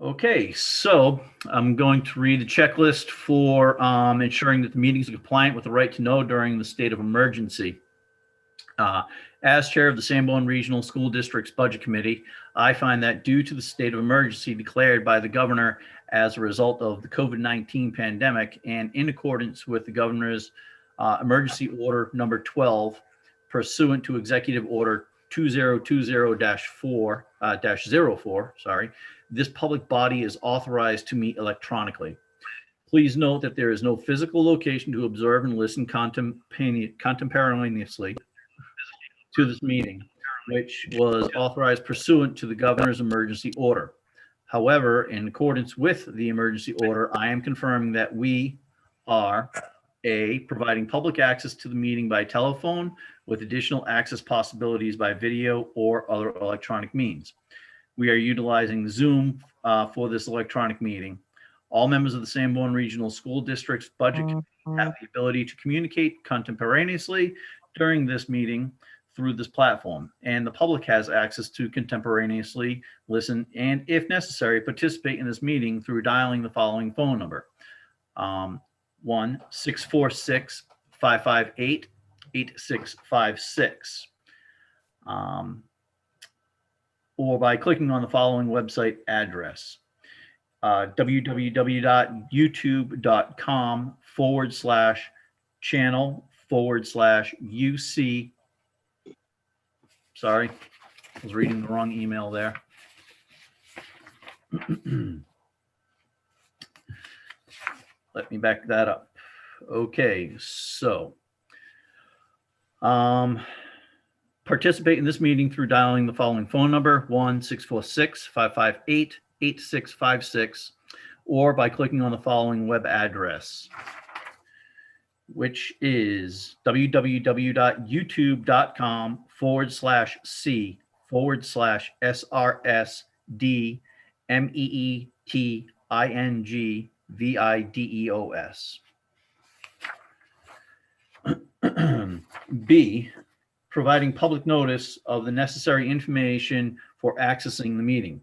Okay, so I'm going to read the checklist for ensuring that the meetings are compliant with the right to know during the state of emergency. As chair of the Sanborn Regional School District's Budget Committee, I find that due to the state of emergency declared by the governor as a result of the COVID-19 pandemic and in accordance with the governor's emergency order number 12 pursuant to executive order 2020-4-04, this public body is authorized to meet electronically. Please note that there is no physical location to observe and listen contemporaneously to this meeting, which was authorized pursuant to the governor's emergency order. However, in accordance with the emergency order, I am confirming that we are A, providing public access to the meeting by telephone with additional access possibilities by video or other electronic means. We are utilizing Zoom for this electronic meeting. All members of the Sanborn Regional School District's budget committee have the ability to communicate contemporaneously during this meeting through this platform, and the public has access to contemporaneously listen and, if necessary, participate in this meeting through dialing the following phone number: 1-646-558-8656, or by clicking on the following website address: www.youtube.com/channel/UC. Sorry, I was reading the wrong email there. Let me back that up. Okay, so participate in this meeting through dialing the following phone number: 1-646-558-8656, or by clicking on the following web address, which is www.youtube.com/C/SRSD MEETINGVIDEOS. B, providing public notice of the necessary information for accessing the meeting.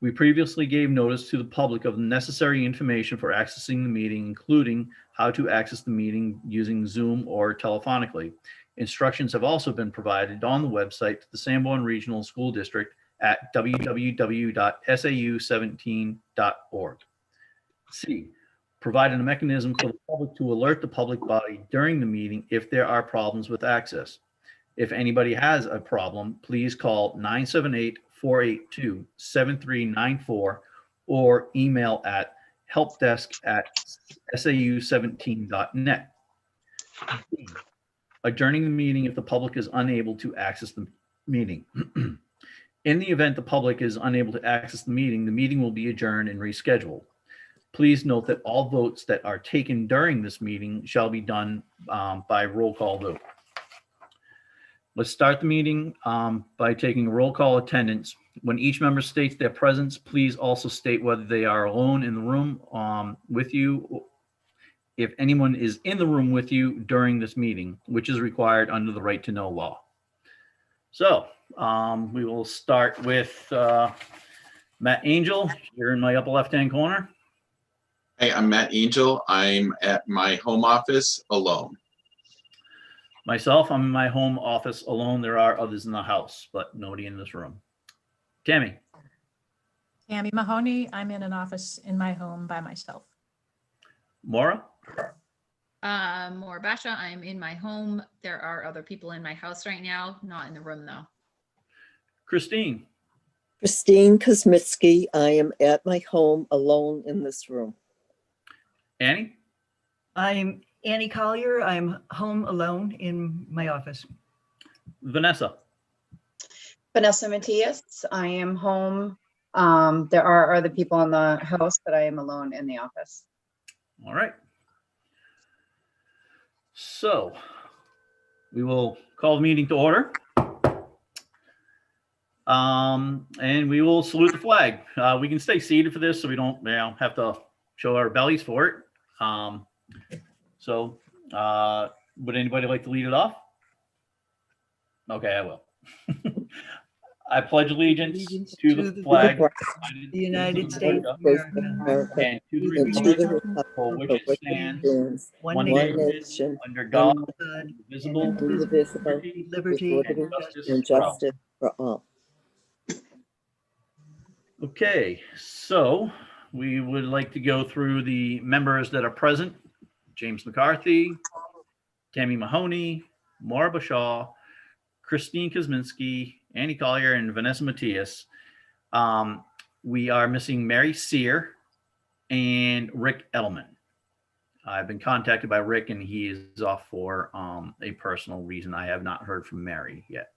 We previously gave notice to the public of the necessary information for accessing the meeting, including how to access the meeting using Zoom or telephonically. Instructions have also been provided on the website to the Sanborn Regional School District at www.sau17.org. C, providing a mechanism for the public to alert the public body during the meeting if there are problems with access. If anybody has a problem, please call 978-482-7394 or email at helpdesk@sau17.net. Adjourning the meeting if the public is unable to access the meeting. In the event the public is unable to access the meeting will be adjourned and rescheduled. Please note that all votes that are taken during this meeting shall be done by roll call vote. Let's start the meeting by taking a roll call attendance. When each member states their presence, please also state whether they are alone in the room with you, if anyone is in the room with you during this meeting, which is required under the right to know law. So we will start with Matt Angel. You're in my upper left-hand corner. Hey, I'm Matt Angel. I'm at my home office alone. Myself, I'm in my home office alone. There are others in the house, but nobody in this room. Tammy. Tammy Mahoney. I'm in an office in my home by myself. Maura. Maura Basha. I'm in my home. There are other people in my house right now, not in the room though. Christine. Christine Kosmitsky. I am at my home alone in this room. Annie. I'm Annie Collier. I'm home alone in my office. Vanessa. Vanessa Matias. I am home. There are other people in the house, but I am alone in the office. All right. So we will call the meeting to order. And we will salute the flag. We can stay seated for this so we don't have to show our bellies for it. So would anybody like to lead it off? Okay, I will. I pledge allegiance Allegiance to to the the flag flag of the United States of States of America, America, and to the and and to republic the for republic which for it which it stands, stands, one one one nation, nation, under God, under God, indivisible, indivisible, with with liberty and liberty justice and for all. justice for all. Okay, so we would like to go through the members that are present. James McCarthy, Tammy Mahoney, Maura Bashaw, Christine Kosminski, Annie Collier, and Vanessa Matias. We are missing Mary Sear and Rick Edelman. I've been contacted by Rick and he is off for a personal reason. I have not heard from Mary yet.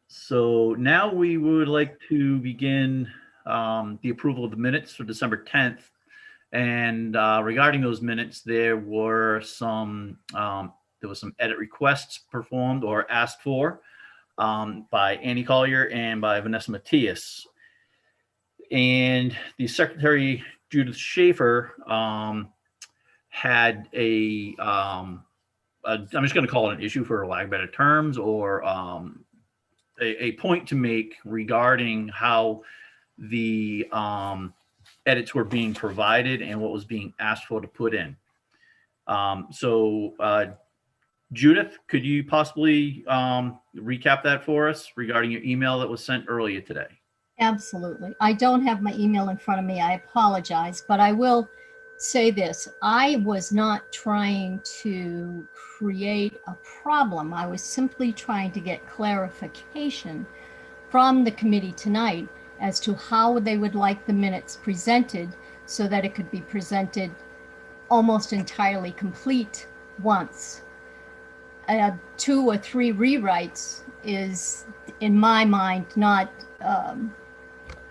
So now we would like to begin the approval of the minutes for December 10th. And regarding those minutes, there was some edit requests performed or asked for by Annie Collier and by Vanessa Matias. And the secretary, Judith Schaefer, had I'm just going to call it an issue for lack of better terms, or a point to make regarding how the edits were being provided and what was being asked for to put in. Judith, could you possibly recap that for us regarding your email that was sent earlier today? Absolutely. I don't have my email in front of me. I apologize, but I will say this. I was not trying to create a problem. I was simply trying to get clarification from the committee tonight as to how they would like the minutes presented so that it could be presented almost entirely complete once. 2 or 3 rewrites is, in my mind, not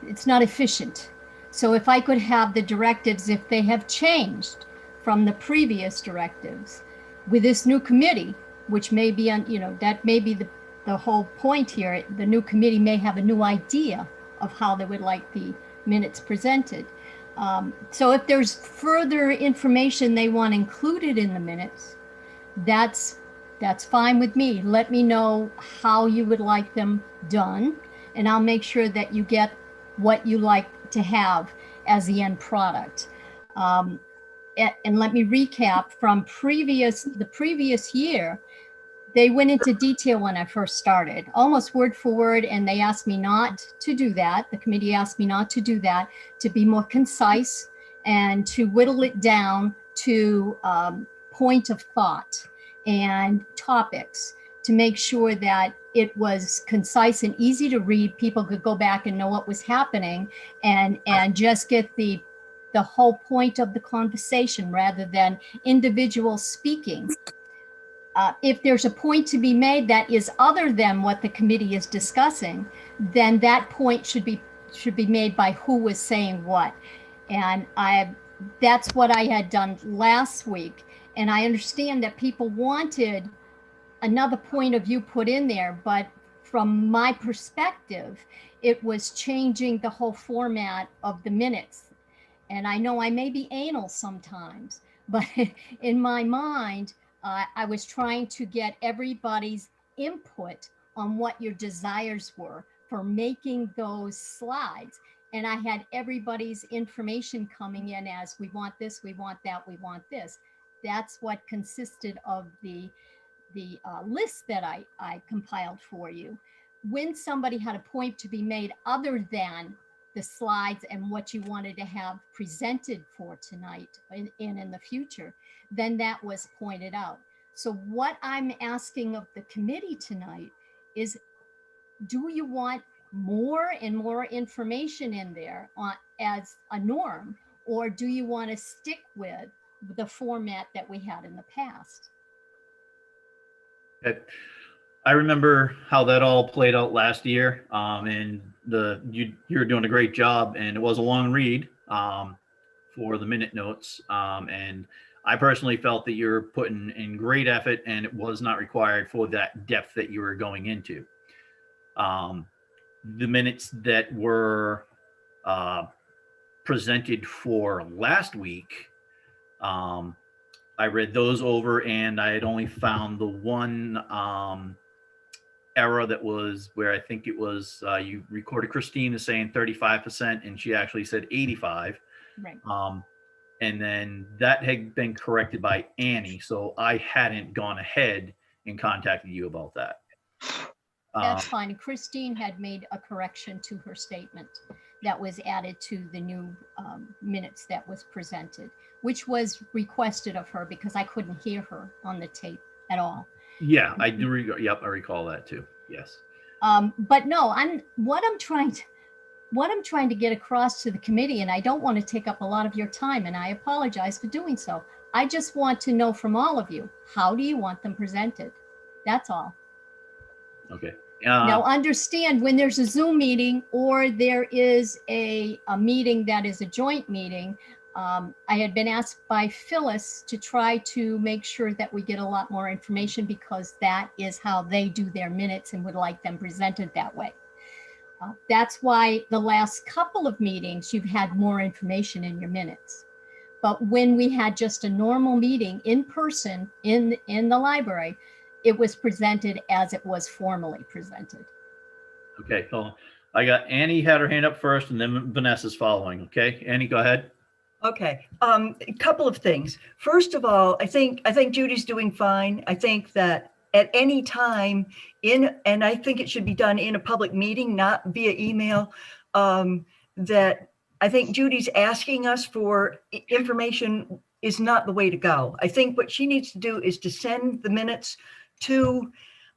it's not efficient. So if I could have the directives, if they have changed from the previous directives with this new committee, which may be that may be the whole point here. The new committee may have a new idea of how they would like the minutes presented. So if there's further information they want included in the minutes, that's fine with me. Let me know how you would like them done, and I'll make sure that you get what you like to have as the end product. And let me recap from the previous year. They went into detail when I first started, almost word for word, and they asked me not to do that. The committee asked me not to do that, to be more concise and to whittle it down to point of thought and topics, to make sure that it was concise and easy to read. People could go back and know what was happening and just get the whole point of the conversation rather than individual speaking. If there's a point to be made that is other than what the committee is discussing, then that point should be made by who was saying what. And that's what I had done last week. And I understand that people wanted another point of view put in there, but from my perspective, it was changing the whole format of the minutes. And I know I may be anal sometimes, but in my mind, I was trying to get everybody's input on what your desires were for making those slides. And I had everybody's information coming in as, we want this, we want that, we want this. That's what consisted of the list that I compiled for you. When somebody had a point to be made other than the slides and what you wanted to have presented for tonight and in the future, then that was pointed out. So what I'm asking of the committee tonight is, do you want more and more information in there as a norm, or do you want to stick with the format that we had in the past? I remember how that all played out last year, and you were doing a great job, and it was a long read for the minute notes, and I personally felt that you were putting in great effort, and it was not required for that depth that you were going into. The minutes that were presented for last week, I read those over, and I had only found the one error that was where I think it was, you recorded Christine as saying 35% and she actually said 85. Right. And then that had been corrected by Annie. So I hadn't gone ahead and contacted you about that. That's fine. Christine had made a correction to her statement that was added to the new minutes that was presented, which was requested of her because I couldn't hear her on the tape at all. Yeah, I do. Yep, I recall that too. Yes. But no, what I'm trying to get across to the committee, and I don't want to take up a lot of your time, and I apologize for doing so. I just want to know from all of you, how do you want them presented? That's all. Okay. Now understand, when there's a Zoom meeting or there is a meeting that is a joint meeting, I had been asked by Phyllis to try to make sure that we get a lot more information because that is how they do their minutes and would like them presented that way. That's why the last couple of meetings, you've had more information in your minutes. But when we had just a normal meeting in person in the library, it was presented as it was formally presented. Okay, hold on. I got Annie had her hand up first and then Vanessa's following. Okay, Annie, go ahead. Okay, a couple of things. First of all, I think Judy's doing fine. I think that at any time and I think it should be done in a public meeting, not via email, that I think Judy's asking us for information is not the way to go. I think what she needs to do is to send the minutes to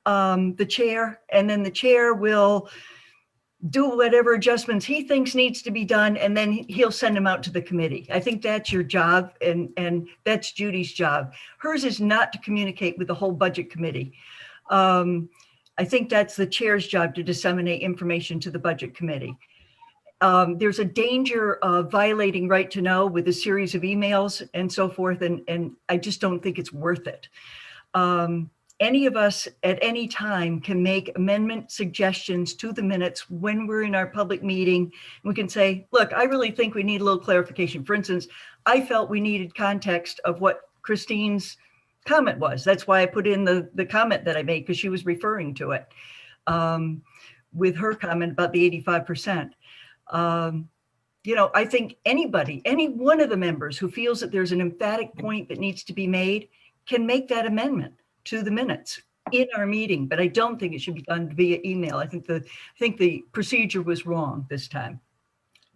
the chair, and then the chair will do whatever adjustments he thinks needs to be done, and then he'll send them out to the committee. I think that's your job, and that's Judy's job. Hers is not to communicate with the whole budget committee. I think that's the chair's job to disseminate information to the budget committee. There's a danger of violating right to know with a series of emails and so forth, and I just don't think it's worth it. Any of us at any time can make amendment suggestions to the minutes when we're in our public meeting. We can say, look, I really think we need a little clarification. For instance, I felt we needed context of what Christine's comment was. That's why I put in the comment that I made, because she was referring to it with her comment about the 85%. You know, I think any one of the members who feels that there's an emphatic point that needs to be made can make that amendment to the minutes in our meeting, but I don't think it should be done via email. I think the procedure was wrong this time.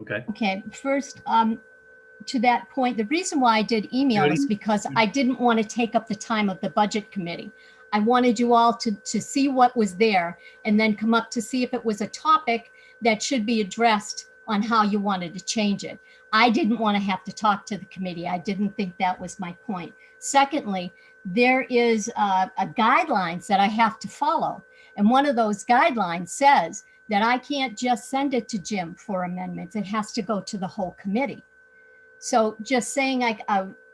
Okay. Okay, first, to that point, the reason why I did email is because I didn't want to take up the time of the budget committee. I wanted you all to see what was there and then come up to see if it was a topic that should be addressed on how you wanted to change it. I didn't want to have to talk to the committee. I didn't think that was my point. Secondly, there is a guidelines that I have to follow. And one of those guidelines says that I can't just send it to Jim for amendments. It has to go to the whole committee. So just saying,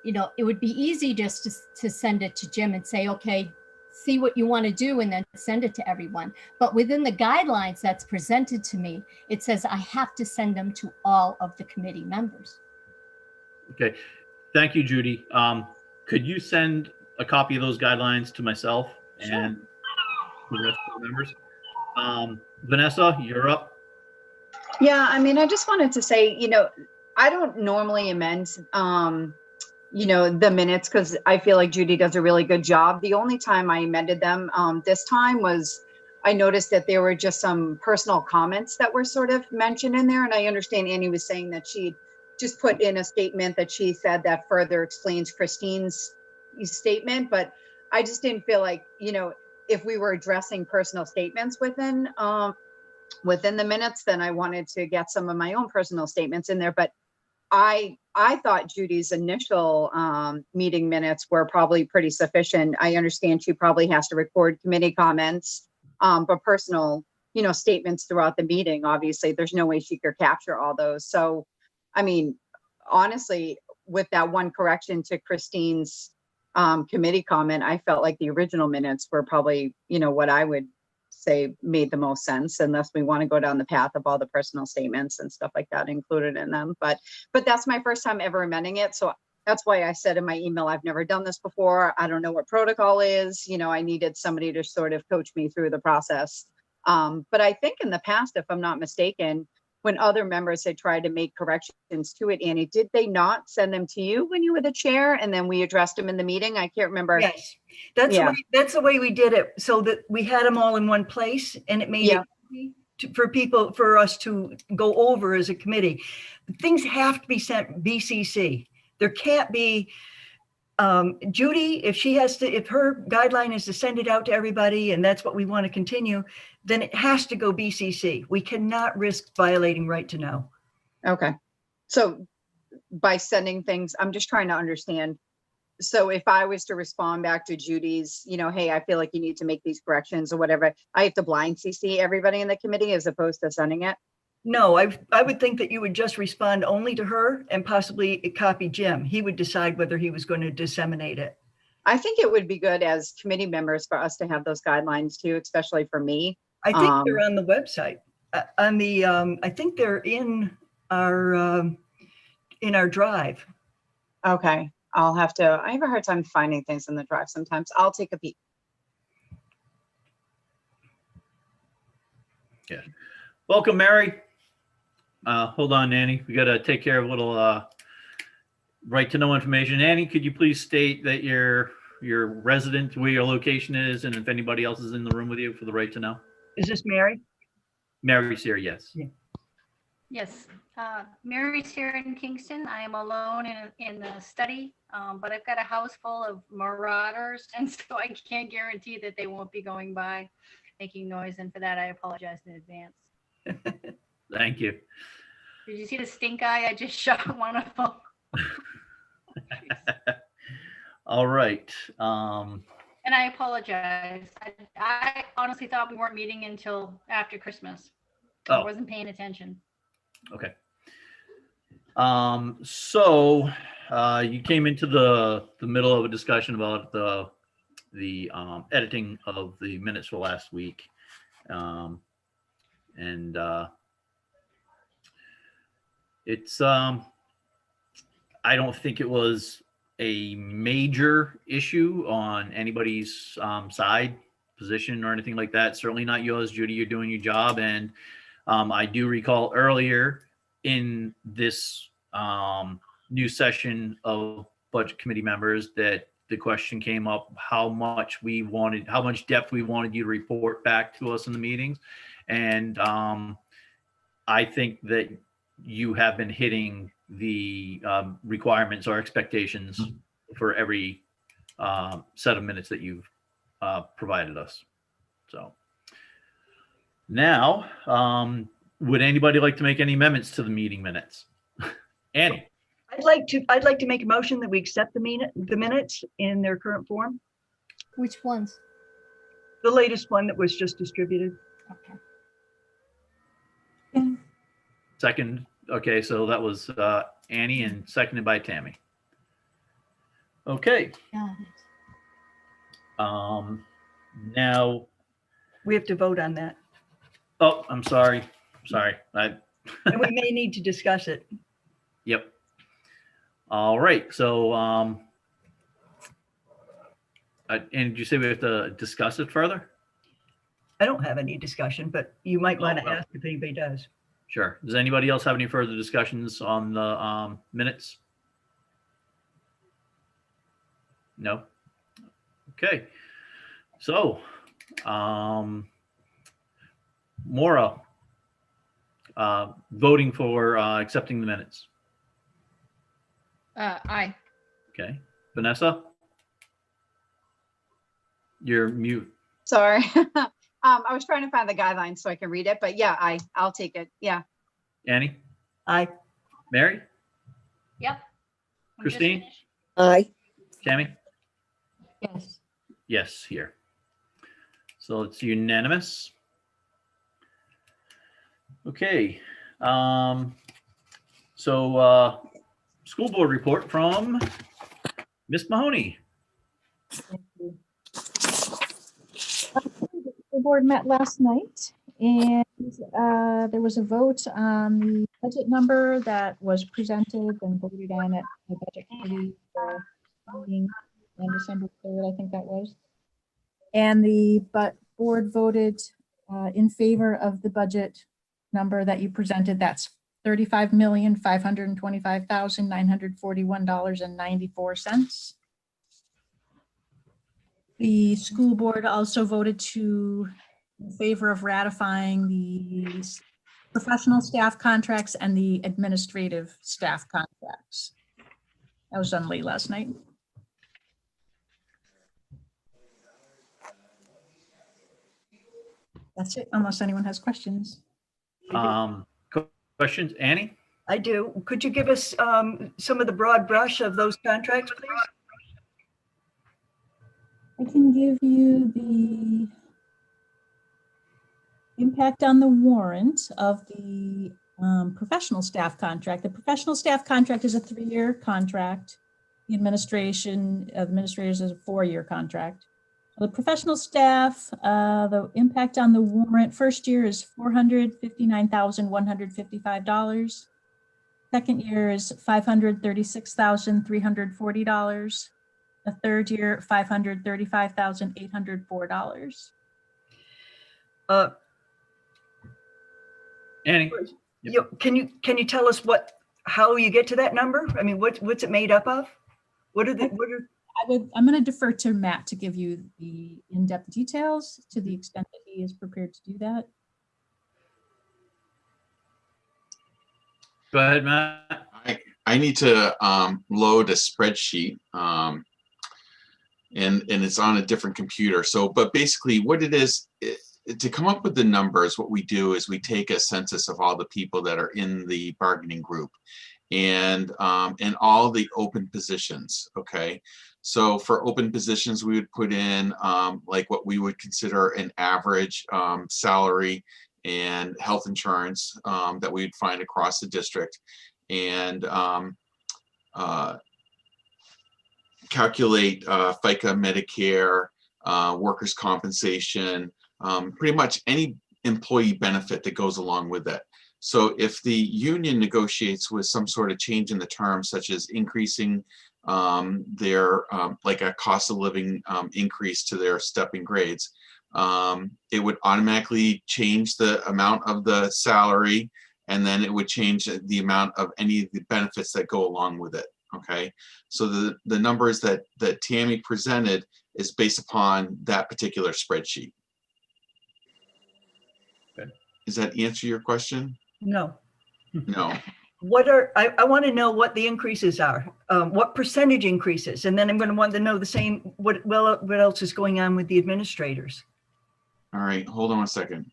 you know, it would be easy just to send it to Jim and say, okay, see what you want to do and then send it to everyone. But within the guidelines that's presented to me, it says I have to send them to all of the committee members. Okay. Thank you, Judy. Could you send a copy of those guidelines to myself and the rest of the members? Vanessa, you're up. Yeah, I mean, I just wanted to say, you know, I don't normally amend, you know, the minutes because I feel like Judy does a really good job. The only time I amended them this time was I noticed that there were just some personal comments that were sort of mentioned in there. And I understand Annie was saying that she just put in a statement that she said that further explains Christine's statement, but I just didn't feel like, you know, if we were addressing personal statements within the minutes, then I wanted to get some of my own personal statements in there. But I thought Judy's initial meeting minutes were probably pretty sufficient. I understand she probably has to record committee comments, but personal, you know, statements throughout the meeting, obviously there's no way she could capture all those. So, I mean, honestly, with that one correction to Christine's committee comment, I felt like the original minutes were probably, you know, what I would say made the most sense, unless we want to go down the path of all the personal statements and stuff like that included in them. But that's my first time ever amending it. So That's why I said in my email, I've never done this before. I don't know what protocol is. You know, I needed somebody to sort of coach me through the process. But I think in the past, if I'm not mistaken, when other members had tried to make corrections to it, Annie, did they not send them to you when you were the chair and then we addressed them in the meeting? I can't remember. Yes, that's Yeah. that's the way we did it, so that we had them all in one place, and it made Yeah. it easy for us to go over as a committee. Things have to be sent BCC. There can't be, Judy, if her guideline is to send it out to everybody, and that's what we want to continue, then it has to go BCC. We cannot risk violating right to know. Okay. So by sending things, I'm just trying to understand. So if I was to respond back to Judy's, you know, hey, I feel like you need to make these corrections or whatever, I have to blind CC everybody in the committee as opposed to sending it? No, I would think that you would just respond only to her and possibly copy Jim. He would decide whether he was going to disseminate it. I think it would be good as committee members for us to have those guidelines too, especially for me. I think they're on the website. I think they're in our drive. Okay. I have a hard time finding things in the drive sometimes. I'll take a peek. Yeah. Welcome, Mary. Hold on, Annie. We got to take care of a little right to know information. Annie, could you please state that your resident, where your location is, and if anybody else is in the room with you for the right to know? Is this Mary? Mary's here, yes. Yeah. Yes, Mary's here in Kingston. I am alone in the study, but I've got a house full of marauders, and so I can't guarantee that they won't be going by making noise, and for that I apologize in advance. Thank you. Did you see the stink eye? I just shot one of them. All right. And I apologize. I honestly thought we weren't meeting until after Christmas. I Oh, wasn't paying attention. okay. So you came into the middle of a discussion about the editing of the minutes for last week. And it's I don't think it was a major issue on anybody's side, position, or anything like that. Certainly not yours, Judy. You're doing your job. And I do recall earlier in this new session of budget committee members that the question came up how much depth we wanted you to report back to us in the meetings. And I think that you have been hitting the requirements or expectations for every set of minutes that you've provided us. So now, would anybody like to make any amendments to the meeting minutes? Annie? I'd like to make a motion that we accept the minutes in their current form. Which ones? The latest one that was just distributed. Okay. Second. Okay, so that was Annie and seconded by Tammy. Okay. Got it. Now, We have to vote on that. oh, I'm sorry. And we may need to discuss it. Yep. All right. So, and did you say we have to discuss it further? I don't have any discussion, but you might want to well. ask if anybody does. Sure. Does anybody else have any further discussions on the minutes? No? Okay. So, Maura, voting for accepting the minutes. Aye. Okay. Vanessa? You're mute. Sorry. I was trying to find the guidelines so I can read it, but yeah, I'll take it. Yeah. Annie? Aye. Mary? Yep. I'm just Christine? finished. Aye. Tammy? Yes. Yes, here. So it's unanimous. Okay. So school board report from Miss Mahoney. The board met last night And there was a vote on the budget number that was presented and voted on at the budget committee meeting on December 3rd, I think that was. And the board voted in favor of the budget number that you presented. That's $35,525,941.94. The school board also voted in favor of ratifying the professional staff contracts and the administrative staff contracts. That was done late last night. That's it, unless anyone has questions. Questions, Annie? I do. Could you give us some of the broad brush of those contracts, please? I can give you the impact on the warrant of the professional staff contract. The professional staff contract is a 3-year contract. The administrators is a 4-year contract. The professional staff, the impact on the warrant, first year is $459,155. Second year is $536,340. The third year, $535,804. Annie? Can you tell us how you get to that number? I mean, what's it made up of? I'm going to defer to Matt to give you the in-depth details to the extent that he is prepared to do that. Go ahead, Matt. I need to load a spreadsheet, and it's on a different computer. So, but basically what it is, to come up with the numbers, what we do is we take a census of all the people that are in the bargaining group and all the open positions, okay? So for open positions, we would put in like what we would consider an average salary and health insurance that we'd find across the district, and calculate FICA, Medicare, workers' compensation, pretty much any employee benefit that goes along with it. So if the union negotiates with some sort of change in the terms, such as increasing their like a cost of living increase to their stepping grades, it would automatically change the amount of the salary, and then it would change the amount of any of the benefits that go along with it. Okay, so the numbers that Tammy presented is based upon that particular spreadsheet. Okay. Does that answer your question? No. No. I want to know what the increases are, what percentage increases, and then I'm going to want to know the same, what else is going on with the administrators? All right, hold on a second.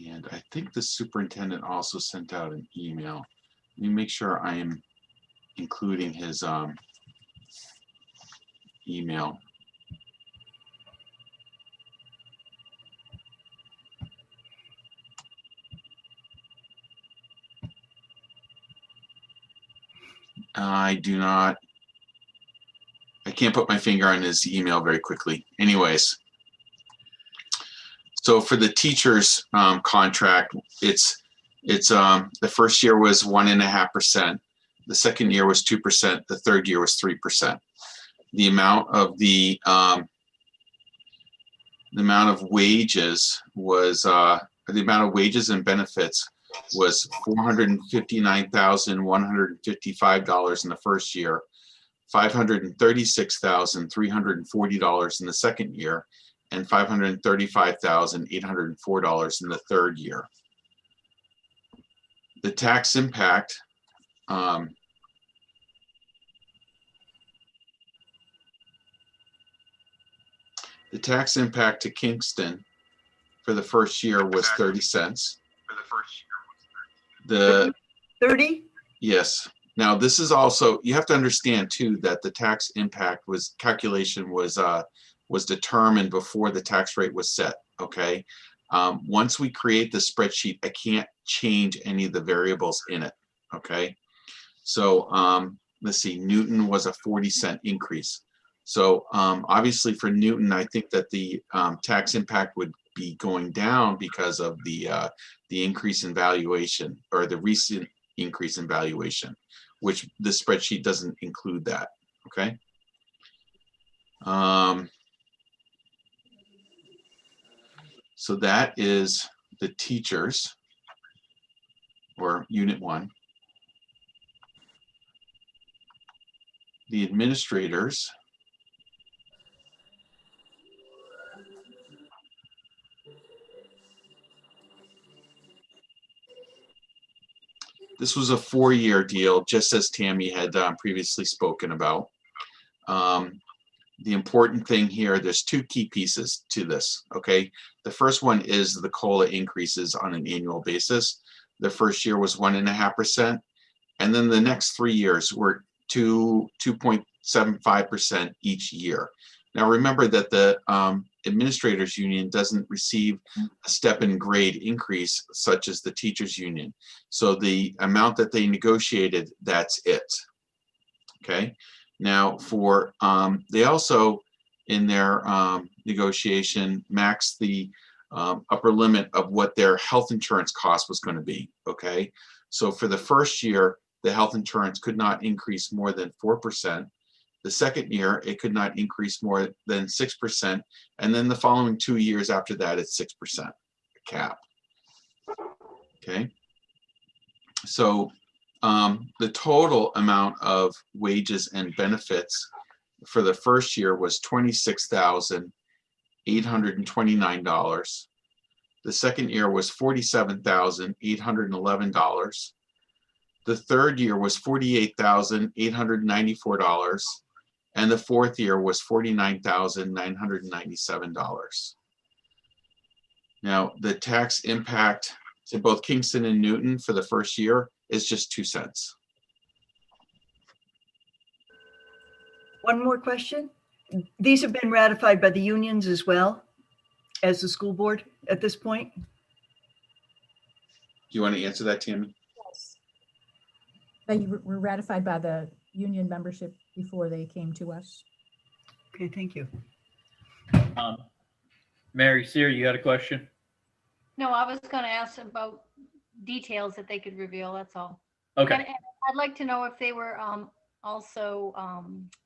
And I think the superintendent also sent out an email. Let me make sure I am including his email. I can't put my finger on his email very quickly. Anyways. So for the teachers contract, it's the first year was 1.5%, the second year was 2%, the third year was 3%. The amount of wages was the amount of wages and benefits was $459,155 in the first year, $536,340 in the second year, and $535,804 in the third year. The tax impact to Kingston for the first year was 30 cents. The 30? Yes, Now, this is also, you have to understand too, that the tax impact calculation was determined before the tax rate was set, okay? Once we create the spreadsheet, I can't change any of the variables in it, okay? So let's see, Newton was a 40-cent increase. So obviously for Newton, I think that the tax impact would be going down because of the increase in valuation, or the recent increase in valuation, which the spreadsheet doesn't include that, okay? So that is the teachers, or Unit 1. The administrators. This was a 4-year deal, just as Tammy had previously spoken about. The important thing here, there's 2 key pieces to this, okay? The first one is the COLA increases on an annual basis. The first year was 1.5%, and then the next 3 years were 2.75% each year. Now remember that the administrators union doesn't receive a step in grade increase such as the teachers union. So the amount that they negotiated, that's it, okay? Now for, they also in their negotiation maxed the upper limit of what their health insurance cost was going to be, okay? So for the first year, the health insurance could not increase more than 4%. The second year, it could not increase more than 6%. And then the following 2 years after that, it's 6% cap. Okay. So the total amount of wages and benefits for the first year was $26,829. The second year was $47,811. The third year was $48,894. And the fourth year was $49,997. Now, the tax impact to both Kingston and Newton for the first year is just 2 cents. One more question. These have been ratified by the unions as well as the school board at this point? Do you want to answer that, Tammy? Yes. They were ratified by the union membership before they came to us. Okay, thank you. Mary Sear, you got a question? No, I was going to ask about details that they could reveal, that's all. Okay. And I'd like to know if they were also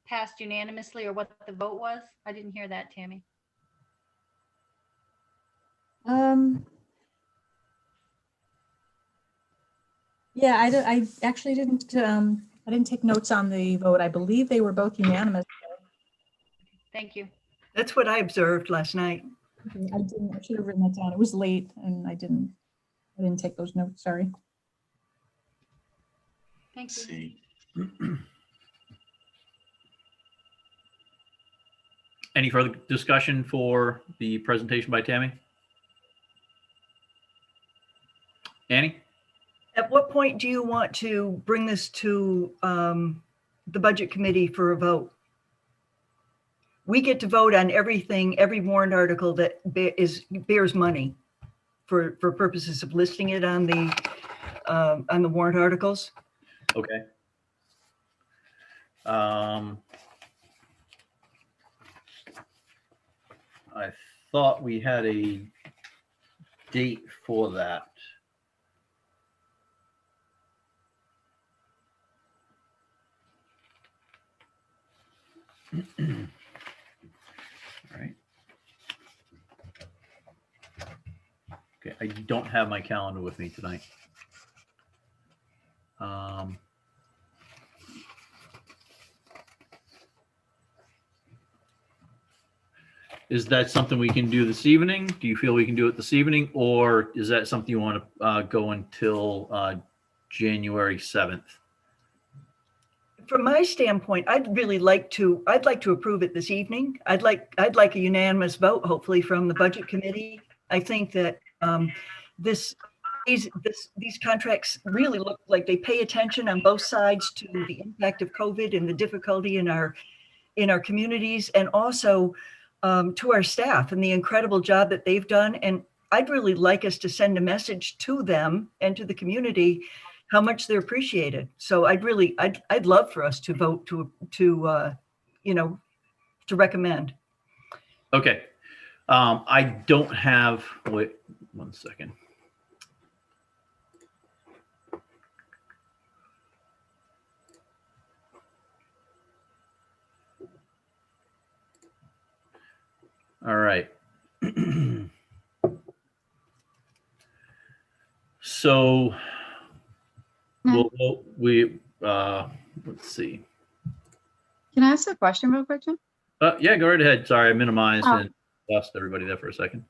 passed unanimously, or what the vote was. I didn't hear that, Tammy. Yeah, I actually didn't. I didn't take notes on the vote. I believe they were both unanimous. Thank you. That's what I observed last night. Okay, I didn't. I should have written that down. It was late, and I didn't take those notes. Sorry. Thank you. Let's see. Any further discussion for the presentation by Tammy? Annie? At what point do you want to bring this to the budget committee for a vote? We get to vote on everything, every warrant article that bears money for purposes of listing it on the warrant articles. Okay. I thought we had a date for that. All right. Okay, I don't have my calendar with me tonight. Is that something we can do this evening? Do you feel we can do it this evening, or is that something you want to go until January 7th? From my standpoint, I'd like to approve it this evening. I'd like a unanimous vote, hopefully, from the budget committee. I think that this these contracts really look like they pay attention on both sides to the impact of COVID and the difficulty in our communities, and also to our staff and the incredible job that they've done. And I'd really like us to send a message to them and to the community how much they're appreciated. So I'd love for us to vote to recommend. Okay. I don't have, wait 1 second. All right. So let's see. Can I ask a question real quick, Jim? Yeah, go right ahead. Sorry, I minimized Oh. and lost everybody there for a second.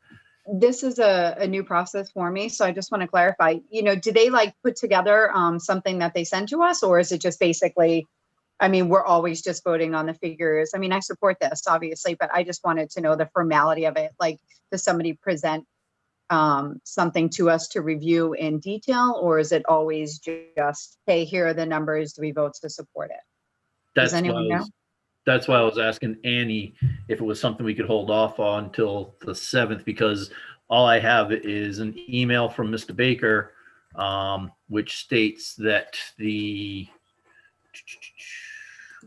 This is a new process for me, so I just want to clarify, do they like put together something that they send to us, or is it just basically, I mean, we're always just voting on the figures? I mean, I support this obviously, but I just wanted to know the formality of it. Like, does somebody present something to us to review in detail, or is it always just, hey, here are the numbers, do we vote to support it? Does anyone know? That's why I was asking Annie if it was something we could hold off on until the 7th, because all I have is an email from Mr. Baker, which states that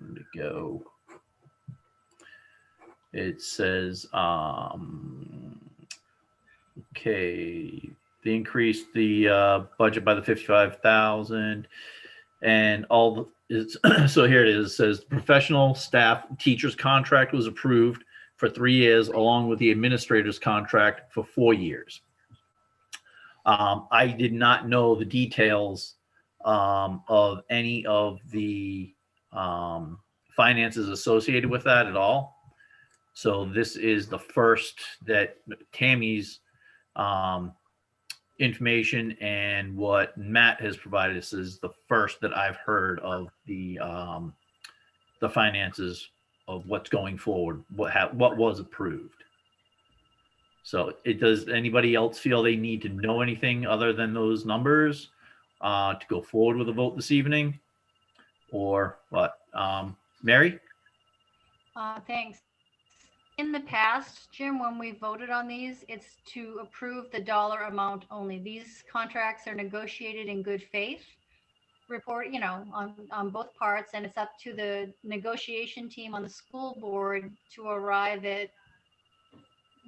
where'd it go? It says, okay, they increased the budget by the 55,000 and all the, so here it is. It says professional staff teachers contract was approved for 3 years, along with the administrator's contract for 4 years. I did not know the details of any of the finances associated with that at all. So this is the first that Tammy's information and what Matt has provided us is the first that I've heard of the finances of what's going forward, what was approved. So does anybody else feel they need to know anything other than those numbers to go forward with a vote this evening, or what? Mary? Thanks. In the past, Jim, when we voted on these, it's to approve the dollar amount only. These contracts are negotiated in good faith, on both parts, and it's up to the negotiation team on the school board to arrive at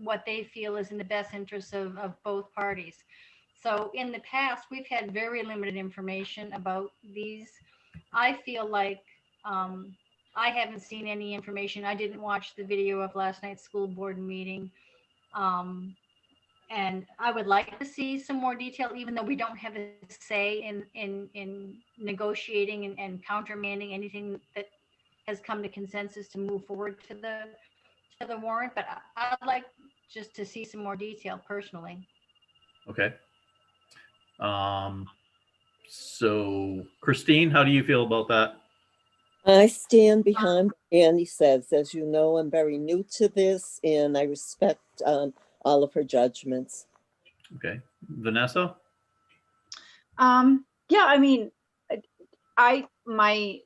what they feel is in the best interest of both parties. So in the past, we've had very limited information about these. I feel like I haven't seen any information. I didn't watch the video of last night's school board meeting. And I would like to see some more detail, even though we don't have a say in negotiating and countermanding anything that has come to consensus to move forward to the warrant. But I'd like just to see some more detail personally. Okay. So Christine, how do you feel about that? I stand behind what Annie says. As you know, I'm very new to this and I respect all of her judgments. Okay. Vanessa? Yeah, I mean, my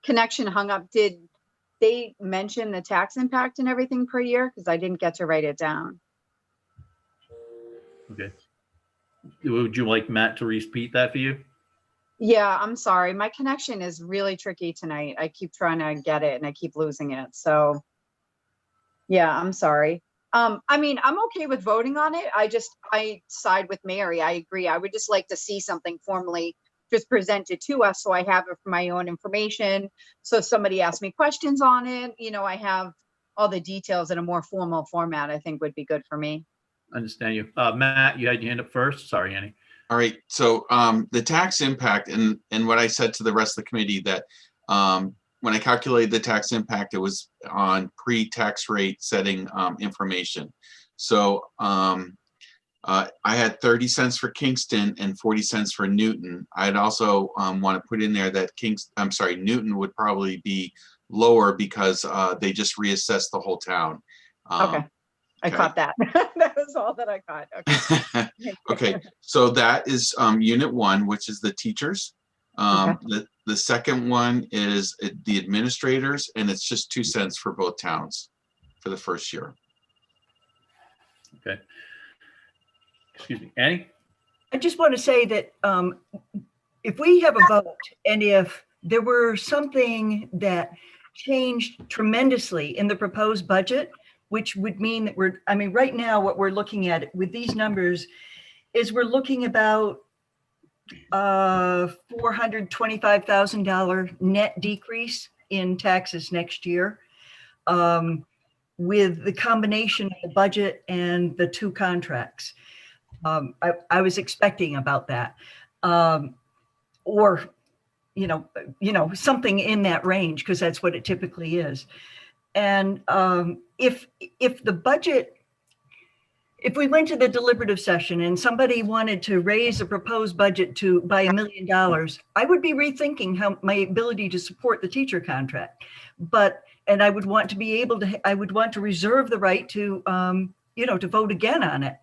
connection hung up. Did they mention the tax impact and everything per year? Because I didn't get to write it down. Okay. Would you like Matt to repeat that for you? Yeah, I'm sorry. My connection is really tricky tonight. I keep trying to get it and I keep losing it. So yeah, I'm sorry. I mean, I'm okay with voting on it. I side with Mary. I agree. I would just like to see something formally just presented to us so I have it for my own information. So if somebody asks me questions on it, I have all the details in a more formal format, I think would be good for me. I understand you. Matt, you had your hand up first. Sorry, Annie. All right, so the tax impact and what I said to the rest of the committee that when I calculated the tax impact, it was on pre-tax rate setting information. So I had 30 cents for Kingston and 40 cents for Newton. I'd also want to put in there that Newton would probably be lower because they just reassessed the whole town. Okay. I Okay. caught that. That was all that I caught. Okay. Okay, so that is unit 1, which is the teachers. The second one is the administrators, and it's just 2 cents for both towns for the first year. Okay. Excuse me, Annie? I just want to say that if we have a vote and if there were something that changed tremendously in the proposed budget, which would mean that right now what we're looking at with these numbers is we're looking about $425,000 net decrease in taxes next year, with the combination of the budget and the 2 contracts. I was expecting about that, or something in that range, because that's what it typically is. And if the budget, if we went to the deliberative session and somebody wanted to raise the proposed budget by $1 million, I would be rethinking my ability to support the teacher contract. And I would want to be able to, I would want to reserve the right to, to vote again on it.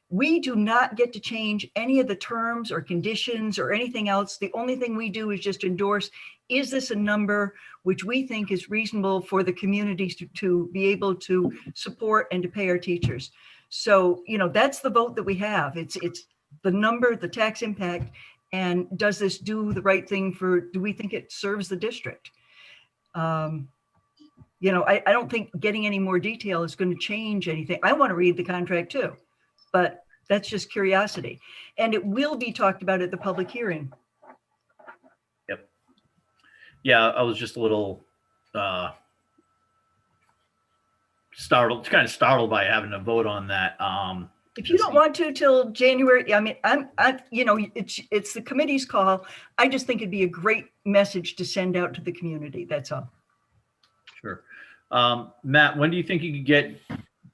We do not get to change any of the terms or conditions or anything else. The only thing we do is just endorse, is this a number which we think is reasonable for the communities to be able to support and to pay our teachers? So, that's the vote that we have. It's the number, the tax impact, and does this do the right thing do we think it serves the district? I don't think getting any more detail is going to change anything. I want to read the contract too, but that's just curiosity. And it will be talked about at the public hearing. Yep. Yeah, I was just a little startled by having to vote on that. If you don't want to till January, I mean, it's the committee's call. I just think it'd be a great message to send out to the community. That's all. Sure. Matt, when do you think you could get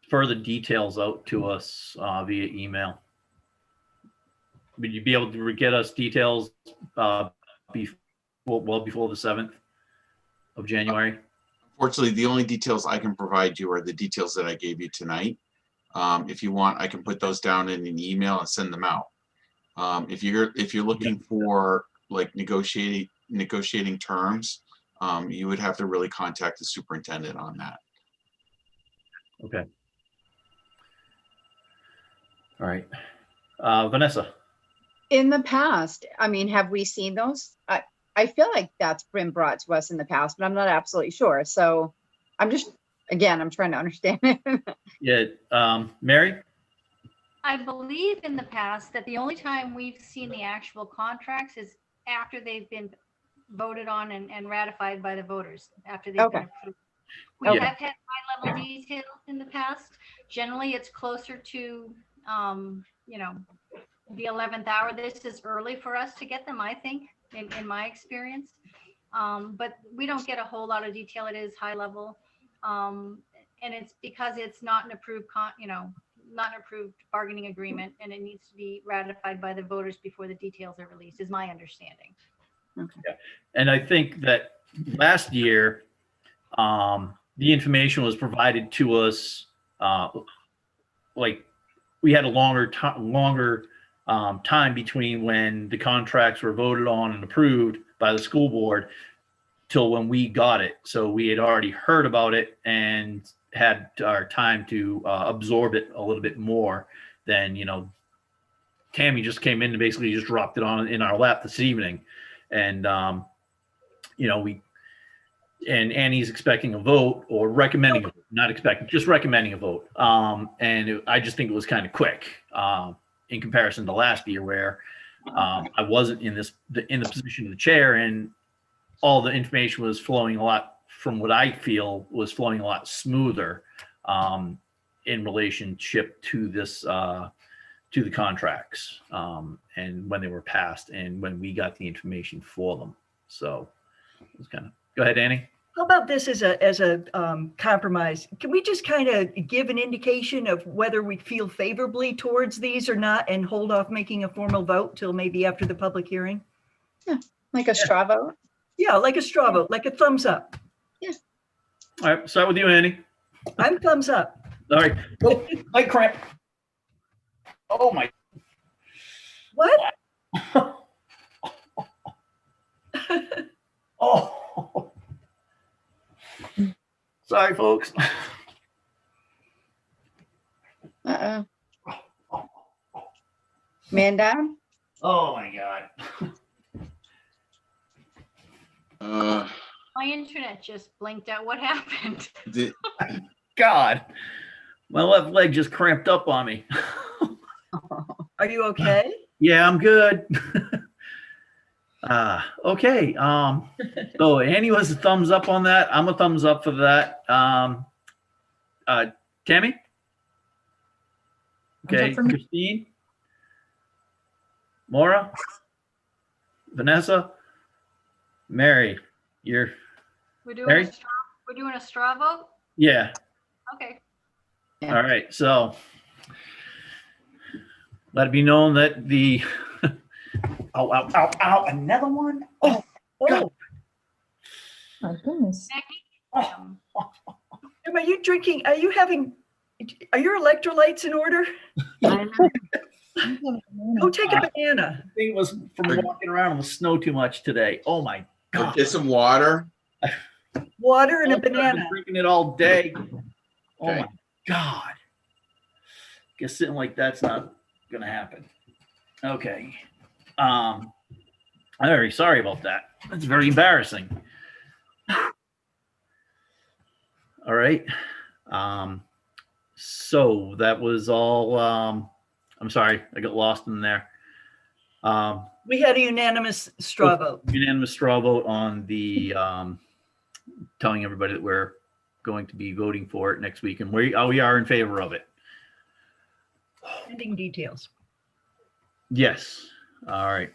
further details out to us via email? Would you be able to get us details well before the 7th of January? Unfortunately, the only details I can provide you are the details that I gave you tonight. If you want, I can put those down in an email and send them out. If you're looking for like negotiating terms, you would have to really contact the superintendent on that. Okay. All right. Vanessa. In the past, I mean, have we seen those? I feel like that's been brought to us in the past, but I'm not absolutely sure. So I'm trying to understand it. Yeah. Mary? I believe in the past that the only time we've seen the actual contracts is after they've been voted on and ratified by the voters, after they've been approved. We have had high-level details in the past. Generally, it's closer to, the 11th hour. This is early for us to get them, I think, in my experience. But we don't get a whole lot of detail. It is high level. And it's because it's not an approved, not an approved bargaining agreement, and it needs to be ratified by the voters before the details are released, is my understanding. Okay. Yeah. And I think that last year, the information was provided to us, like we had a longer time between when the contracts were voted on and approved by the school board till when we got it. So we had already heard about it and had our time to absorb it a little bit more than, Tammy just came in and basically just dropped it on in our lap this evening. And, and Annie's expecting a vote, or recommending, not expecting, just recommending a vote. I just think it was kind of quick in comparison to last year, where I wasn't in the position of the chair, and all the information was flowing a lot, from what I feel was flowing a lot smoother in relationship to this, to the contracts, and when they were passed and when we got the information for them. So it was kind of, go ahead, Annie. How about this as a compromise? Can we just kind of give an indication of whether we feel favorably towards these or not, and hold off making a formal vote till maybe after the public hearing? Yeah, like a straw vote. Yeah, like a straw vote, like a thumbs up. Yeah. All right, start with you, Annie. I'm thumbs up. All right. Oh, my cramp. Oh my. What? Oh. Sorry, folks. Uh-uh. Man down? Oh my God. My internet just blinked out. What happened? the, God. My left leg just cramped up on me. Are you okay? Yeah, I'm good. Okay. So Annie was a thumbs up on that. I'm a thumbs up for that. Tammy? Thumbs up Okay. for me. Christine? Maura? Vanessa? Mary? You're, We're doing Mary? a straw, we're doing a straw vote? yeah. Okay. Yeah. All right. So let it be known that the, oh, ow, ow, ow, another one? Oh, Oh, My goodness. Um, are you drinking? Are you having? Are your electrolytes in order? Go take a banana. I think it was from walking around in the snow too much today. Oh my God. get some water. Water and a I've been banana. drinking it all day. Oh Okay. my God. Guess sitting like that's not gonna happen. Okay. I'm very sorry about that. That's very embarrassing. All right. So that was all. I'm sorry, I got lost in there. We had a unanimous straw vote. Unanimous straw vote on the telling everybody that we're going to be voting for it next week, and we are in favor of it. Pending details. Yes. All right.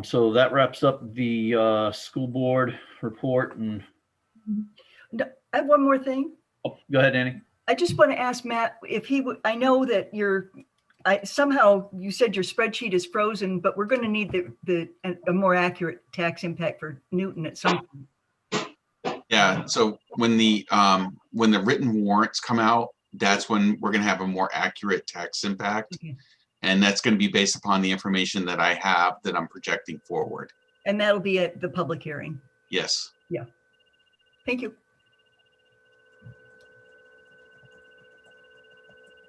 So that wraps up the school board report. And No, I have one more thing. oh, go ahead, Annie. I just want to ask Matt if he would, I know that somehow you said your spreadsheet is frozen, but we're going to need a more accurate tax impact for Newton at some point. Yeah, so when the written warrants come out, that's when we're gonna have a more accurate tax impact. Okay. And that's gonna be based upon the information that I have that I'm projecting forward. And that'll be at the public hearing. Yes. Thank you.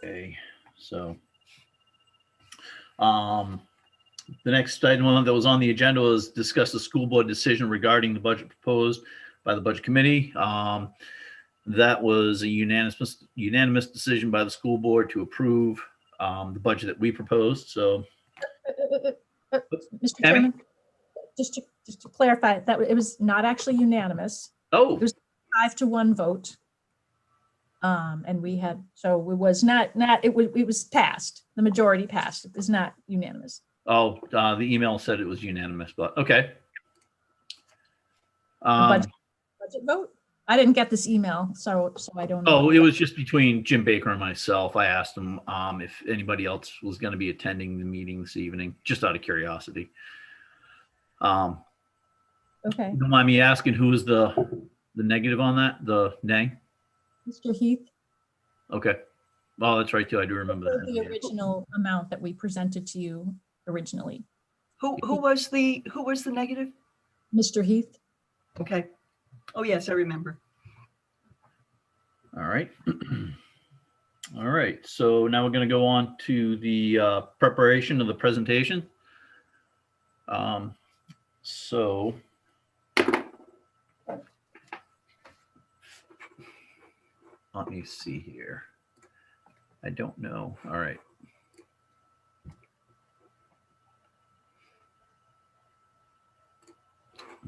Okay. So, the next item that was on the agenda was discuss the school board decision regarding the budget proposed by the budget committee. That was a unanimous decision by the school board to approve the budget that we proposed. So, Mr. Tammy? Chairman, just to clarify, that it was not actually unanimous, oh, 5-1 vote. And we had, so it was it was passed, the majority passed. It was not unanimous. the email said it was unanimous, but okay. The budget vote? I didn't get this email, so I don't know. Oh, it was just between Jim Baker and myself. I asked him if anybody else was going to be attending the meeting this evening, just out of curiosity. Okay, Don't mind me asking, who was the negative on that? The nay? Mr. Heath, Okay. Oh, that's right too. I do remember the that. original amount that we presented to you originally. Who was the negative? Mr. Heath? Okay. Oh, yes, I remember. All right. All right. So now we're going to go on to the preparation of the presentation. So let me see here. I don't know. All right.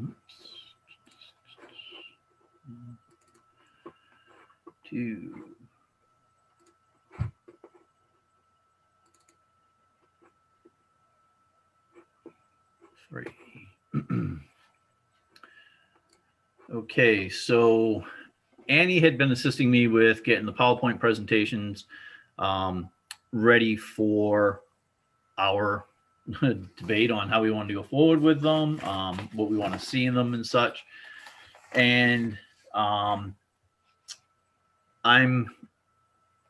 Oops. 2. 3. Okay, so Annie had been assisting me with getting the PowerPoint presentations ready for our debate on how we want to go forward with them, what we want to see in them and such. And I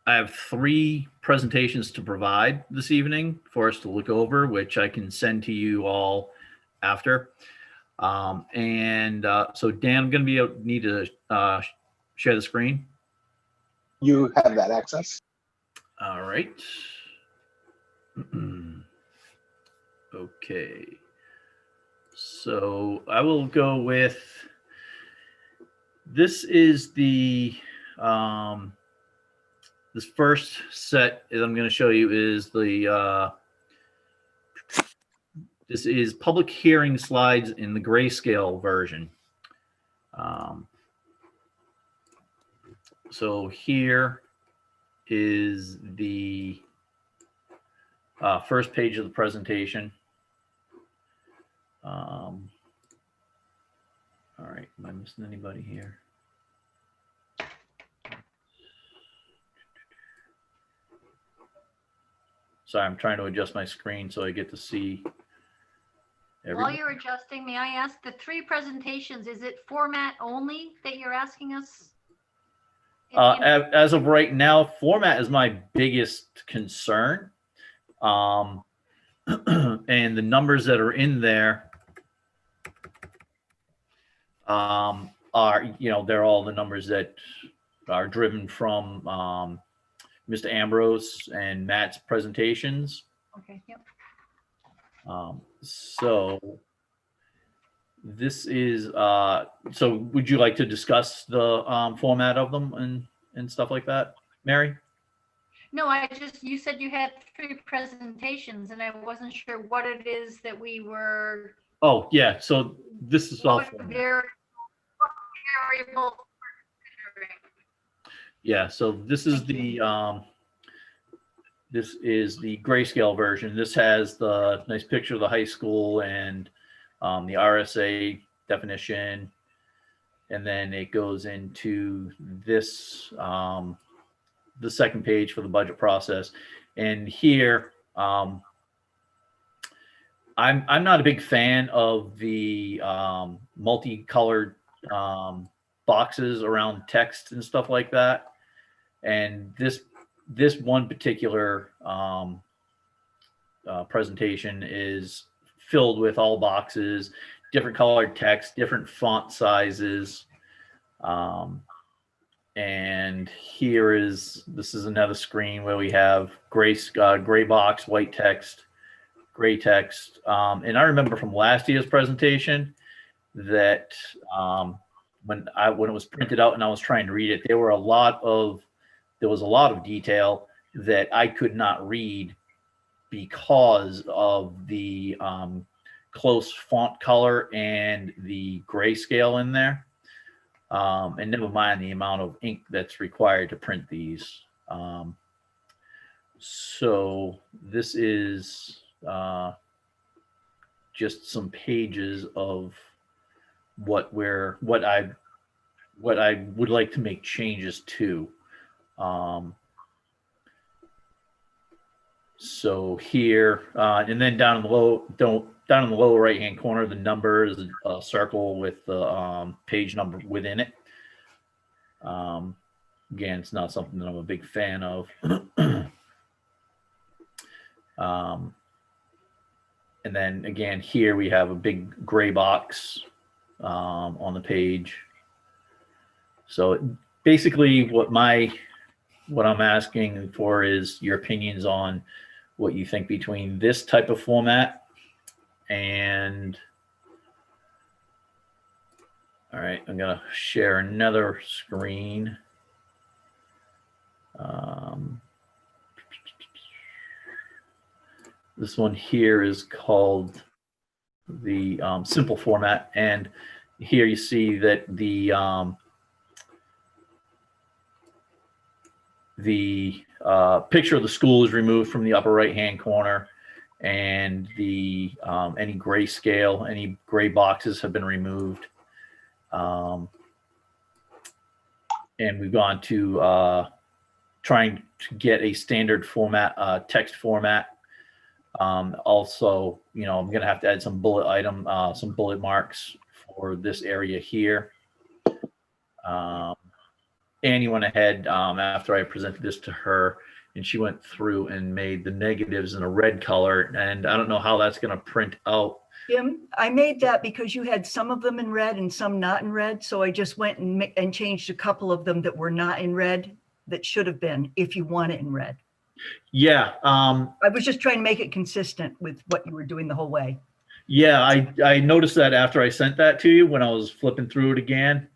have 3 presentations to provide this evening for us to look over, which I can send to you all after. So Dan, I'm going to need to share the screen. You have that access. All right. Okay. So I will go with, this is the, this first set that I'm going to show you is the, this is public hearing slides in the grayscale version. So here is the first page of the presentation. All right, am I missing anybody here? Sorry, I'm trying to adjust my screen so I get to see While everything. you're adjusting, may I ask, the 3 presentations, is it format only that you're asking us? As of right now, format is my biggest concern. And the numbers that are in there are, they're all the numbers that are driven from Mr. Ambrose and Matt's presentations. Okay, yep. So this is, so would you like to discuss the format of them and stuff like that, Mary? No, you said you had 3 presentations and I wasn't sure what it is that we were. Oh, yeah. So this is all. What variable. Yeah. So this is the grayscale version. This has the nice picture of the high school and the RSA definition. And then it goes into this, the second page for the budget process. And here, I'm not a big fan of the multicolored boxes around text and stuff like that. And this one particular presentation is filled with all boxes, different colored text, different font sizes. And this is another screen where we have gray box, white text, gray text. And I remember from last year's presentation that when it was printed out and I was trying to read it, there was a lot of detail that I could not read because of the close font color and the grayscale in there. And never mind the amount of ink that's required to print these. So this is just some pages of what I would like to make changes to. So here, and then down in the lower right hand corner, the number is a circle with the page number within it. Again, it's not something that I'm a big fan of. And then again, here we have a big gray box on the page. So basically what I'm asking for is your opinions on what you think between this type of format and, all right, I'm gonna share another screen. This one here is called the simple format, and here you see that the picture of the school is removed from the upper right hand corner, and the any grayscale, any gray boxes have been removed. And we've gone to trying to get a standard format, text format. Also, I'm going to have to add some some bullet marks for this area here. Annie went ahead after I presented this to her, and she went through and made the negatives in a red color. And I don't know how that's going to print out. Jim, I made that because you had some of them in red and some not in red. So I just went and changed a couple of them that were not in red that should have been if you want it in red. Yeah. I was just trying to make it consistent with what you were doing the whole way. Yeah, I noticed that after I sent that to you when I was flipping through it again,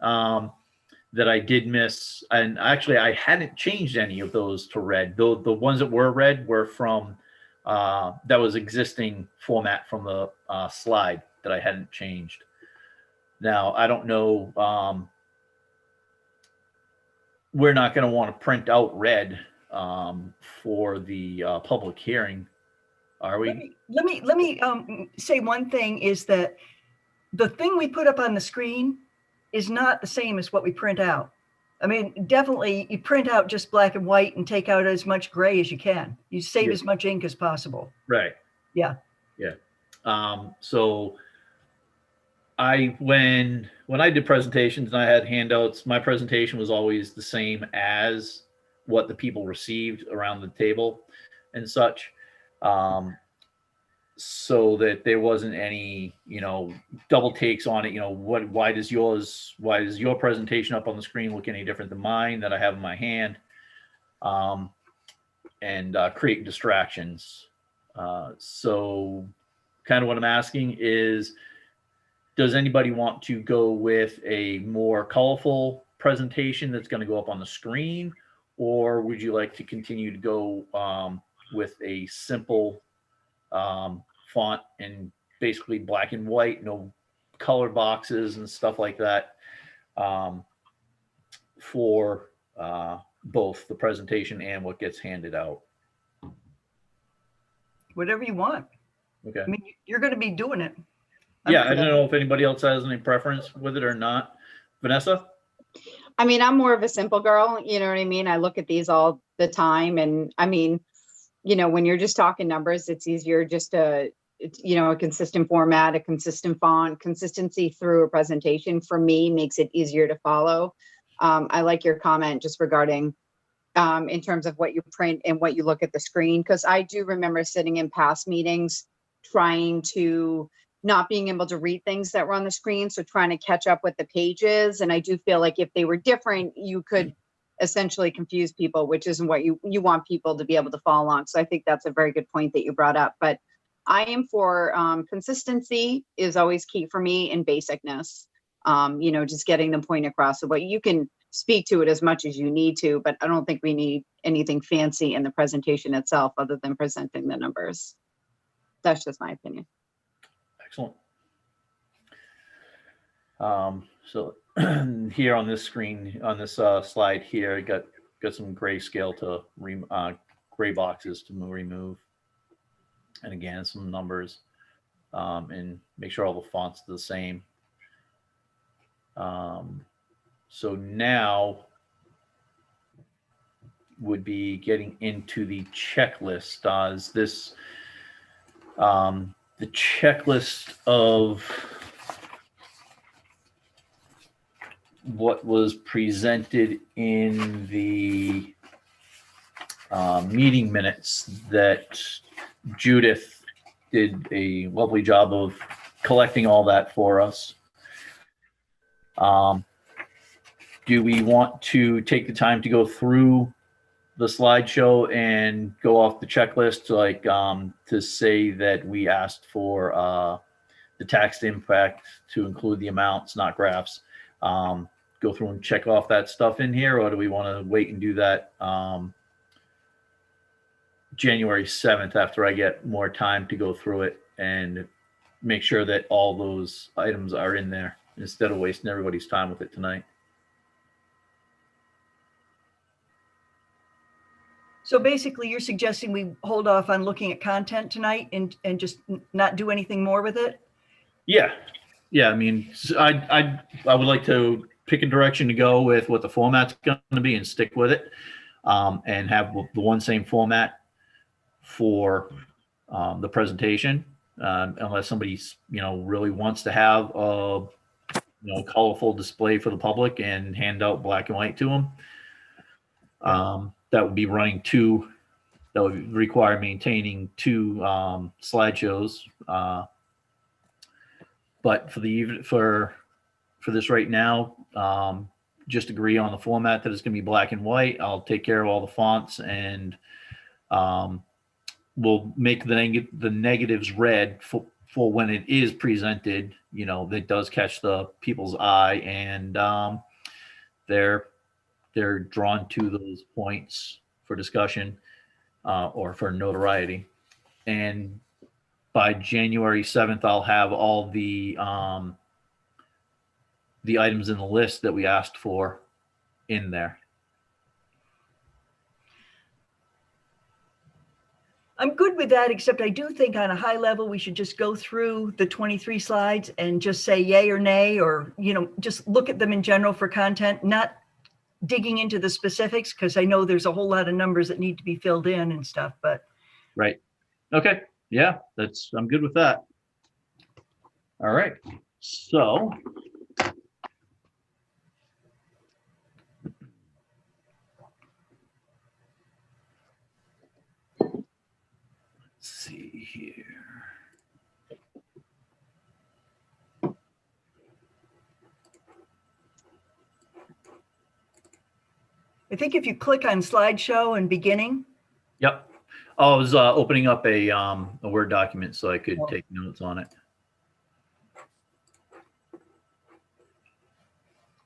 that I did miss. And actually, I hadn't changed any of those to red. The ones that were red were from that was existing format from the slide that I hadn't changed. Now, I don't know. We're not going to want to print out red for the public hearing, are we? Let me say one thing is that the thing we put up on the screen is not the same as what we print out. I mean, definitely you print out just black and white and take out as much gray as you can. You save Yeah. as much ink as possible. Right. Yeah. Yeah. So when I did presentations and I had handouts, my presentation was always the same as what the people received around the table and such. So that there wasn't any, double takes on it. Why does your presentation up on the screen look any different than mine that I have in my hand? And create distractions. So kind of what I'm asking is, does anybody want to go with a more colorful presentation that's going to go up on the screen? Or would you like to continue to go with a simple font and basically black and white, no color boxes and stuff like that for both the presentation and what gets handed out? Whatever you want. Okay. I mean, you're going to be doing it. Yeah, I don't know if anybody else has any preference with it or not. Vanessa? I mean, I'm more of a simple girl, you know what I mean? I look at these all the time, and I mean, when you're just talking numbers, it's easier just to, a consistent format, a consistent font, consistency through a presentation for me makes it easier to follow. I like your comment just regarding in terms of what you print and what you look at the screen, because I do remember sitting in past meetings trying to not being able to read things that were on the screen, so trying to catch up with the pages. And I do feel like if they were different, you could essentially confuse people, which isn't what you want people to be able to follow along. So I think that's a very good point that you brought up. But I am for consistency is always key for me, and basicness. Just getting the point across. So what you can speak to it as much as you need to, but I don't think we need anything fancy in the presentation itself other than presenting the numbers. That's just my opinion. Excellent. So here on this screen, on this slide here, got some grayscale to gray boxes to remove, and again some numbers, and make sure all the fonts are the same. So now would be getting into the checklist. Is this the checklist of what was presented in the meeting minutes that Judith did a lovely job of collecting all that for us. Do we want to take the time to go through the slideshow and go off the checklist, like to say that we asked for the tax impact to include the amounts, not graphs? Go through and check off that stuff in here, or do we want to wait and do that January 7th after I get more time to go through it and make sure that all those items are in there instead of wasting everybody's time with it tonight? So basically you're suggesting we hold off on looking at content tonight and just not do anything more with it? Yeah. I mean, I would like to pick a direction to go with what the format's going to be and stick with it, and have the one same format for the presentation, unless somebody really wants to have colorful display for the public and hand out black and white to them. That would be running that would require maintaining 2 slideshows. But for this right now, just agree on the format that it's going to be black and white. I'll take care of all the fonts, and we'll make the negatives red for when it is presented. That does catch the people's eye, and they're drawn to those points for discussion or for notoriety. And by January 7th, I'll have all the items in the list that we asked for in there. I'm good with that, except I do think on a high level, we should just go through the 23 slides and just say yay or nay, or, just look at them in general for content, not digging into the specifics, because I know there's a whole lot of numbers that need to be filled in and stuff, but. Right. Okay. Yeah, I'm good with that. All right. So. Let's see here. I think if you click on slideshow and beginning. Yep. I was opening up a Word document so I could take notes on it.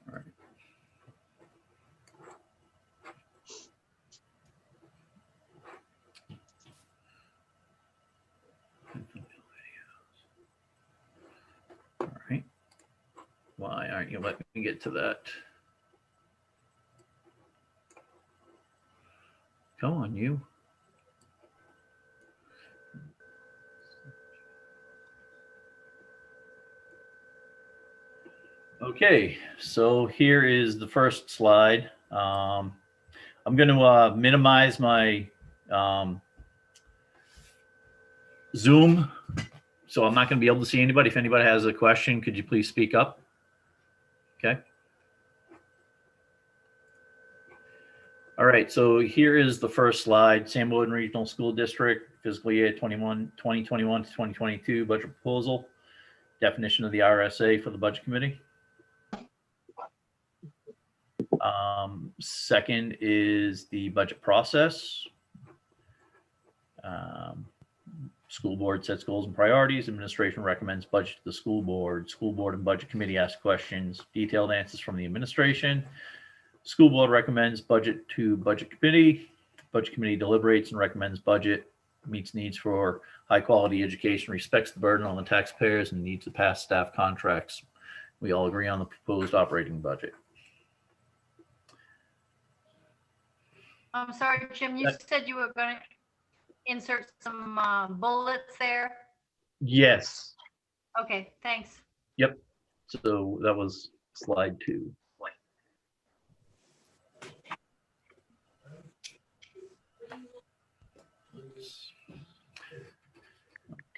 All right. All right. Why aren't you letting me get to that? Come on, you. Okay, so here is the first slide. I'm going to minimize my Zoom, so I'm not going to be able to see anybody. If anybody has a question, could you please speak up? Okay. All right, so here is the first slide. Sanborn Regional School District, fiscal year 2021 to 2022 budget proposal. Definition of the RSA for the Budget Committee. Second is the budget process. School board sets goals and priorities. Administration recommends budget to the school board. School board and budget committee ask questions. Detailed answers from the administration. School board recommends budget to budget committee. Budget committee deliberates and recommends budget. Meets needs for high quality education, respects the burden on the taxpayers, and needs to pass staff contracts. We all agree on the proposed operating budget. I'm sorry, Jim, you said you were going to insert some bullets there. Yes. Okay, thanks. Yep. So that was slide 2.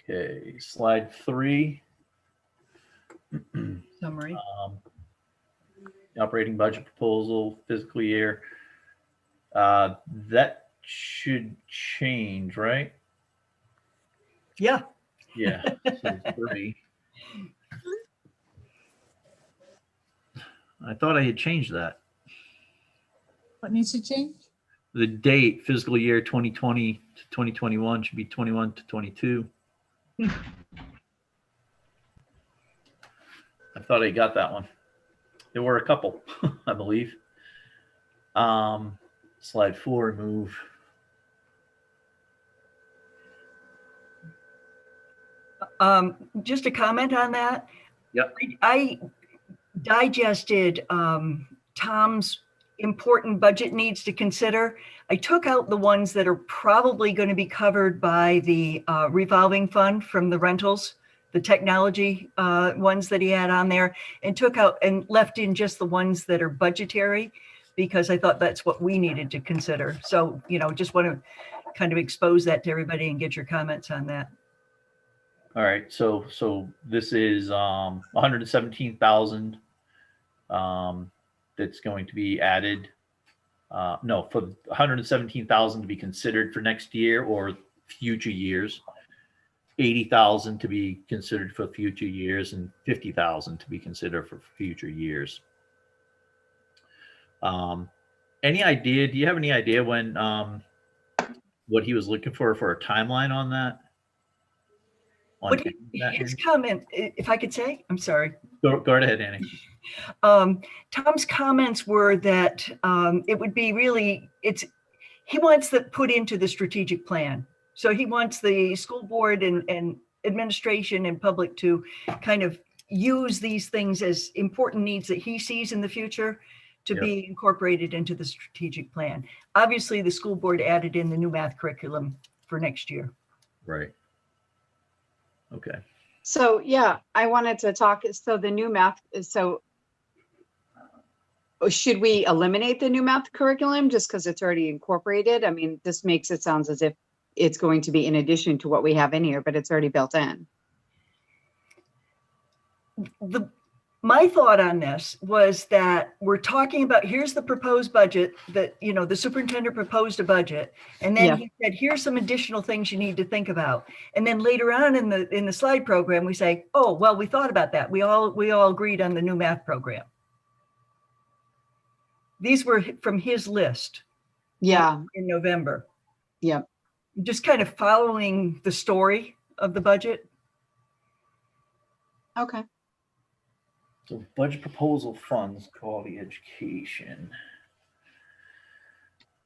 Okay, slide 3. Summary. Operating budget proposal, fiscal year. That should change, right? Yeah. Yeah. So 3. I thought I had changed that. What needs to change? The date, fiscal year 2020 to 2021, should be 21 to 22. I thought I got that one. There were a couple, I believe. Slide 4, remove. Just a comment on that. Yep. I digested Tom's important budget needs to consider. I took out the ones that are probably going to be covered by the revolving fund from the rentals, the technology ones that he had on there, and took out and left in just the ones that are budgetary, because I thought that's what we needed to consider. So, just want to kind of expose that to everybody and get your comments on that. All right, so this is 117,000 that's going to be added. No, for 117,000 to be considered for next year or future years, 80,000 to be considered for future years, and 50,000 to be considered for future years. Any idea? Do you have any idea when what he was looking for a timeline on that? What his comment, if I could say, I'm sorry. Go ahead, Annie. Tom's comments were that it would be really, he wants that put into the strategic plan. So he wants the school board and administration and public to kind of use these things as important needs that he sees in the future to be incorporated into the strategic plan. Obviously, the school board added in the new math curriculum for next year. Right. Okay. So yeah, I wanted to talk, so the new math, so should we eliminate the new math curriculum just because it's already incorporated? I mean, this makes it sound as if it's going to be in addition to what we have in here, but it's already built in. My thought on this was that we're talking about, here's the proposed budget that, you know, the superintendent proposed a budget. And then he said, here's some additional things you need to think about. And then later on in the slide program, we say, oh, well, we thought about that. We all agreed on the new math program. These were from his list. Yeah. In November. Yeah. Just kind of following the story of the budget. Okay. So budget proposal funds, quality education.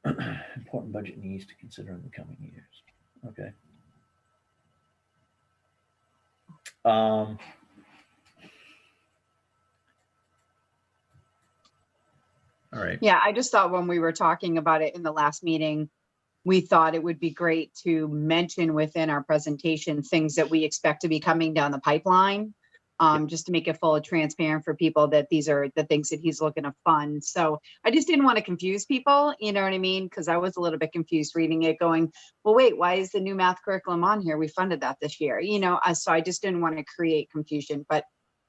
Important budget needs to consider in the coming years. Okay. All right. Yeah, I just thought when we were talking about it in the last meeting, we thought it would be great to mention within our presentation things that we expect to be coming down the pipeline. Just to make it full of transparent for people that these are the things that he's looking to fund. So I just didn't want to confuse people, you know what I mean? Because I was a little bit confused reading it going, well, wait, why is the new math curriculum on here? We funded that this year, you know? So I just didn't want to create confusion, but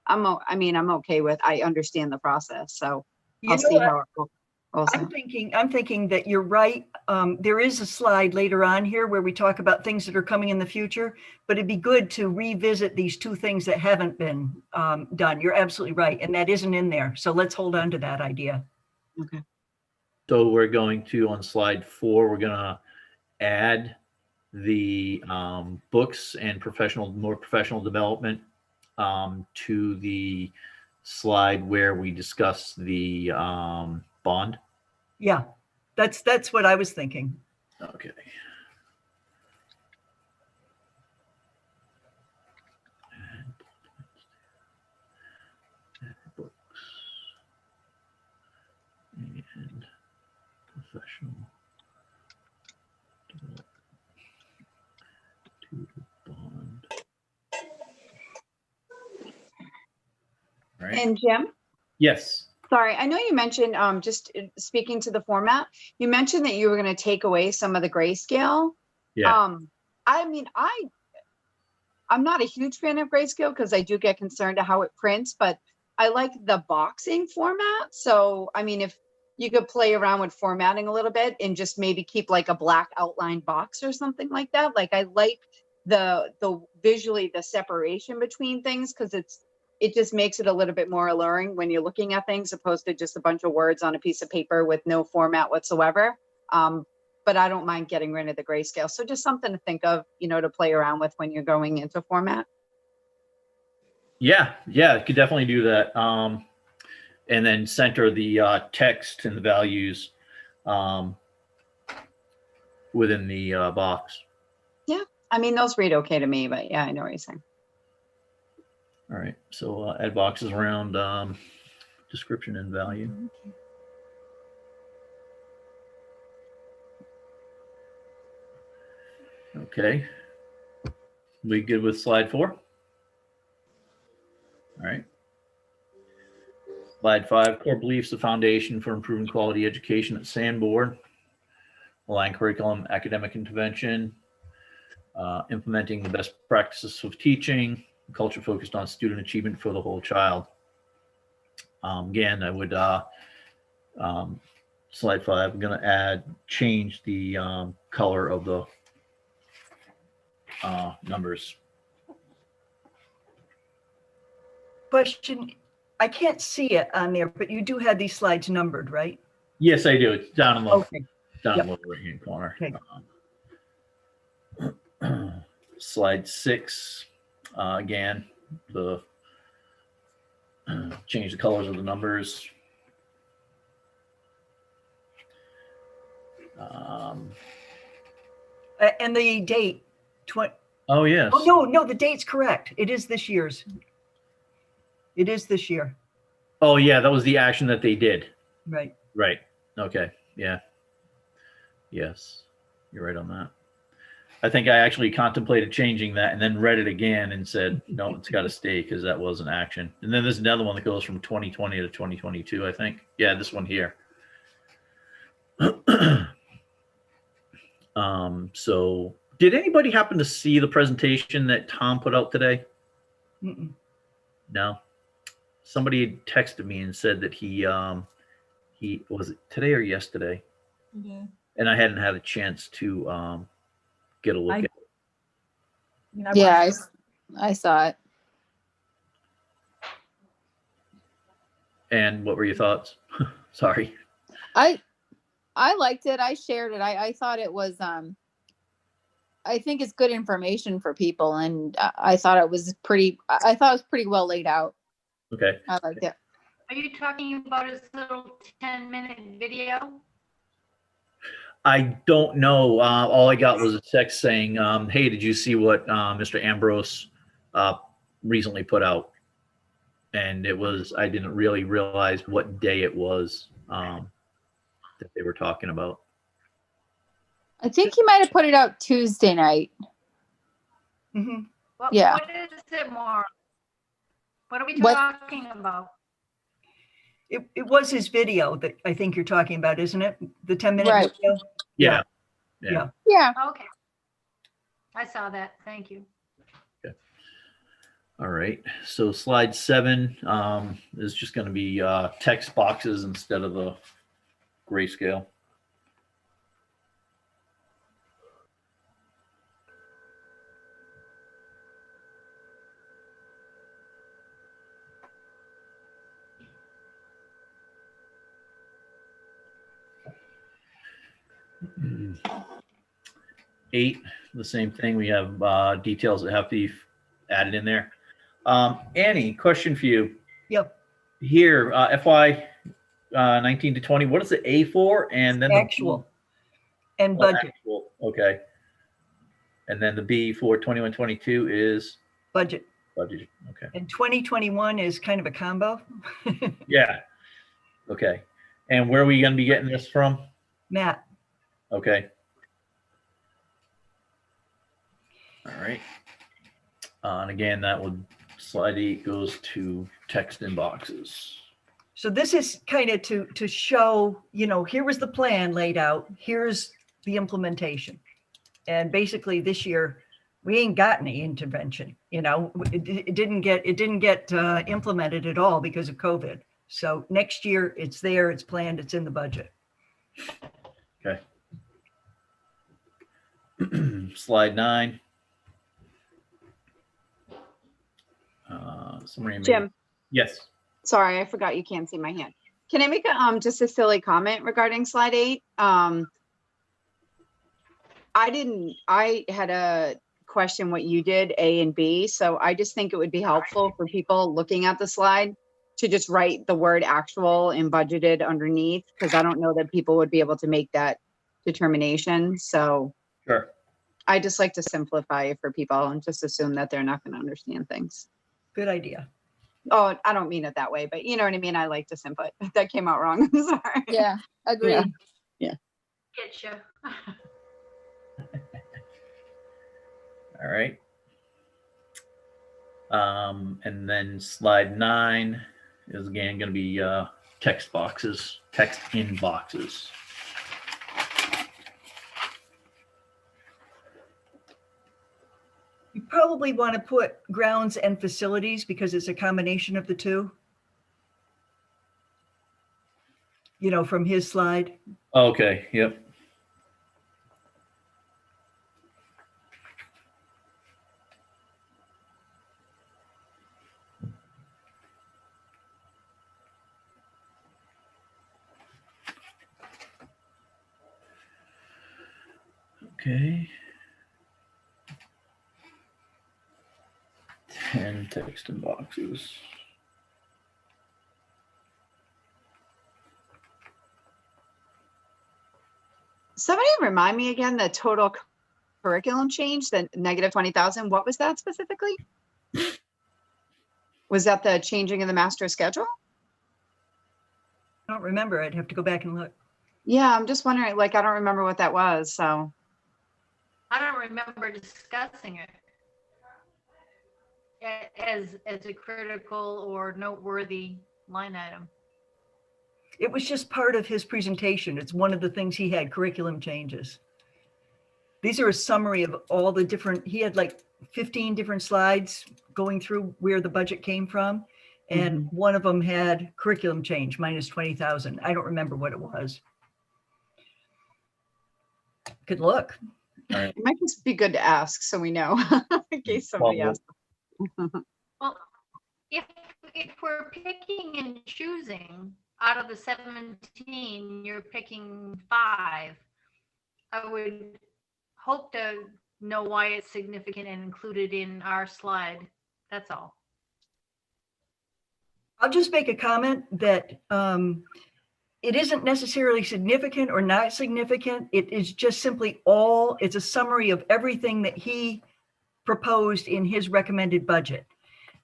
I'm okay with, I understand the process. So I'll see how it goes. I'm thinking that you're right. There is a slide later on here where we talk about things that are coming in the future, but it'd be good to revisit these two things that haven't been done. You're absolutely right. And that isn't in there. So let's hold on to that idea. Okay. So we're going to, on slide 4, we're going to add the books and more professional development to the slide where we discuss the bond. Yeah, that's what I was thinking. Okay. Books and professional development to the bond. All right. And Jim? Yes. Sorry, I know you mentioned, just speaking to the format, you mentioned that you were going to take away some of the grayscale. Yeah. I mean, I'm not a huge fan of grayscale because I do get concerned at how it prints, but I like the boxing format. So, I mean, if you could play around with formatting a little bit and just maybe keep like a black outline box or something like that. Like I like the visually the separation between things because it just makes it a little bit more alluring when you're looking at things opposed to just a bunch of words on a piece of paper with no format whatsoever. But I don't mind getting rid of the grayscale. So just something to think of, you know, to play around with when you're going into format. Yeah, you could definitely do that. And then center the text and the values within the box. Yeah, I mean, those read okay to me, but yeah, I know what you're saying. All right, so add boxes around description and value. Okay, we good with slide 4? All right. Slide 5, core beliefs, the foundation for improving quality education at Sanborn. Align curriculum, academic intervention, implementing the best practices of teaching, culture focused on student achievement for the whole child. Again, I would, slide 5, I'm gonna change the color of the numbers. Question, I can't see it on there, but you do have these slides numbered, right? Yes, I do. It's down in the Okay, down in Yep. the right-hand corner. Okay. Slide 6, again, the change the colors of the numbers. And the date, Oh, yes. oh, no, the date's correct. It is this year's. It is this year, Oh, yeah, that was the action that they did. right? Right. Okay. Yeah. Yes. You're right on that. I think I actually contemplated changing that and then read it again and said, no, it's got to stay because that was an action. And then there's another one that goes from 2020 to 2022, I think. Yeah, this one here. So did anybody happen to see the presentation that Tom put out today? Mm-mm. No. Somebody had texted me and said that he was it today or yesterday? Yeah. And I hadn't had a chance to get a look at it. Yeah, I saw it. And what were your thoughts? Sorry. I liked it. I shared it. I thought it was I think it's good information for people, and I thought it was pretty well laid out. Okay. I liked it. Are you talking about his little 10-minute video? I don't know. All I got was a text saying, hey, did you see what Mr. Ambrose recently put out? And it was, I didn't really realize what day it was that they were talking about. I think he might have put it out Tuesday night. Mm-hmm. Yeah. What is it, Maura? What are we What- talking about? It was his video that I think you're talking about, isn't it? The 10-minute Right. video? Yeah. Yeah. Yeah. Okay. I saw that. Thank you. All right. So slide 7 is just going to be text boxes instead of the grayscale. Mm. 8, the same thing. We have details that have to be added in there. Annie, question for you. Yep. Here, FY 19 to 20, what is the A for? And then Actual and the budget. actual, okay. And then the B for 21, 22 is Budget. budget. Okay. And 2021 is kind of a combo. Yeah. Okay. And where are we going to be getting this from? Matt, Okay. All right. And again, that would slide 8 goes to text inboxes. so this is kind of to show, here was the plan laid out. Here's the implementation. And basically this year, we ain't got any intervention. It didn't get implemented at all because of COVID. So next year it's there, it's planned, it's in the budget. Okay. Slide 9. Somebody made- Jim, Yes. sorry, I forgot you can't see my hand. Can I make just a silly comment regarding slide 8? I had a question what you did, A and B. So I just think it would be helpful for people looking at the slide to just write the word actual and budgeted underneath, because I don't know that people would be able to make that determination. So Sure. I just like to simplify it for people and just assume that they're not going to understand things. Good idea. Oh, I don't mean it that way, but you know what I mean? I like to simplify. That came out wrong. I'm sorry. Yeah. Agreed. Yeah. Get you. All right. And then slide 9 is again going to be text boxes, text in boxes. You probably want to put grounds and facilities because it's a combination of the two. you know, from his slide. Okay, yep. Okay. 10 text and boxes. Somebody remind me again, the total curriculum change, the negative 20,000, what was that specifically? Was that the changing of the master schedule? I don't remember. I'd have to go back and look. Yeah, I'm just wondering, like, I don't remember what that was, so. I don't remember discussing it as a critical or noteworthy line item. It was just part of his presentation. It's one of the things he had, curriculum changes. These are a summary of all the different, he had like 15 different slides going through where the budget came from. And one of them had curriculum change, minus 20,000. I don't remember what it was. Good look. All right. It might just be good to ask so we know in case somebody Well, asks. Well, if we're picking and choosing out of the 17, you're picking 5. I would hope to know why it's significant and included in our slide. That's all. I'll just make a comment that it isn't necessarily significant or not significant. It is just simply it's a summary of everything that he proposed in his recommended budget.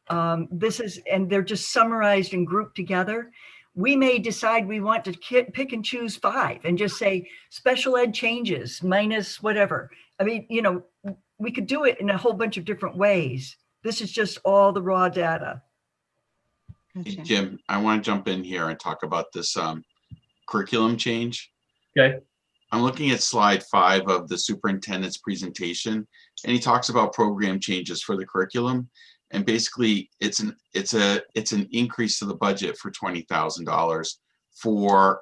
And they're just summarized and grouped together. We may decide we want to pick and choose 5 and just say special ed changes minus whatever. I mean, you know, we could do it in a whole bunch of different ways. This is just all the raw data. Hey, Jim, I want to jump in here and talk about this curriculum change. Okay. I'm looking at slide 5 of the superintendent's presentation, and he talks about program changes for the curriculum. And basically, it's an increase to the budget for $20,000 for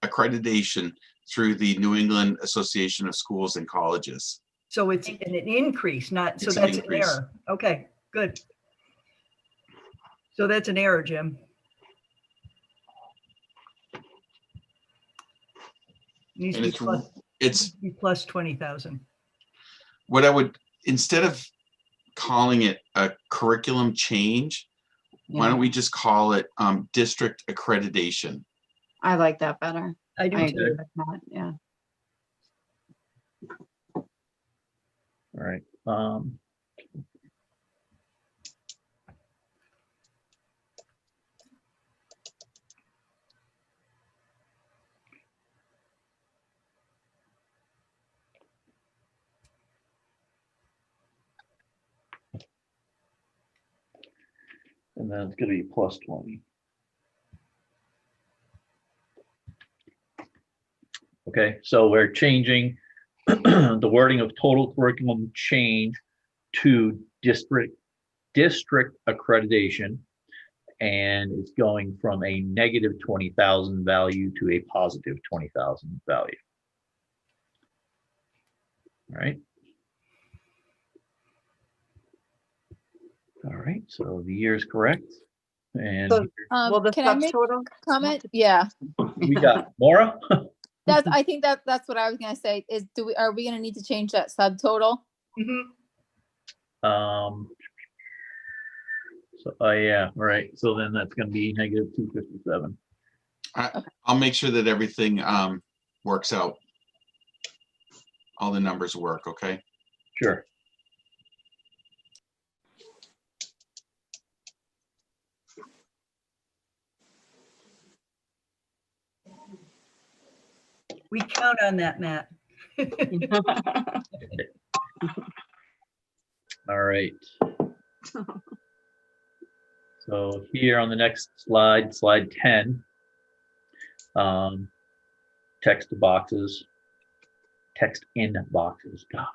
accreditation through the New England Association of Schools and Colleges. So it's an increase, not, so It's an that's an increase. error. Okay, good. So that's an error, Jim. Needs And to be it's plus 20,000. what I would, instead of calling it a curriculum change, why don't we just call it district accreditation? I like that better. I do I too. agree with that, yeah. All right. And then it's going to be plus 20. Okay, so we're changing the wording of total curriculum change to district accreditation, and it's going from a negative 20,000 value to a positive 20,000 value. All right. All right, so the year is correct. And So, well, the Can I make a subtotal, comment? Yeah, we got Maura. I think that's what I was gonna say is are we gonna need to change that subtotal? So yeah, all right. So then that's going to be negative 257. I'll make sure that everything works out. All the numbers work, okay? Sure. We count on that, Matt. All right. So here on the next slide, slide 10, text boxes, text in boxes. God.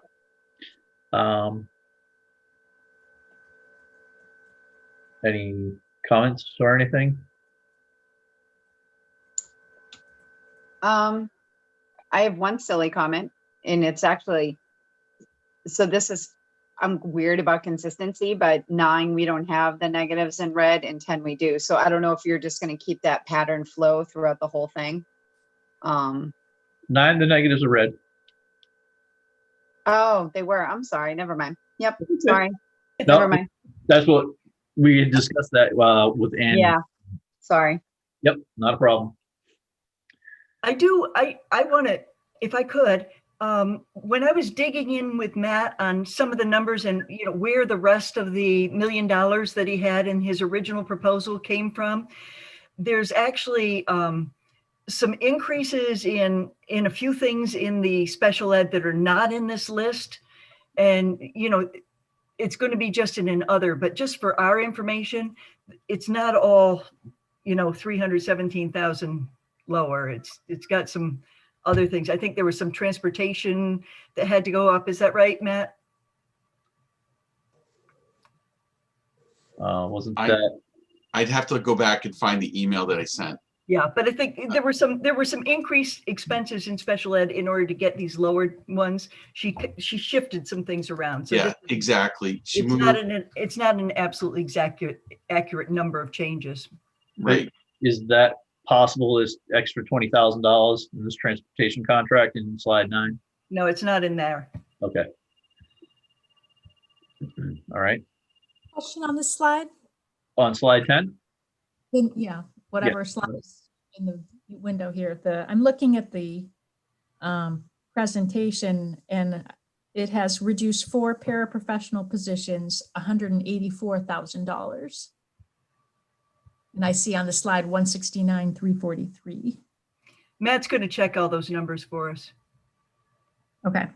Any comments or anything? I have one silly comment, and it's actually, so this is, I'm weird about consistency, but 9, we don't have the negatives in red, and 10 we do. So I don't know if you're just going to keep that pattern flow throughout the whole thing. 9, the negatives are red. Oh, they were. I'm sorry. Never mind. Yep. Okay. Sorry. No, Never mind. that's what we had discussed that with Andy. Yeah. Sorry. Yep, not a problem. I want to, if I could, when I was digging in with Matt on some of the numbers and, you know, where the rest of the $1 million that he had in his original proposal came from, there's actually some increases in a few things in the special ed that are not in this list. And, you know, it's going to be just in an other, but just for our information, it's not all, you know, 317,000 lower. It's got some other things. I think there was some transportation that had to go up. Is that right, Matt? Wasn't that? I'd have to go back and find the email that I sent. Yeah, but I think there were some increased expenses in special ed in order to get these lowered ones. She shifted some things around. So Yeah, exactly. She it's moved. not an absolutely accurate number of changes. Right. Is that possible? This extra $20,000 in this transportation contract in slide 9? No, it's not in there. Okay. All right. Question on this slide? On slide 10? Then, yeah, whatever slide is in the window here. I'm looking at the presentation, and it has reduced 4 paraprofessional positions, $184,000. And I see on the slide 169,343. Matt's going to check all those numbers for us. Okay.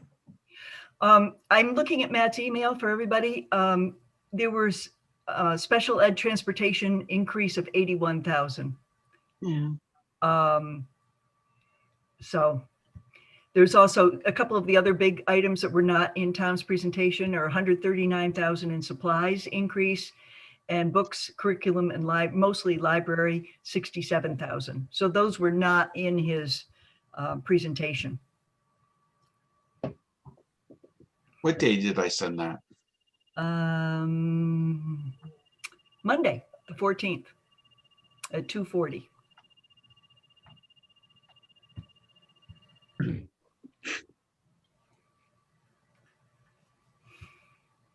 I'm looking at Matt's email for everybody. There was a special ed transportation increase of 81,000. Yeah. So there's also a couple of the other big items that were not in Tom's presentation are 139,000 in supplies increase, and books, curriculum, and mostly library, 67,000. So those were not in his presentation. What day did I send that? Monday, the 14th at 2:40.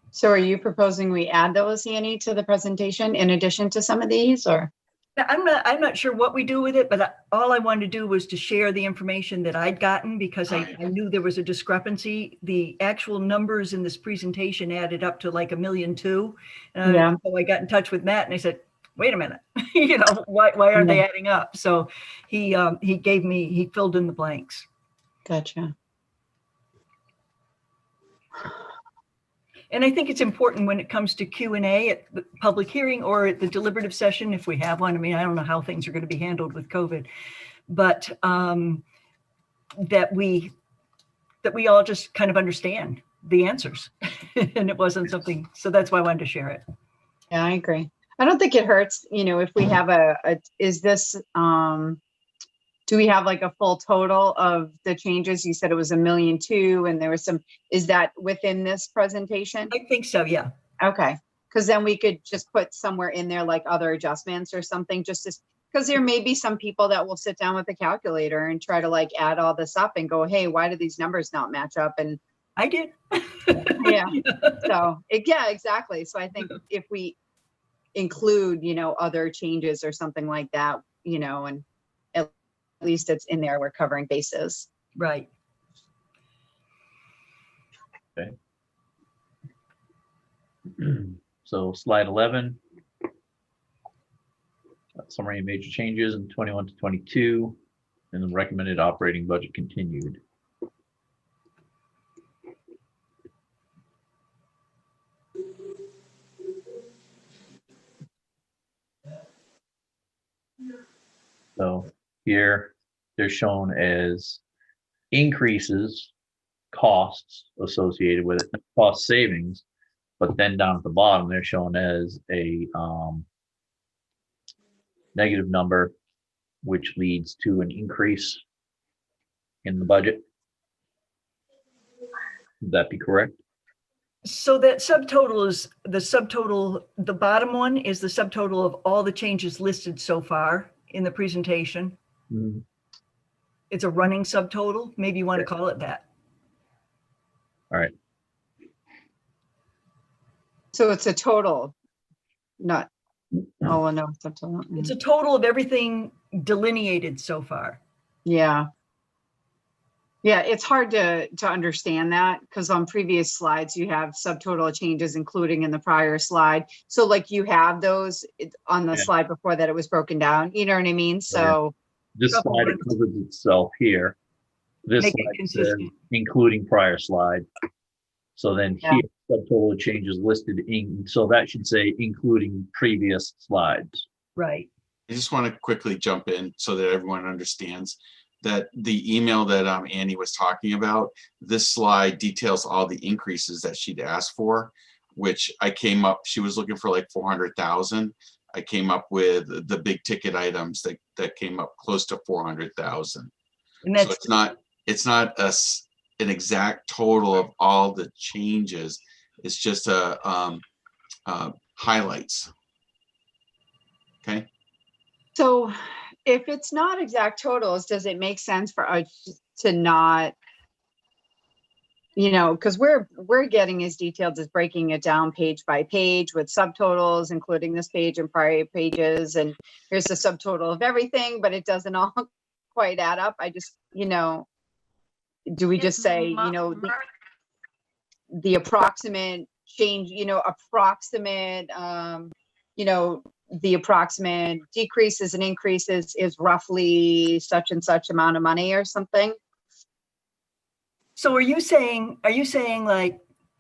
So are you proposing we add those, Annie, to the presentation in addition to some of these, or? I'm not sure what we do with it, but all I wanted to do was to share the information that I'd gotten because I knew there was a discrepancy. The actual numbers in this presentation added up to like $1.2 million. So I got in touch with Matt and I said, wait a minute, you know, why aren't they adding up? So he filled in the blanks. Gotcha. And I think it's important when it comes to Q&A at the public hearing or at the deliberative session, if we have one. I mean, I don't know how things are going to be handled with COVID, but that we all just kind of understand the answers and it wasn't something, so that's why I wanted to share it. Yeah, I agree. I don't think it hurts, you know, if we have is this, do we have like a full total of the changes? You said it was $1.2 million and there was some, is that within this presentation? I think so, yeah. Okay, because then we could just put somewhere in there like other adjustments or something, just to, because there may be some people that will sit down with a calculator and try to like add all this up and go, hey, why do these numbers not match up? And I did. Yeah, so yeah, exactly. So I think if we include, you know, other changes or something like that, you know, and at least it's in there, we're covering bases. Right. Okay. So slide 11. Summary of major changes in 21 to 22, and the recommended operating budget continued. So here they're shown as increases, costs associated with it, cost savings, but then down at the bottom they're shown as a negative number, which leads to an increase in the budget. Would that be correct? So that subtotal is the subtotal, the bottom one is the subtotal of all the changes listed so far in the presentation. Mhm. It's a running subtotal. Maybe you want to call it that. All right. So it's a total, not, oh, well, no, it's a total. It's a total of everything delineated so far. Yeah. Yeah, it's hard to understand that because on previous slides, you have subtotal changes, including in the prior slide. So like you have those on the Yeah. slide before that it was broken down, you know what I mean? So This Couple slide ones. covers itself here. This Make it slide says consistent. including prior slide. So then Yeah. here, subtotal of changes listed in, so that should say including previous slides. Right. I just want to quickly jump in so that everyone understands that the email that Annie was talking about, this slide details all the increases that she'd asked for, which I came up, she was looking for like 400,000. I came up with the big ticket items that came up close to 400,000. And So that's it's not an exact total of all the changes. It's just highlights. Okay. so if it's not exact totals, does it make sense for us to not, you know, because we're getting as detailed as breaking it down page by page with subtotals, including this page and prior pages, and here's the subtotal of everything, but it doesn't all quite add up. I just, you know, do we just say, you know, the approximate change, you know, approximate, you know, the approximate decreases and increases is roughly such and such amount of money or something? so are you saying like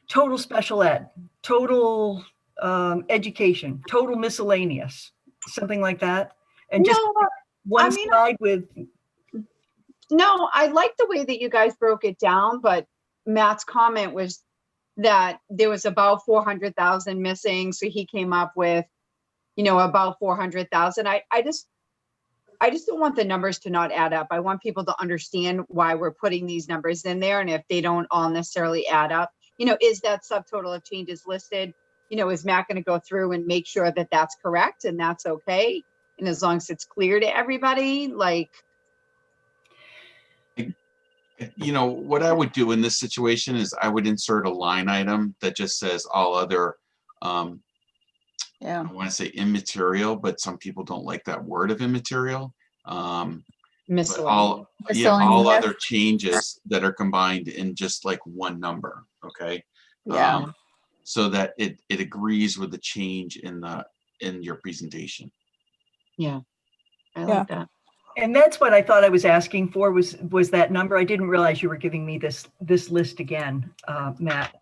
total special ed, total education, total miscellaneous, something like that? And just No, one I mean, slide with, no, I like the way that you guys broke it down, but Matt's comment was that there was about 400,000 missing. So he came up with, you know, about 400,000. I just don't want the numbers to not add up. I want people to understand why we're putting these numbers in there. And if they don't all necessarily add up, you know, is that subtotal of changes listed? You know, is Matt going to go through and make sure that that's correct and that's okay? And as long as it's clear to everybody, like, You know, what I would do in this situation is I would insert a line item that just says all other, Yeah. I want to say immaterial, but some people don't like that word of immaterial. But miscellaneous. all Miscellaneous. other changes that are combined in just like one number, okay? Yeah. So that it agrees with the change in your presentation. Yeah, I Yeah. like that. and that's what I thought I was asking for was that number. I didn't realize you were giving me this list again, Matt.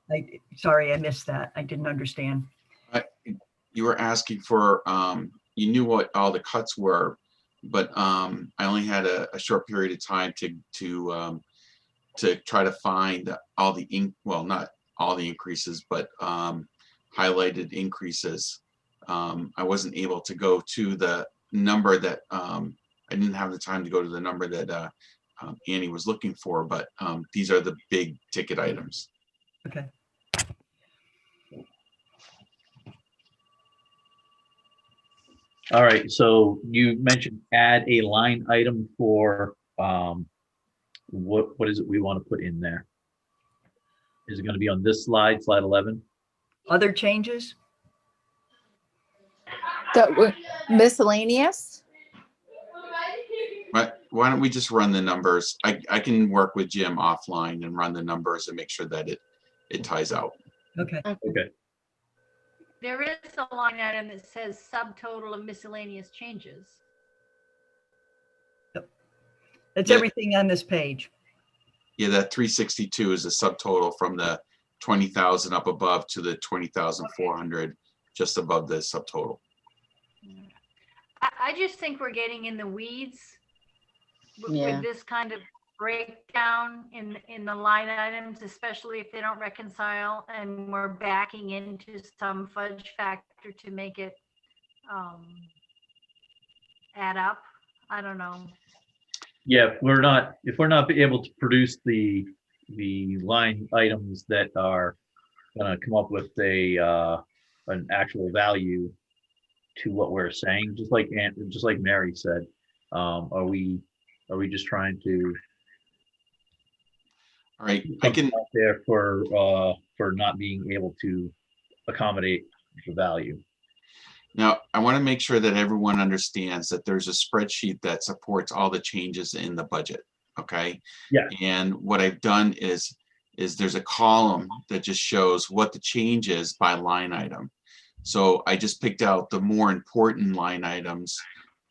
Sorry, I missed that. I didn't understand. You were asking for, you knew what all the cuts were, but I only had a short period of time to try to find all the well, not all the increases, but highlighted increases. I wasn't able to go to the number that I didn't have the time to go to the number that Annie was looking for, but these are the big ticket items. Okay. All right, so you mentioned add a line item for, what is it we want to put in there? Is it going to be on this slide, slide 11? Other changes? That were miscellaneous. But why don't we just run the numbers? I can work with Jim offline and run the numbers and make sure that it ties out. Okay. Okay. There is a line item that says subtotal of miscellaneous changes. That's Yeah. everything on this page. Yeah, that 362 is a subtotal from the 20,000 up above to the 20,400 just above the subtotal. I just think we're getting in the weeds Yeah. with this kind of breakdown in the line items, especially if they don't reconcile and we're backing into some fudge factor to make it add up. I don't know. Yeah, if we're not able to produce the line items that are gonna come up with an actual value to what we're saying, just like Mary said, are we just trying to All right, put I something can, out there for not being able to accommodate the value? now I want to make sure that everyone understands that there's a spreadsheet that supports all the changes in the budget, okay? Yeah. And what I've done is there's a column that just shows what the change is by line item. So I just picked out the more important line items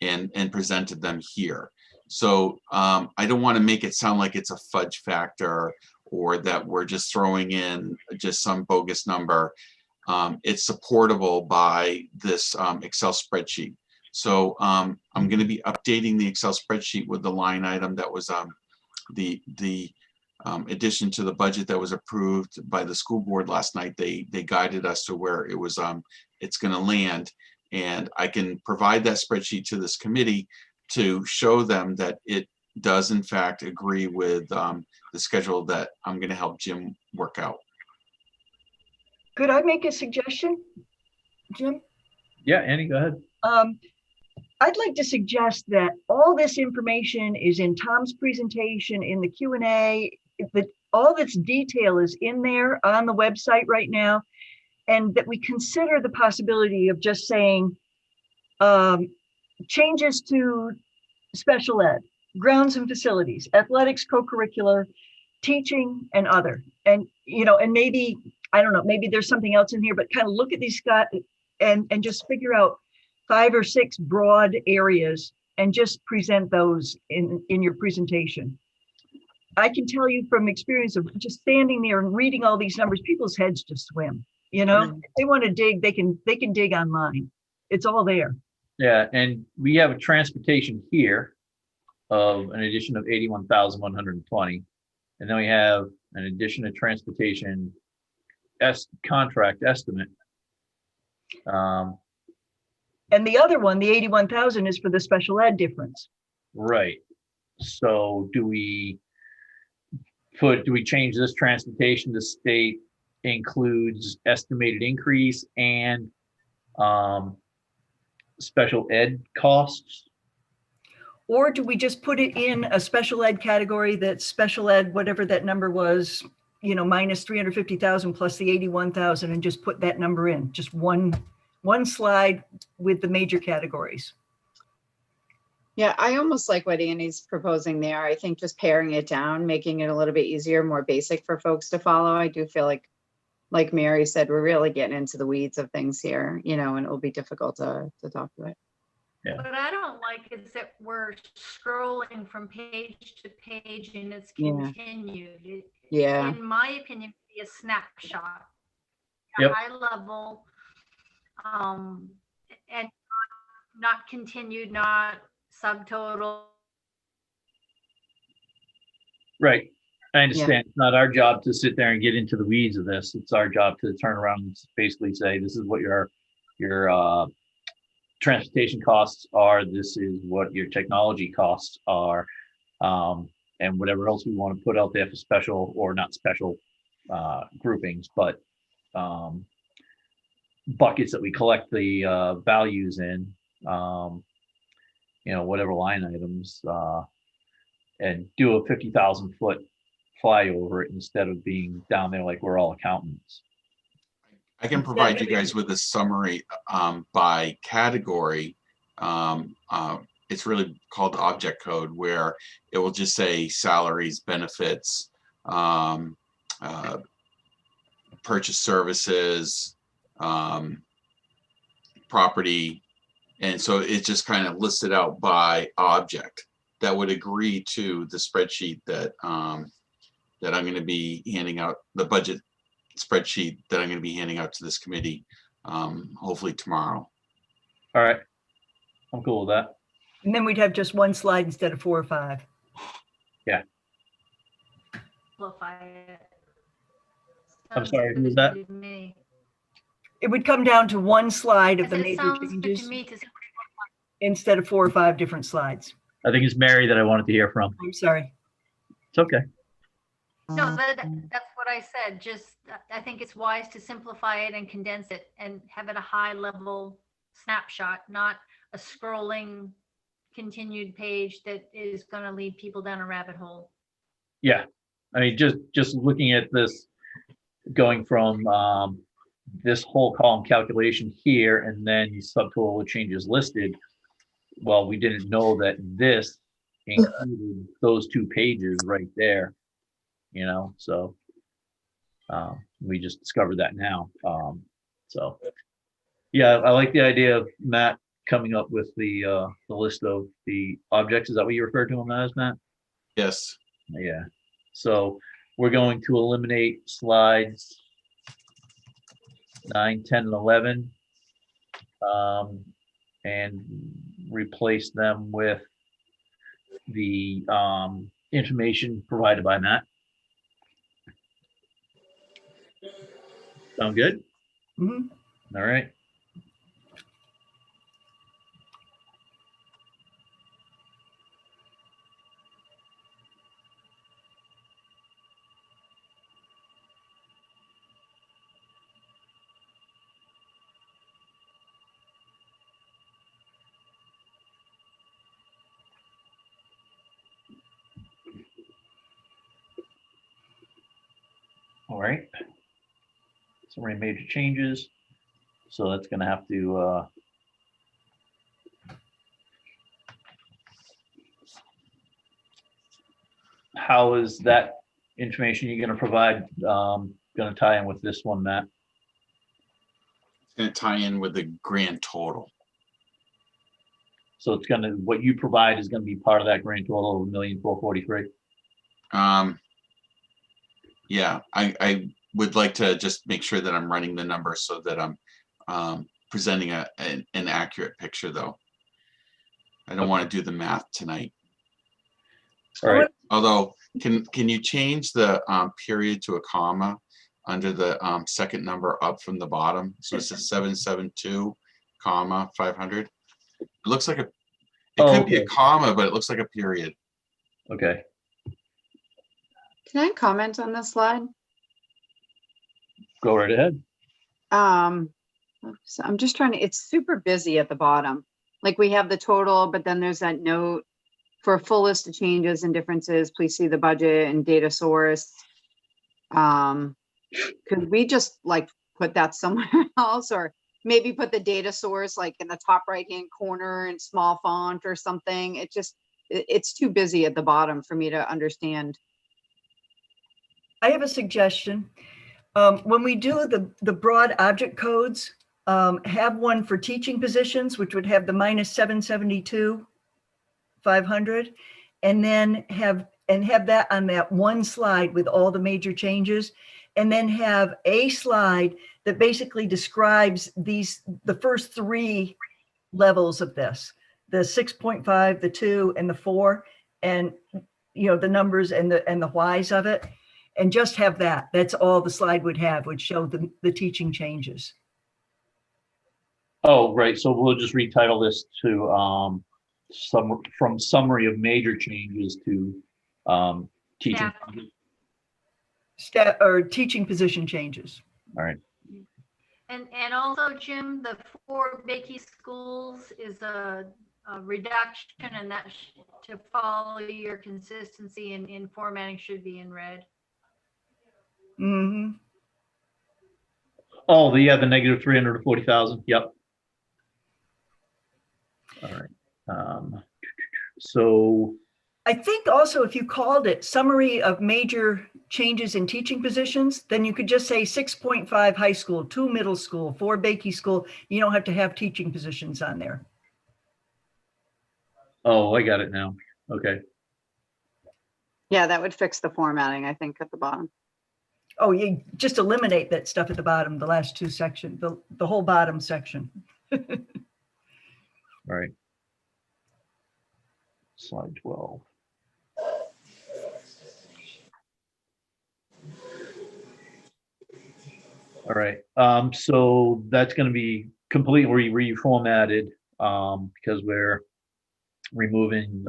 and presented them here. So I don't want to make it sound like it's a fudge factor or that we're just throwing in just some bogus number. It's supportable by this Excel spreadsheet. So I'm going to be updating the Excel spreadsheet with the line item that was the addition to the budget that was approved by the school board last night. They guided us to where it was it's going to land, and I can provide that spreadsheet to this committee to show them that it does in fact agree with the schedule that I'm going to help Jim work out. Could I make a suggestion, Jim? Yeah, Annie, go ahead. I'd like to suggest that all this information is in Tom's presentation, in the Q&A, that all this detail is in there on the website right now, and that we consider the possibility of just saying changes to special ed, grounds and facilities, athletics, co-curricular, teaching, and other. And, you know, and maybe, I don't know, maybe there's something else in here, but kind of look at these, Scott, and just figure out 5 or 6 broad areas and just present those in your presentation. I can tell you from experience of just standing there and reading all these numbers, people's heads just swim. You know, if they want to dig, they can dig online. It's all there. Yeah, and we have a transportation here of an addition of 81,120, and then we have an addition of transportation contract estimate. And the other one, the 81,000, is for the special ed difference. Right. So do we change this transportation to state includes estimated increase and special ed costs? Or do we just put it in a special ed category that's special ed, whatever that number was, you know, minus 350,000 plus the 81,000, and just put that number in, just one slide with the major categories? Yeah, I almost like what Annie's proposing there. I think just paring it down, making it a little bit easier, more basic for folks to follow. I do feel like Mary said, we're really getting into the weeds of things here, you know, and it will be difficult to talk to it. Yeah. What I don't like is that we're scrolling from page to page and it's Yeah. continued. Yeah. In my opinion, be a snapshot, Yep. high level, and not continued, not subtotal. Right. I understand. It's not our job to sit there and get into the weeds of this. It's our job to turn around and basically say, this is what your transportation costs are. This is what your technology costs are. And whatever else we want to put out there for special or not special groupings, but buckets that we collect the values in, you know, whatever line items, and do a 50,000 foot flyover instead of being down there like we're all accountants. I can provide you guys with a summary by category. It's really called object code, where it will just say salaries, benefits, purchase services, property. And so it's just kind of listed out by object that would agree to the spreadsheet that that I'm going to be handing out, the budget spreadsheet that I'm going to be handing out to this committee, hopefully tomorrow. All right. I'm cool with that. And then we'd have just one slide instead of 4 or 5. Yeah. Simplify it. I'm Sounds sorry, who was good that? to me. It would come down to one slide of the It major sounds good to changes me to instead of 4 or 5 different slides. I think it's Mary that I wanted to hear from. I'm sorry. It's okay. No, that's what I said. Just, I think it's wise to simplify it and condense it and have it a high level snapshot, not a scrolling continued page that is going to lead people down a rabbit hole. Yeah. I mean, just looking at this, going from this whole column calculation here, and then the subtotal changes listed. Well, we didn't know that this included those 2 pages right there, you know, so we just discovered that now. So yeah, I like the idea of Matt coming up with the list of the objects. Is that what you referred to them as, Matt? Yes. Yeah. So we're going to eliminate slides 9, 10, and 11, and replace them with the information provided by Matt. Sound good? Mhm. All right. All right. Summary major changes. So that's going to have to how is that information you're going to provide going to tie in with this one, Matt? It's going to tie in with the grand total. So it's going to, what you provide is going to be part of that grand total of 1,443,000. Yeah, I would like to just make sure that I'm running the numbers so that I'm presenting an accurate picture, though. I don't want to do the math tonight. All right. Although, can you change the period to a comma under the second number up from the bottom? So it says 772, comma 500. It looks like it could be a comma, but it looks like a period. Okay. Can I comment on this slide? Go right ahead. So I'm just trying to, it's super busy at the bottom. Like we have the total, but then there's that note for a full list of changes and differences, please see the budget and data source. Could we just like put that somewhere else, or maybe put the data source like in the top right-hand corner in small font or something? It's too busy at the bottom for me to understand. I have a suggestion. When we do the broad object codes, have one for teaching positions, which would have the -772,500, and then have that on that one slide with all the major changes, and then have a slide that basically describes the first 3 levels of this, the 6.5, the 2, and the 4, and you know the numbers and the whys of it. And just have that. That's all the slide would have, would show the teaching changes. Oh, right. So we'll just retitle this to from summary of major changes to teaching. Teaching position changes. All right. And also, Jim, the 4 Bakey schools is a reduction, and that to follow your consistency in formatting should be in red. Mm-hmm. Oh, the -340,000. Yep. All right. So I think also if you called it summary of major changes in teaching positions, then you could just say 6.5 high school, 2 middle school, 4 Bakey school. You don't have to have teaching positions on there. oh, I got it now. Okay. Yeah, that would fix the formatting, I think, at the bottom. Oh, you just eliminate that stuff at the bottom, the last 2 sections, the whole bottom section. All right. Slide 12. All right. So that's going to be completely reformatted because we're removing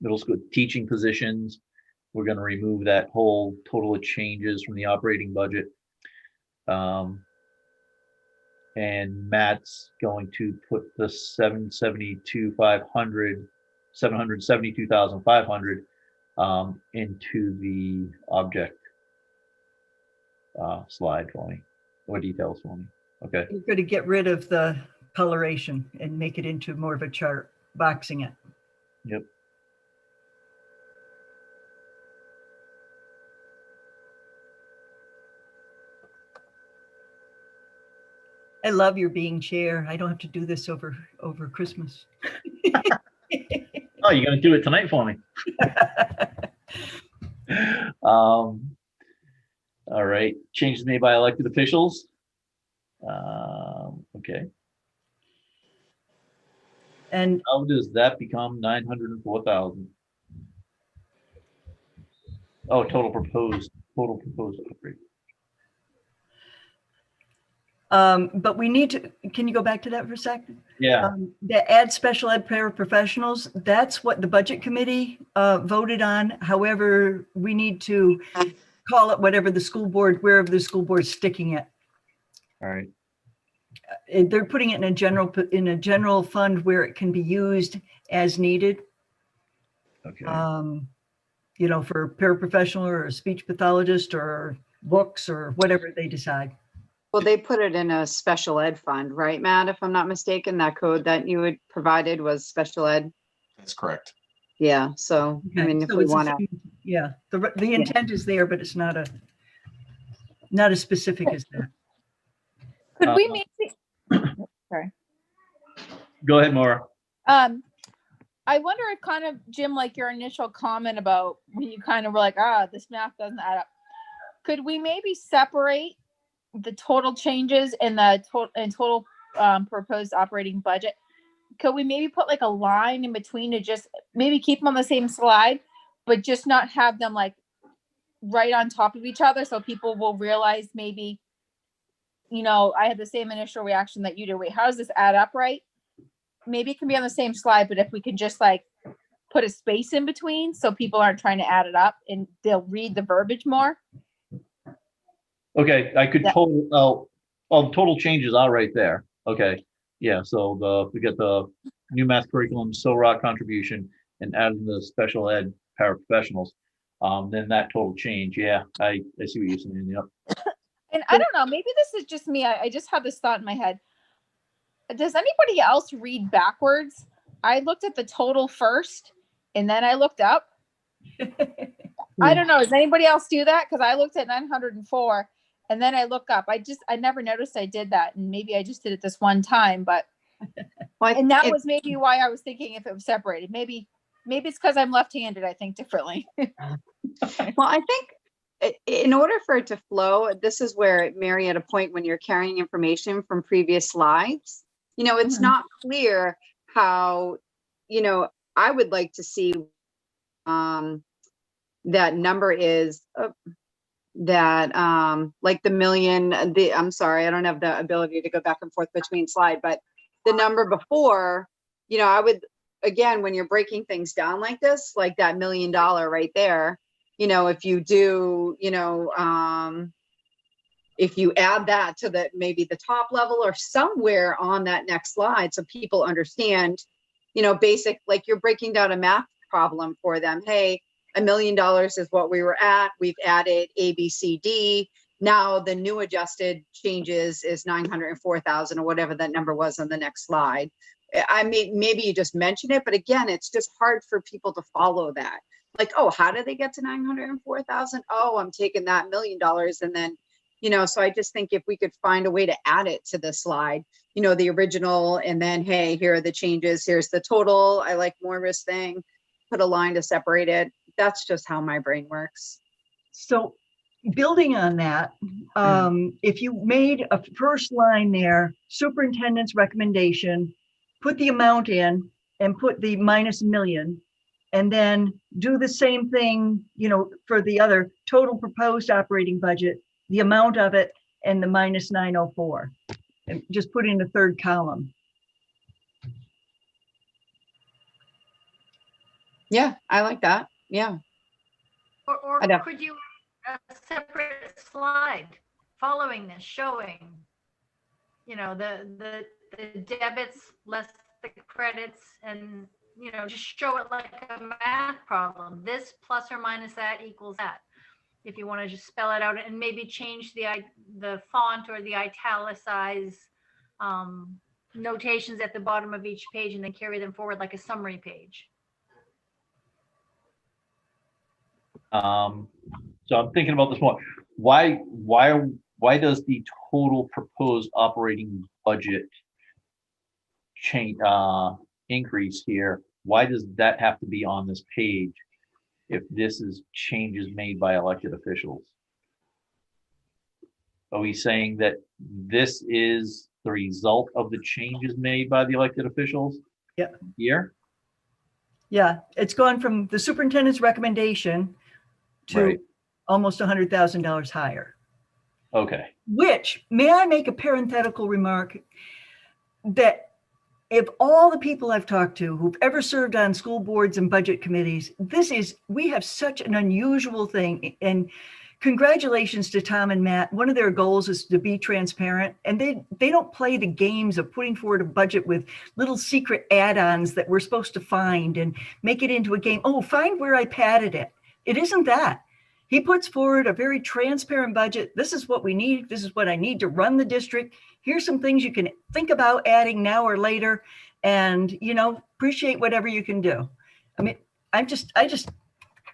middle school teaching positions. We're going to remove that whole total of changes from the operating budget. And Matt's going to put the 772,500 into the object slide for me, or details for me. Okay. You're going to get rid of the coloration and make it into more of a chart, boxing it. Yep. I love your being chair. I don't have to do this over Christmas. Oh, you're going to do it tonight for me. All right. Changes made by elected officials. Okay. And how does that become 904,000? Oh, total proposed upgrade. But we need to, can you go back to that for a second? Yeah. The add special ed paraprofessionals, that's what the budget committee voted on. However, we need to call it whatever the school board, wherever the school board's sticking it. All right. They're putting it in a general fund where it can be used as needed. Okay. You know, for paraprofessional or a speech pathologist or books or whatever they decide. Well, they put it in a special ed fund, right, Matt? If I'm not mistaken, that code that you had provided was special ed. That's correct. Yeah. So, Okay, I mean, if so we it's want to, yeah, the intent is there, but it's not as specific as that. Could we maybe, sorry. Go ahead, Maura. I wonder if kind of, Jim, like your initial comment about when you kind of were like, this math doesn't add up. Could we maybe separate the total changes in the total proposed operating budget? Could we maybe put like a line in between to just maybe keep them on the same slide, but just not have them like right on top of each other, so people will realize maybe, you know, I had the same initial reaction that you did. Wait, how does this add up right? Maybe it can be on the same slide, but if we can just like put a space in between so people aren't trying to add it up and they'll read the verbiage more. Okay, I could all the total changes are right there. Okay, yeah. So we got the new math curriculum, SOROC contribution, and adding the special ed paraprofessionals. Then that total change. Yeah, I see what you're saying. Yep. And I don't know, maybe this is just me. I just have this thought in my head. Does anybody else read backwards? I looked at the total first and then I looked up. I don't know. Does anybody else do that? Because I looked at 904 and then I look up. I never noticed I did that. And maybe I just did it this one time, but and that was maybe why I was thinking if it was separated. Maybe it's because I'm left-handed, I think differently. well, I think in order for it to flow, this is where Mary had a point when you're carrying information from previous slides. You know, it's not clear how, you know, I would like to see that number is that like the million, I'm sorry, I don't have the ability to go back and forth between slide, but the number before, you know, I would, again, when you're breaking things down like this, like that $1 million right there, you know, if you do, you know, if you add that to the maybe the top level or somewhere on that next slide so people understand, you know, basic, like you're breaking down a math problem for them. Hey, $1 million is what we were at. We've added A, B, C, D. Now the new adjusted changes is 904,000 or whatever that number was on the next slide. I mean, maybe you just mention it, but again, it's just hard for people to follow that. Like, oh, how did they get to 904,000? Oh, I'm taking that $1 million and then, you know, so I just think if we could find a way to add it to the slide, you know, the original, and then, hey, here are the changes. Here's the total. I like Moira's thing. Put a line to separate it. That's just how my brain works. So building on that, if you made a first line there, superintendent's recommendation, put the amount in and put the minus $1 million, and then do the same thing, you know, for the other total proposed operating budget, the amount of it and the minus 904, and just put in the third column. Yeah, I like that. Yeah. Or I know. could you a separate slide following this showing, you know, the debits less the credits, and you know, just show it like a math problem. This plus or minus that equals that. If you want to just spell it out and maybe change the font or the italicize notations at the bottom of each page, and then carry them forward like a summary page. So I'm thinking about this more. Why does the total proposed operating budget change, increase here? Why does that have to be on this page if this is changes made by elected officials? Are we saying that this is the result of the changes made by the elected officials? Yeah. Here? Yeah, it's gone from the superintendent's recommendation to Right. almost $100,000 higher. Okay. Which, may I make a parenthetical remark that if all the people I've talked to who've ever served on school boards and budget committees, we have such an unusual thing. And congratulations to Tom and Matt. One of their goals is to be transparent, and they don't play the games of putting forward a budget with little secret add-ons that we're supposed to find and make it into a game. Oh, find where I padded it. It isn't that. He puts forward a very transparent budget. This is what we need. This is what I need to run the district. Here's some things you can think about adding now or later, and, you know, appreciate whatever you can do. I mean, I just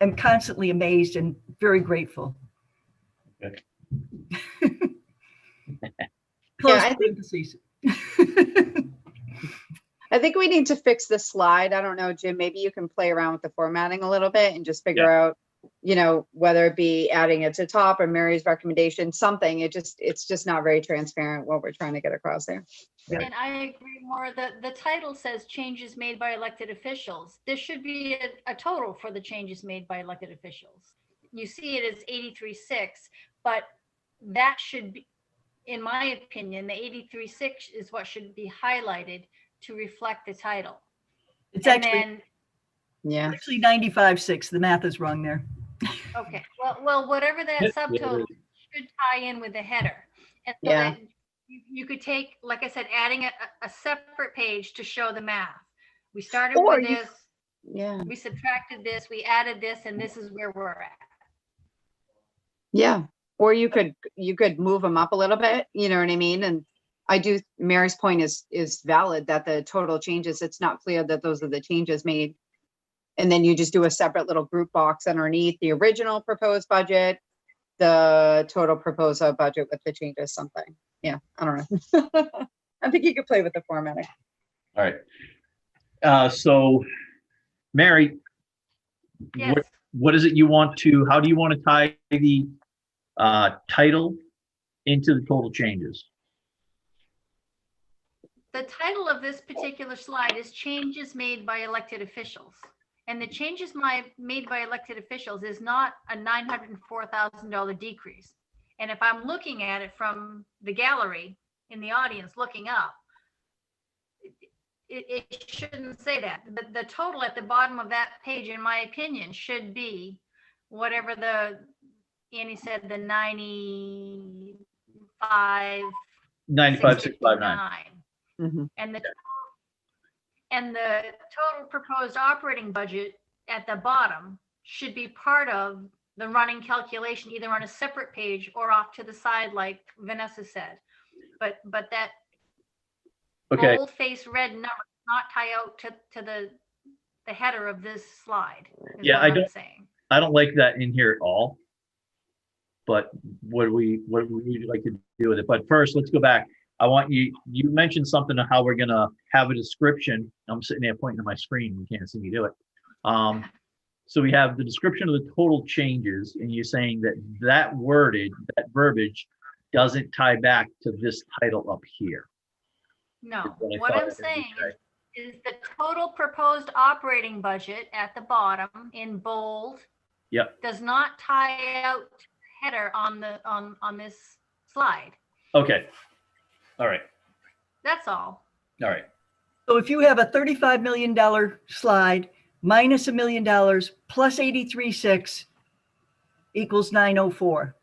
am constantly amazed and very grateful. Okay. Close I think- parentheses. I think we need to fix the slide. I don't know, Jim, maybe you can play around with the formatting a little bit and just figure out, you know, whether it be adding it to top or Mary's recommendation, something. It's just not very transparent what we're trying to get across there. And I agree more that the title says changes made by elected officials. There should be a total for the changes made by elected officials. You see it as 83.6, but that should be, in my opinion, the 83.6 is what should be highlighted to reflect the title. It's And actually, then, Yeah. actually 95.6. The math is wrong there. okay, well, whatever that Yeah, it subtotal is. should tie in with the header. And so Yeah. that you could take, like I said, adding a separate page to show the math. We started Or with you- this, Yeah. we subtracted this, we added this, and this is where we're at. Yeah. Or you could move them up a little bit, you know what I mean? And Mary's point is valid that the total changes, it's not clear that those are the changes made. And then you just do a separate little group box underneath the original proposed budget, the total proposed budget with the changes, something. Yeah, I don't know. I think you could play with the formatting. All right. So, Mary, Yes. what is it you want to, how do you want to tie the title into the total changes? The title of this particular slide is changes made by elected officials. And the changes made by elected officials is not a $904,000 decrease. And if I'm looking at it from the gallery in the audience looking up, it shouldn't say that. The total at the bottom of that page, in my opinion, should be whatever Annie said, the 95,659. Mhm. And the total proposed operating budget at the bottom should be part of the running calculation, either on a separate page or off to the side, like Vanessa said. But that Okay. bold-faced red number does not tie out to the header of this slide. Is Yeah, what I'm saying. I don't like that in here at all. But what would we like to do with it? But first, let's go back. I want you mentioned something of how we're gonna have a description. I'm sitting there pointing to my screen. You can't see me do it. So we have the description of the total changes, and you're saying that verbiage doesn't tie back to this title up here. No, what I what thought I'm it would saying say. is the total proposed operating budget at the bottom in bold Yep. does not tie out to the header on this slide. Okay. All right. That's all. All right. So if you have a $35 million slide minus $1 million plus 83.6 equals 904.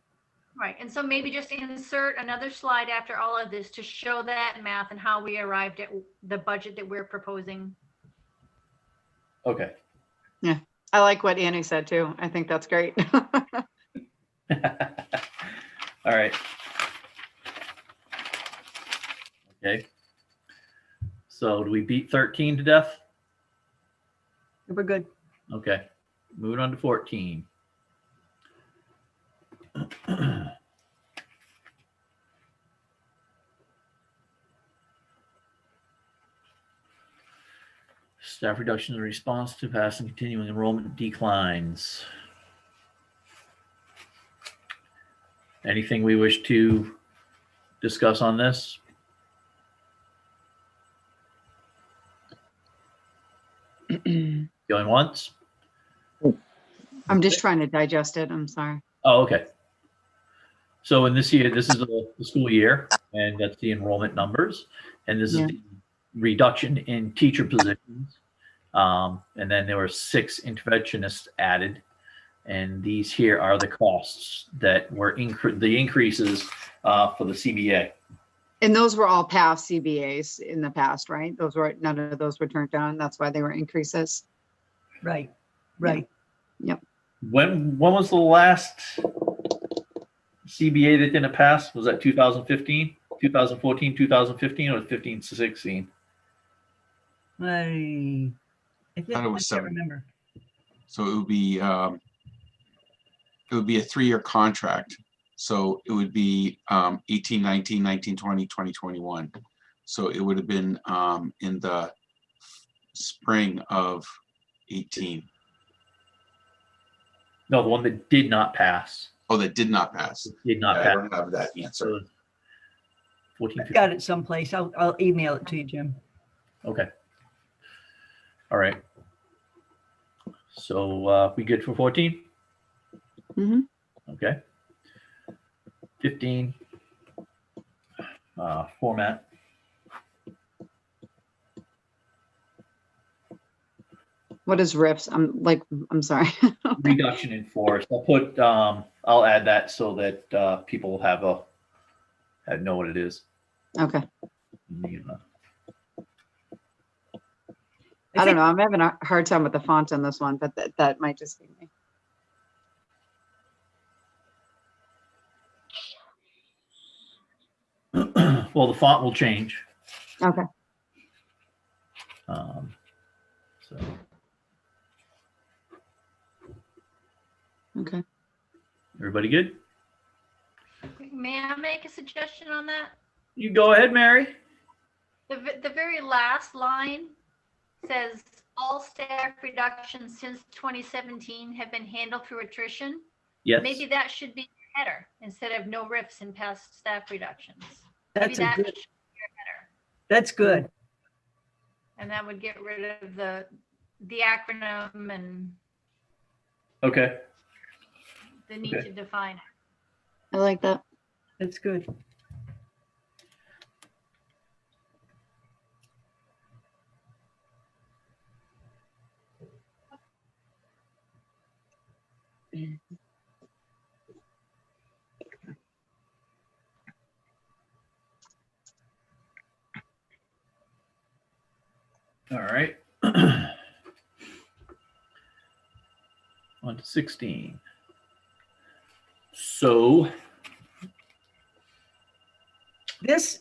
Right, and so maybe just insert another slide after all of this to show that math and how we arrived at the budget that we're proposing. Okay. Yeah, I like what Annie said too. I think that's great. All right. Okay. So do we beat 13 to death? We're good. Okay. Moving on to 14. Staff reduction in response to past and continuing enrollment declines. Anything we wish to discuss on this? Going once? I'm just trying to digest it. I'm sorry. Oh, okay. So in this year, this is the school year, and that's the enrollment numbers. And this is the reduction in teacher positions. And then there were 6 interventionists added. And these here are the costs that were the increases for the CBA. And those were all past CBAs in the past, right? Those were, none of those were turned down. That's why they were increases. Right. Right. Yep. When was the last CBA that didn't pass? Was that 2015, 2014, 2015, or 15 to 16? I think thought it was I can't 7. remember. So it would be a 3-year contract. So it would be 18, 19, 19, 20, 20, 21. So it would have been in the spring of 18. No, the one that did not pass. Oh, that did not pass. Did not I pass. don't have that answer. 14, I've got it someplace. I'll email it to you, Jim. Okay. All right. So we good for 14? Mm-hmm. Okay. 15. Format. What is RIFs? I'm sorry. Reduction in force. I'll add that so that people know what it is. Okay. You know. I don't know. I'm having a hard time with the font on this one, but that might just be me. Well, the font will change. Okay. So. Okay. Everybody good? May I make a suggestion on that? You go ahead, Mary. The very last line says all staff reductions since 2017 have been handled through attrition. Yes. Maybe that should be your header instead of no RIFs and past staff reductions. That's Maybe a that good. should be your header. That's good. And that would get rid of the acronym and Okay. the need to define it. I like that. That's good. All right. On to 16. So This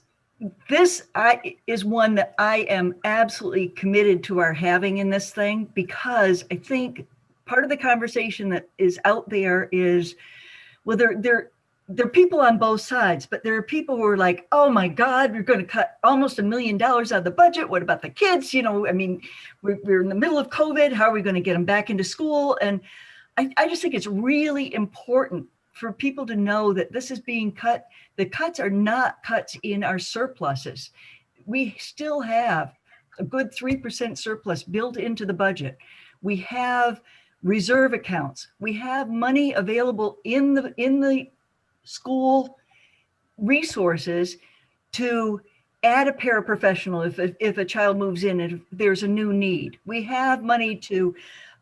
is one that I am absolutely committed to our having in this thing, because I think part of the conversation that is out there is, well, there are people on both sides, but there are people who are like, oh my God, we're going to cut almost $1 million out of the budget. What about the kids? You know, I mean, we're in the middle of COVID. How are we going to get them back into school? And I just think it's really important for people to know that this is being cut. The cuts are not cuts in our surpluses. We still have a good 3% surplus built into the budget. We have reserve accounts. We have money available in the school resources to add a paraprofessional if a child moves in and if there's a new need. We have money to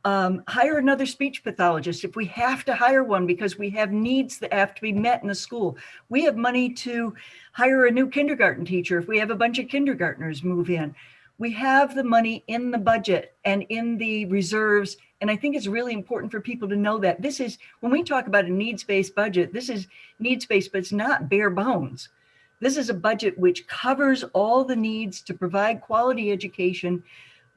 hire another speech pathologist if we have to hire one because we have needs that have to be met in the school. We have money to hire a new kindergarten teacher if we have a bunch of kindergartners move in. We have the money in the budget and in the reserves. And I think it's really important for people to know that this is, when we talk about a needs-based budget, this is needs-based, but it's not bare bones. This is a budget which covers all the needs to provide quality education,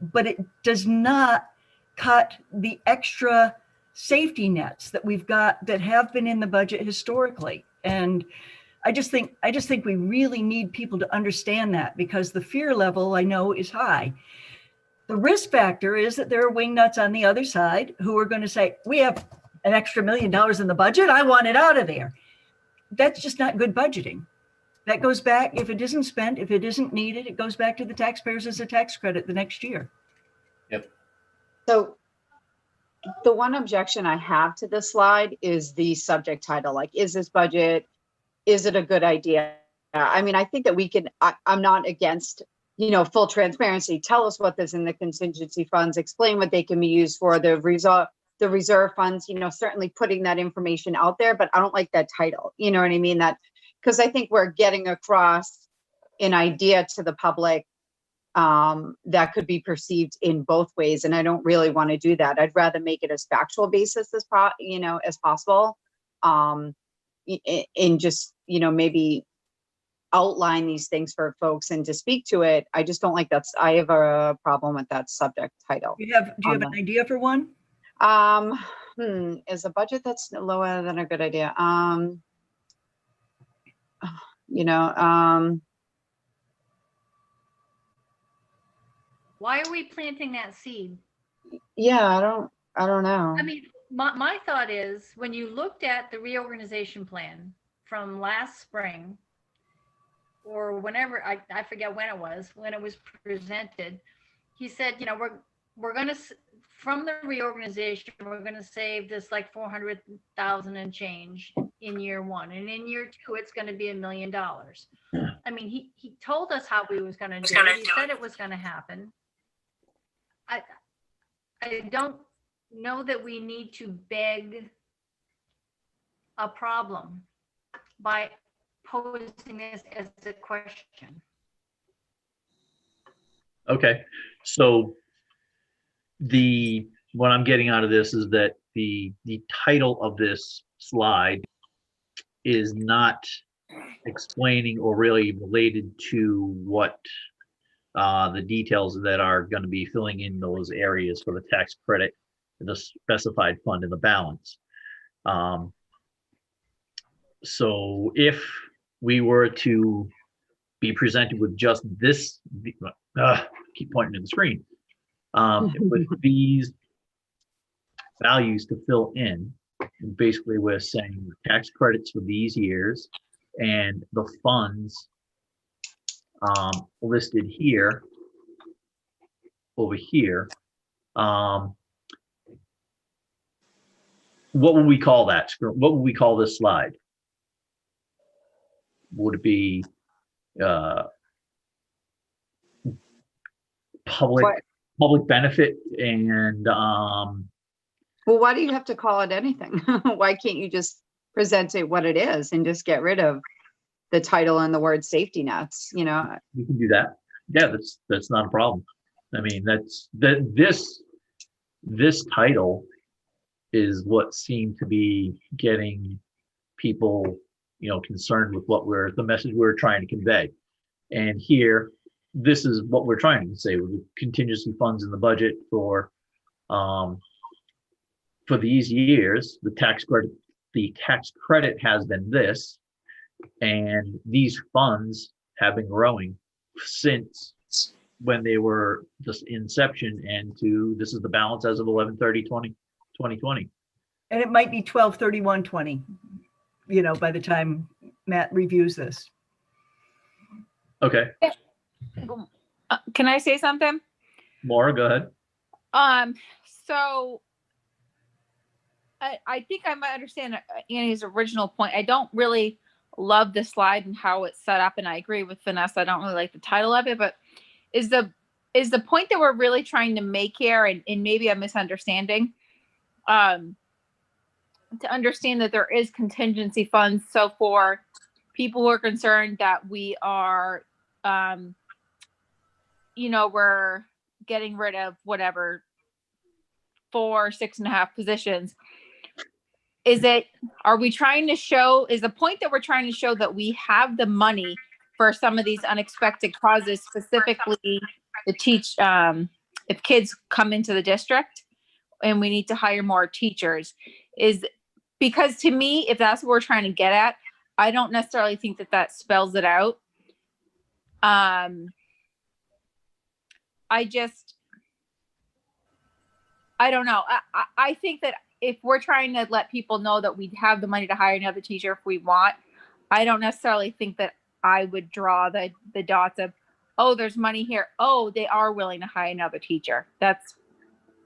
but it does not cut the extra safety nets that we've got that have been in the budget historically. And I just think we really need people to understand that, because the fear level I know is high. The risk factor is that there are wingnuts on the other side who are going to say, we have an extra $1 million in the budget, I want it out of there. That's just not good budgeting. That goes back, if it isn't spent, if it isn't needed, it goes back to the taxpayers as a tax credit the next year. Yep. So the one objection I have to this slide is the subject title. Like, is this budget, is it a good idea? I mean, I think that we can, I'm not against, you know, full transparency. Tell us what is in the contingency funds, explain what they can be used for, the reserve funds, you know, certainly putting that information out there, but I don't like that title. You know what I mean? That, because I think we're getting across an idea to the public that could be perceived in both ways. And I don't really want to do that. I'd rather make it as factual basis as possible. In just, you know, maybe outline these things for folks and to speak to it. I just don't like I have a problem with that subject title. Do you have an idea for one? Is a budget that's lower than a good idea? You know, Why are we planting that seed? yeah, I don't know. I mean, my thought is, when you looked at the reorganization plan from last spring, or whenever, I forget when it was presented, he said, you know, we're going to, from the reorganization, we're going to save this like 400,000 and change in year one. And in year two, it's going to be $1 million. I mean, he told us how we was going to do it. He said it was going to happen. I don't know that we need to beg a problem by posing this as a question. Okay, so what I'm getting out of this is that the title of this slide is not explaining or really related to what the details that are going to be filling in those areas for the tax credit, the specified fund, and the balance. So if we were to be presented with just this, keep pointing to the screen, with these values to fill in, basically we're saying tax credits for these years and the funds listed here, over here. What would we call that? What would we call this slide? Would it be public benefit and well, why do you have to call it anything? Why can't you just present it what it is and just get rid of the title and the word safety nets? You know, we can do that. Yeah, that's not a problem. I mean, this title is what seemed to be getting people, you know, concerned with the message we're trying to convey. And here, this is what we're trying to say with the contingency funds in the budget for these years. The tax credit has been this, and these funds have been growing since when they were just inception, and this is the balance as of 11/30/2020. And it might be 12/31/20, you know, by the time Matt reviews this. Okay. Can I say something? Laura, go ahead. So I think I might understand Annie's original point. I don't really love the slide and how it's set up. And I agree with Vanessa. I don't really like the title of it, but is the point that we're really trying to make here, and maybe I'm misunderstanding, to understand that there is contingency funds. So for people who are concerned that we are, we're getting rid of whatever 4, 6.5 positions. Are we trying to show, is the point that we're trying to show that we have the money for some of these unexpected causes, specifically to teach, if kids come into the district and we need to hire more teachers? Because to me, if that's what we're trying to get at, I don't necessarily think that spells it out. I don't know. I think that if we're trying to let people know that we have the money to hire another teacher if we want, I don't necessarily think that I would draw the dots of, oh, there's money here. Oh, they are willing to hire another teacher.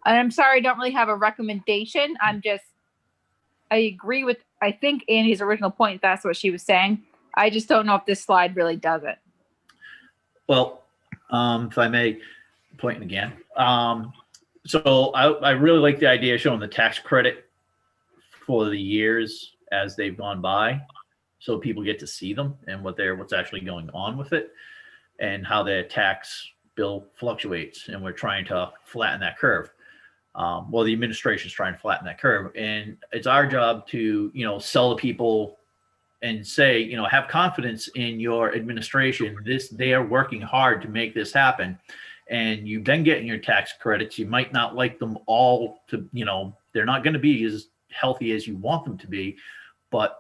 I'm sorry, I don't really have a recommendation. I agree with, I think, Annie's original point. That's what she was saying. I just don't know if this slide really does it. Well, if I may point again. So I really like the idea of showing the tax credit for the years as they've gone by, so people get to see them and what's actually going on with it and how their tax bill fluctuates. And we're trying to flatten that curve. Well, the administration is trying to flatten that curve, and it's our job to, sell to people and say, have confidence in your administration. They are working hard to make this happen. And you've been getting your tax credits. You might not like them all they're not going to be as healthy as you want them to be. But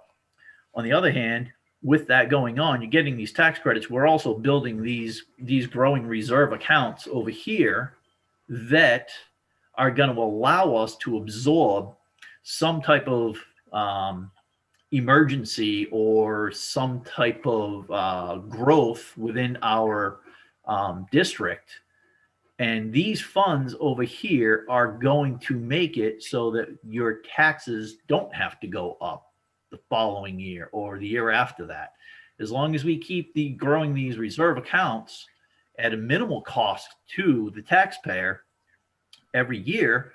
on the other hand, with that going on, you're getting these tax credits. We're also building these growing reserve accounts over here that are going to allow us to absorb some type of emergency or some type of growth within our district. And these funds over here are going to make it so that your taxes don't have to go up the following year or the year after that. As long as we keep growing these reserve accounts at a minimal cost to the taxpayer every year,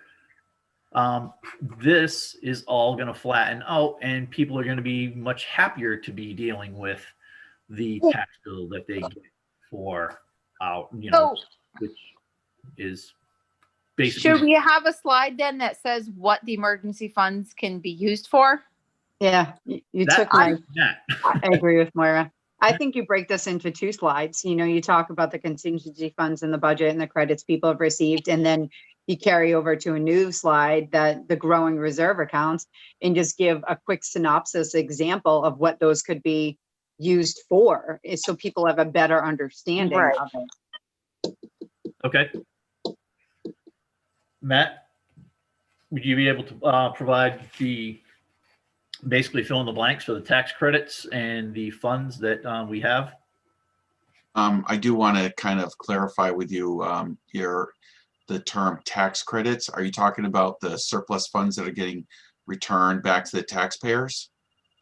this is all going to flatten out, and people are going to be much happier to be dealing with the tax bill that they get for which is basically. Should we have a slide then that says what the emergency funds can be used for? Yeah, you took my, I agree with Moira. I think you break this into 2 slides. You talk about the contingency funds in the budget and the credits people have received, and then you carry over to a new slide that the growing reserve accounts, and just give a quick synopsis example of what those could be used for, so people have a better understanding of it. Okay. Matt, would you be able to provide basically fill in the blanks for the tax credits and the funds that we have? I do want to kind of clarify with you the term tax credits. Are you talking about the surplus funds that are getting returned back to the taxpayers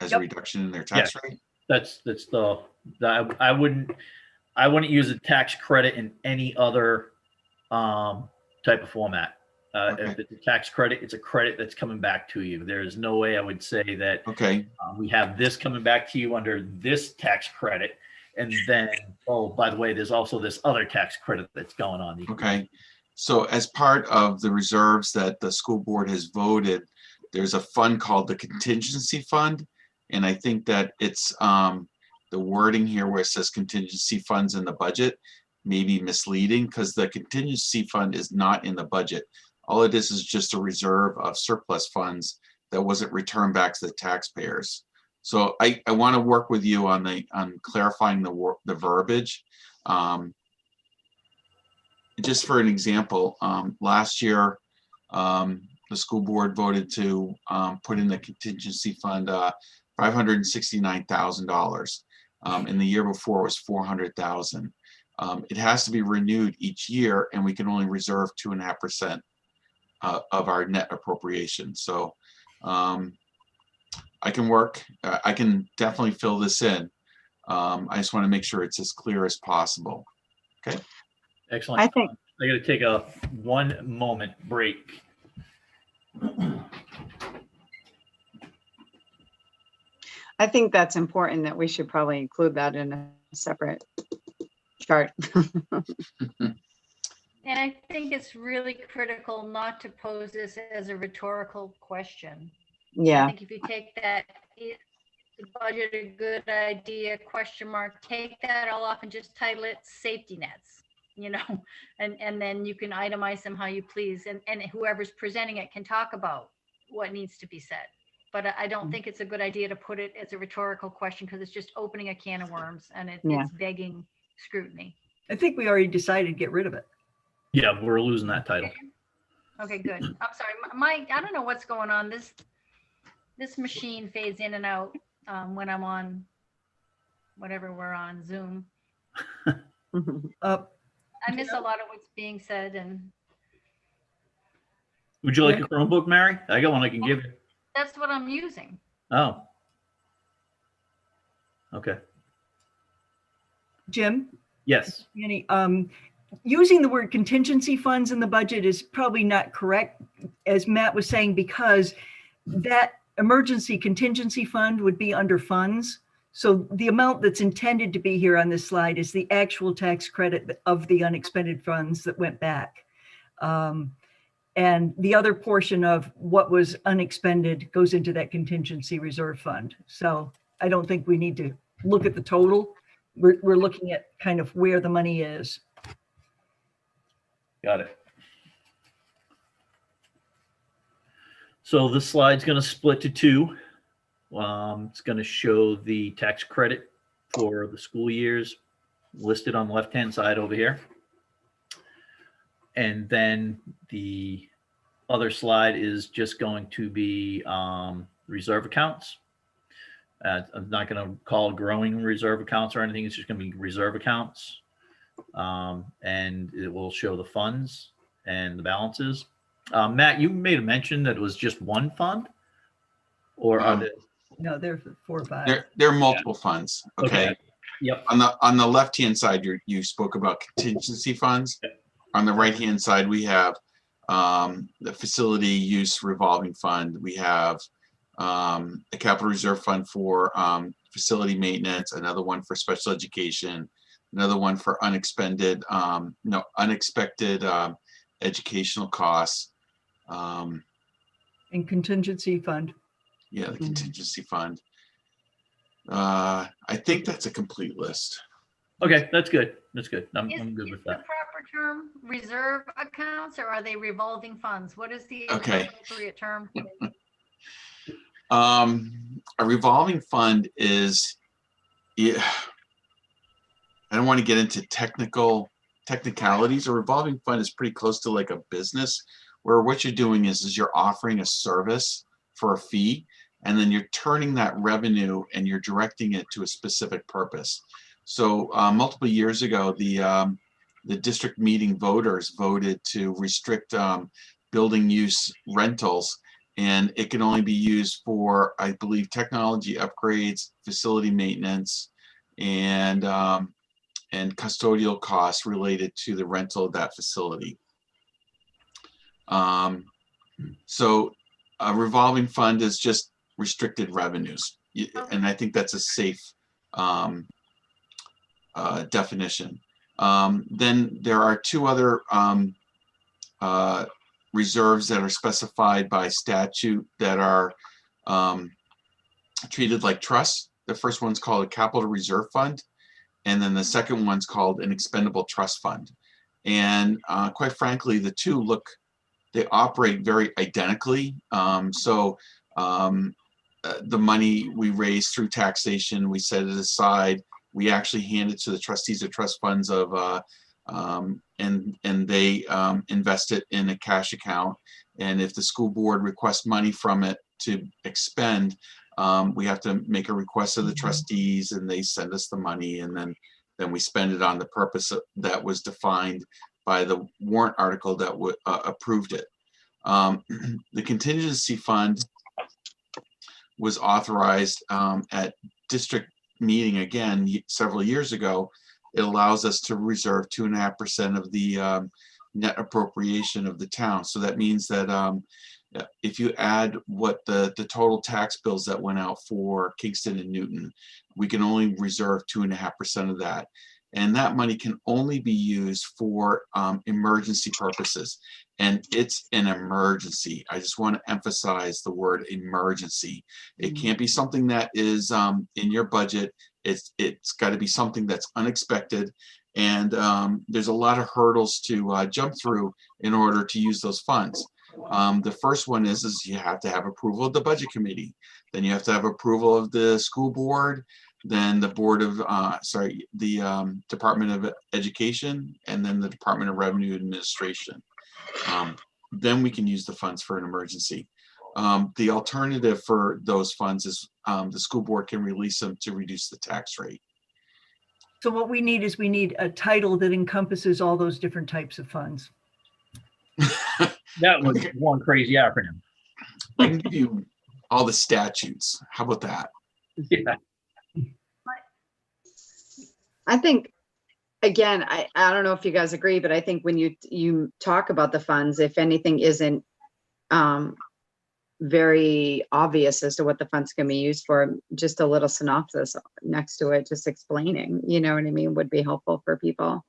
as a reduction in their tax rate? That's I wouldn't use a tax credit in any other type of format. If it's a tax credit, it's a credit that's coming back to you. There's no way I would say that we have this coming back to you under this tax credit, and then, oh, by the way, there's also this other tax credit that's going on. Okay. So as part of the reserves that the school board has voted, there's a fund called the contingency fund. And I think that it's the wording here where it says contingency funds in the budget may be misleading, because the contingency fund is not in the budget. All it is just a reserve of surplus funds that wasn't returned back to the taxpayers. So I want to work with you on clarifying the verbiage. Just for an example, last year, the school board voted to put in the contingency fund $569,000. And the year before was $400,000. It has to be renewed each year, and we can only reserve 2.5% of our net appropriation. So I can work. I can definitely fill this in. I just want to make sure it's as clear as possible. Okay. Excellent. I think, I got to take a 1 moment break. I think that's important, that we should probably include that in a separate chart. And I think it's really critical not to pose this as a rhetorical question. I Yeah, think if you take that, is the budget a good idea, question mark, take that all off and just title it safety nets, you know, and then you can itemize them how you please. And whoever's presenting it can talk about what needs to be said. But I don't think it's a good idea to put it as a rhetorical question, because it's just opening a can of worms and Yeah. it's begging scrutiny. I think we already decided to get rid of it. Yeah, we're losing that title. Okay, good. I'm sorry, my I don't know what's going on. This machine fades in and out when I'm on whatever we're on, Zoom. Uh, I miss a lot of what's being said, and Would you like a Chromebook, Mary? I got one I can give you. that's what I'm using. Oh. Okay. Jim, Yes. Annie, using the word contingency funds in the budget is probably not correct, as Matt was saying, because that emergency contingency fund would be under funds. So the amount that's intended to be here on this slide is the actual tax credit of the unexpended funds that went back. And the other portion of what was unexpended goes into that contingency reserve fund. So I don't think we need to look at the total. We're looking at kind of where the money is. Got it. So this slide's going to split to two. It's going to show the tax credit for the school years listed on the left-hand side over here. And then the other slide is just going to be reserve accounts. I'm not going to call growing reserve accounts or anything. It's just going to be reserve accounts. And it will show the funds and the balances. Matt, you made a mention that it was just one fund, or are there? No, there's 4 or 5. There are multiple funds. Okay. Yep. On the left-hand side, you spoke about contingency funds. Yep. On the right-hand side, we have the facility use revolving fund. We have a capital reserve fund for facility maintenance, another one for special education, another one for unexpended, unexpected educational costs. And contingency fund. Yeah, the contingency fund. I think that's a complete list. Okay, that's good. That's good. I'm Is good with the that. proper term reserve accounts, or are they revolving funds? What is the Okay. appropriate term? A revolving fund is, yeah, I don't want to get into technicalities. A revolving fund is pretty close to like a business, where what you're doing is you're offering a service for a fee, and then you're turning that revenue and you're directing it to a specific purpose. So multiple years ago, the district meeting voters voted to restrict building use rentals, and it can only be used for, I believe, technology upgrades, facility maintenance, and custodial costs related to the rental of that facility. So a revolving fund is just restricted revenues, and I think that's a safe definition. Then there are 2 other reserves that are specified by statute that are treated like trusts. The first one's called a capital reserve fund, and then the second one's called an expendable trust fund. And quite frankly, the two they operate very identically. The money we raise through taxation, we set it aside. We actually hand it to the trustees of trust funds and they invest it in a cash account. And if the school board requests money from it to expend, we have to make a request of the trustees, and they send us the money, and then we spend it on the purpose that was defined by the warrant article that approved it. The contingency fund was authorized at district meeting again several years ago, it allows us to reserve 2.5% of the net appropriation of the town. So that means that if you add what the total tax bills that went out for Kingston and Newton, we can only reserve 2.5% of that. And that money can only be used for emergency purposes. And it's an emergency. I just want to emphasize the word emergency. It can't be something that is in your budget. It's got to be something that's unexpected. And there's a lot of hurdles to jump through in order to use those funds. The first one is you have to have approval of the budget committee. Then you have to have approval of the school board, then the board of, the Department of Education, and then the Department of Revenue Administration. Then we can use the funds for an emergency. The alternative for those funds is the school board can release them to reduce the tax rate. So what we need is a title that encompasses all those different types of funds. That was one crazy acronym. I can give you all the statutes. How about that? Yeah. I think, again, I don't know if you guys agree, but I think when you talk about the funds, if anything isn't very obvious as to what the funds can be used for, just a little synopsis next to it, just explaining, you know what I mean, would be helpful for people.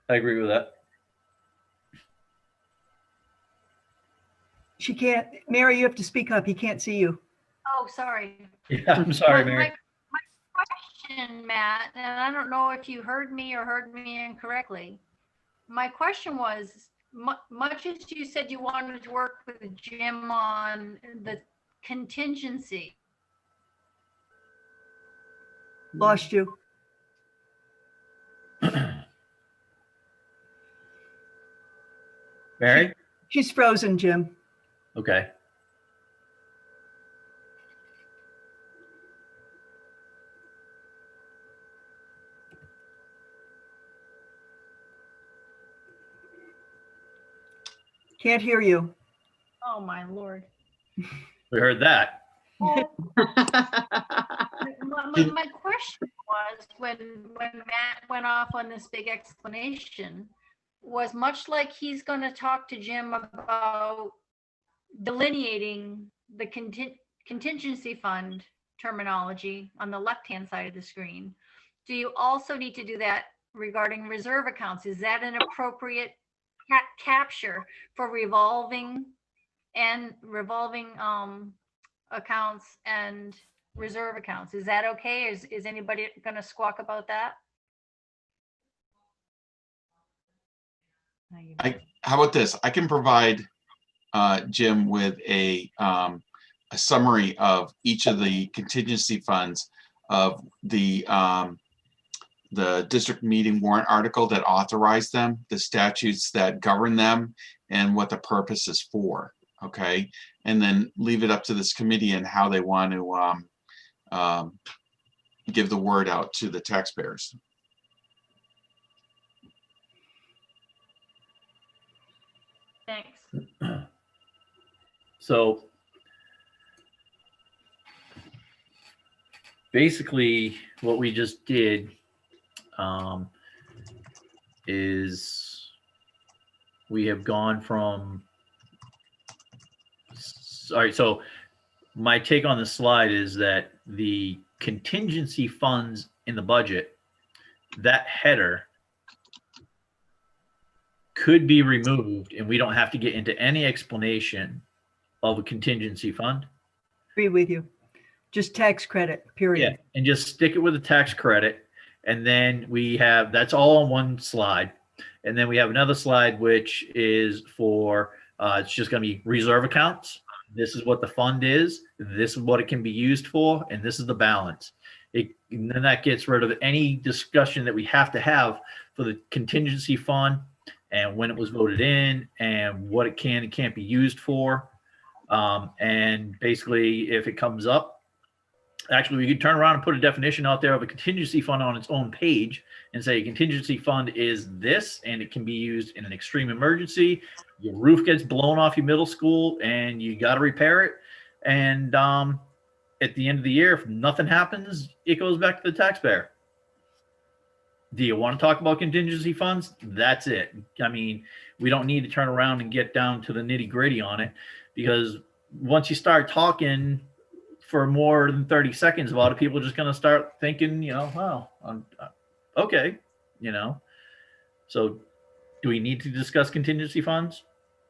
I agree with that. She can't, Mary, you have to speak up. He can't see you. Oh, sorry. Yeah, I'm sorry, My- Mary. My question, Matt, and I don't know if you heard me or heard me incorrectly. My question was, much as you said you wanted to work with Jim on the contingency. Lost you. Mary? She's frozen, Jim. Okay. Can't hear you. Oh, my Lord. We heard that. My question was, when Matt went off on this big explanation, was much like he's going to talk to Jim about delineating the contingency fund terminology on the left-hand side of the screen. Do you also need to do that regarding reserve accounts? Is that an appropriate capture for revolving accounts and reserve accounts? Is that okay? Is anybody going to squawk about that? How about this? I can provide Jim with a summary of each of the contingency funds of the district meeting warrant article that authorized them, the statutes that govern them, and what the purpose is for. Okay, and then leave it up to this committee and how they want to give the word out to the taxpayers. Thanks. So basically what we just did is we have gone from, sorry, so my take on the slide is that the contingency funds in the budget, that header could be removed and we don't have to get into any explanation of a contingency fund. Agree with you. Just tax credit, period. Yeah, and just stick it with a tax credit. And then we have, that's all on one slide. And then we have another slide, which is for, it's just going to be reserve accounts. This is what the fund is. This is what it can be used for. And this is the balance. And then that gets rid of any discussion that we have to have for the contingency fund and when it was voted in and what it can and can't be used for. And basically, if it comes up, actually, we could turn around and put a definition out there of a contingency fund on its own page and say a contingency fund is this, and it can be used in an extreme emergency. Your roof gets blown off your middle school and you got to repair it. And at the end of the year, if nothing happens, it goes back to the taxpayer. Do you want to talk about contingency funds? That's it. I mean, we don't need to turn around and get down to the nitty gritty on it, because once you start talking for more than 30 seconds about it, people are just going to start thinking, well, okay, So do we need to discuss contingency funds?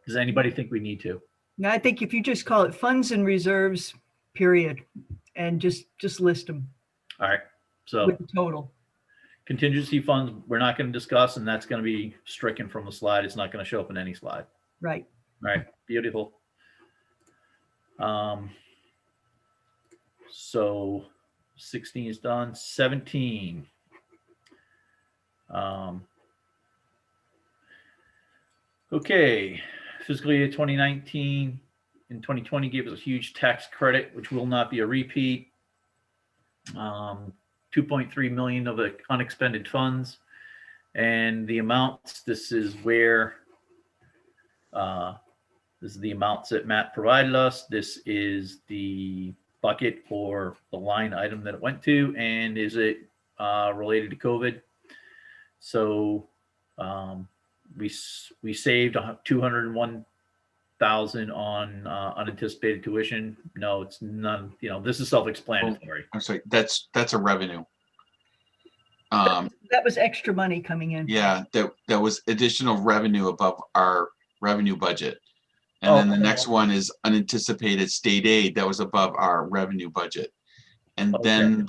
Does anybody think we need to? No, I think if you just call it funds and reserves, period, and just list them All right. So with the total. contingency funds, we're not going to discuss, and that's going to be stricken from the slide. It's not going to show up in any slide. Right. All right. Beautiful. So 16 is done. 17. Okay. Fiscal year 2019 and 2020 gave us a huge tax credit, which will not be a repeat. 2.3 million of the unexpended funds, and the amounts. This is where this is the amounts that Matt provided us. This is the bucket or the line item that it went to, and is it related to COVID? So we saved 201,000 on unanticipated tuition. No, it's none. This is self-explanatory. I'm sorry, that's a revenue. That was extra money coming in. Yeah, that was additional revenue above our revenue budget. And then the next one is unanticipated state aid that was above our revenue budget. And then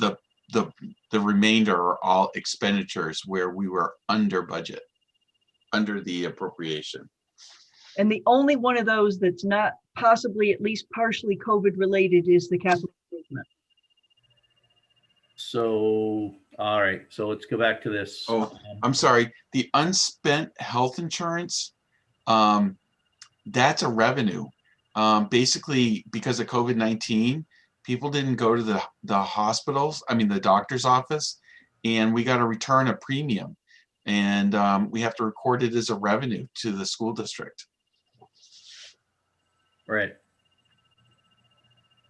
the remainder are all expenditures where we were under budget, under the appropriation. And the only one of those that's not possibly at least partially COVID related is the capital improvement. So, all right. So let's go back to this. Oh, I'm sorry. The unspent health insurance, that's a revenue. Basically, because of COVID-19, people didn't go to the hospitals, the doctor's office, and we got to return a premium. And we have to record it as a revenue to the school district. Right.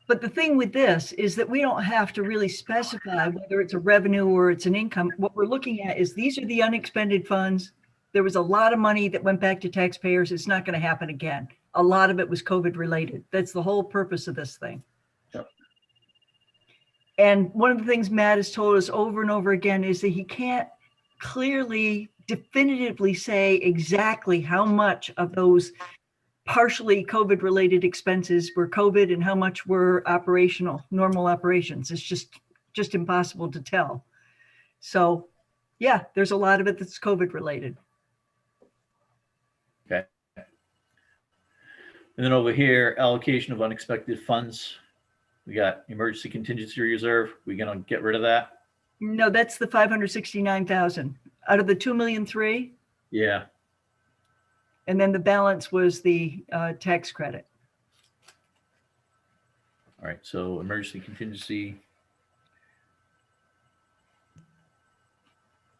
But the thing with this is that we don't have to really specify whether it's a revenue or it's an income. What we're looking at is these are the unexpended funds. There was a lot of money that went back to taxpayers. It's not going to happen again. A lot of it was COVID related. That's the whole purpose of this thing. Yep. And one of the things Matt has told us over and over again is that he can't clearly, definitively say exactly how much of those partially COVID related expenses were COVID and how much were operational, normal operations. It's just impossible to tell. So yeah, there's a lot of it that's COVID related. Okay. And then over here, allocation of unexpected funds. We got emergency contingency reserve. We're going to get rid of that. No, that's the 569,000 out of the 2,000,003. Yeah. And then the balance was the tax credit. All right. So emergency contingency.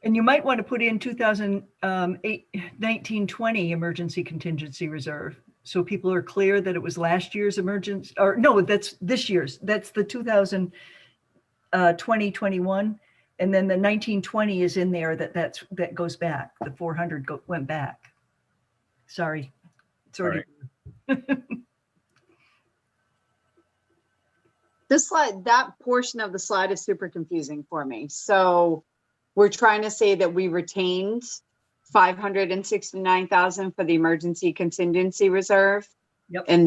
And you might want to put in 1920 emergency contingency reserve. So people are clear that it was last year's emergency, or no, that's this year's. That's the 2020-21. And then the 1920 is in there that goes back. The 400 went back. Sorry. It's already. Right. This slide, that portion of the slide is super confusing for me. So we're trying to say that we retained 569,000 for the emergency contingency reserve. Yep. And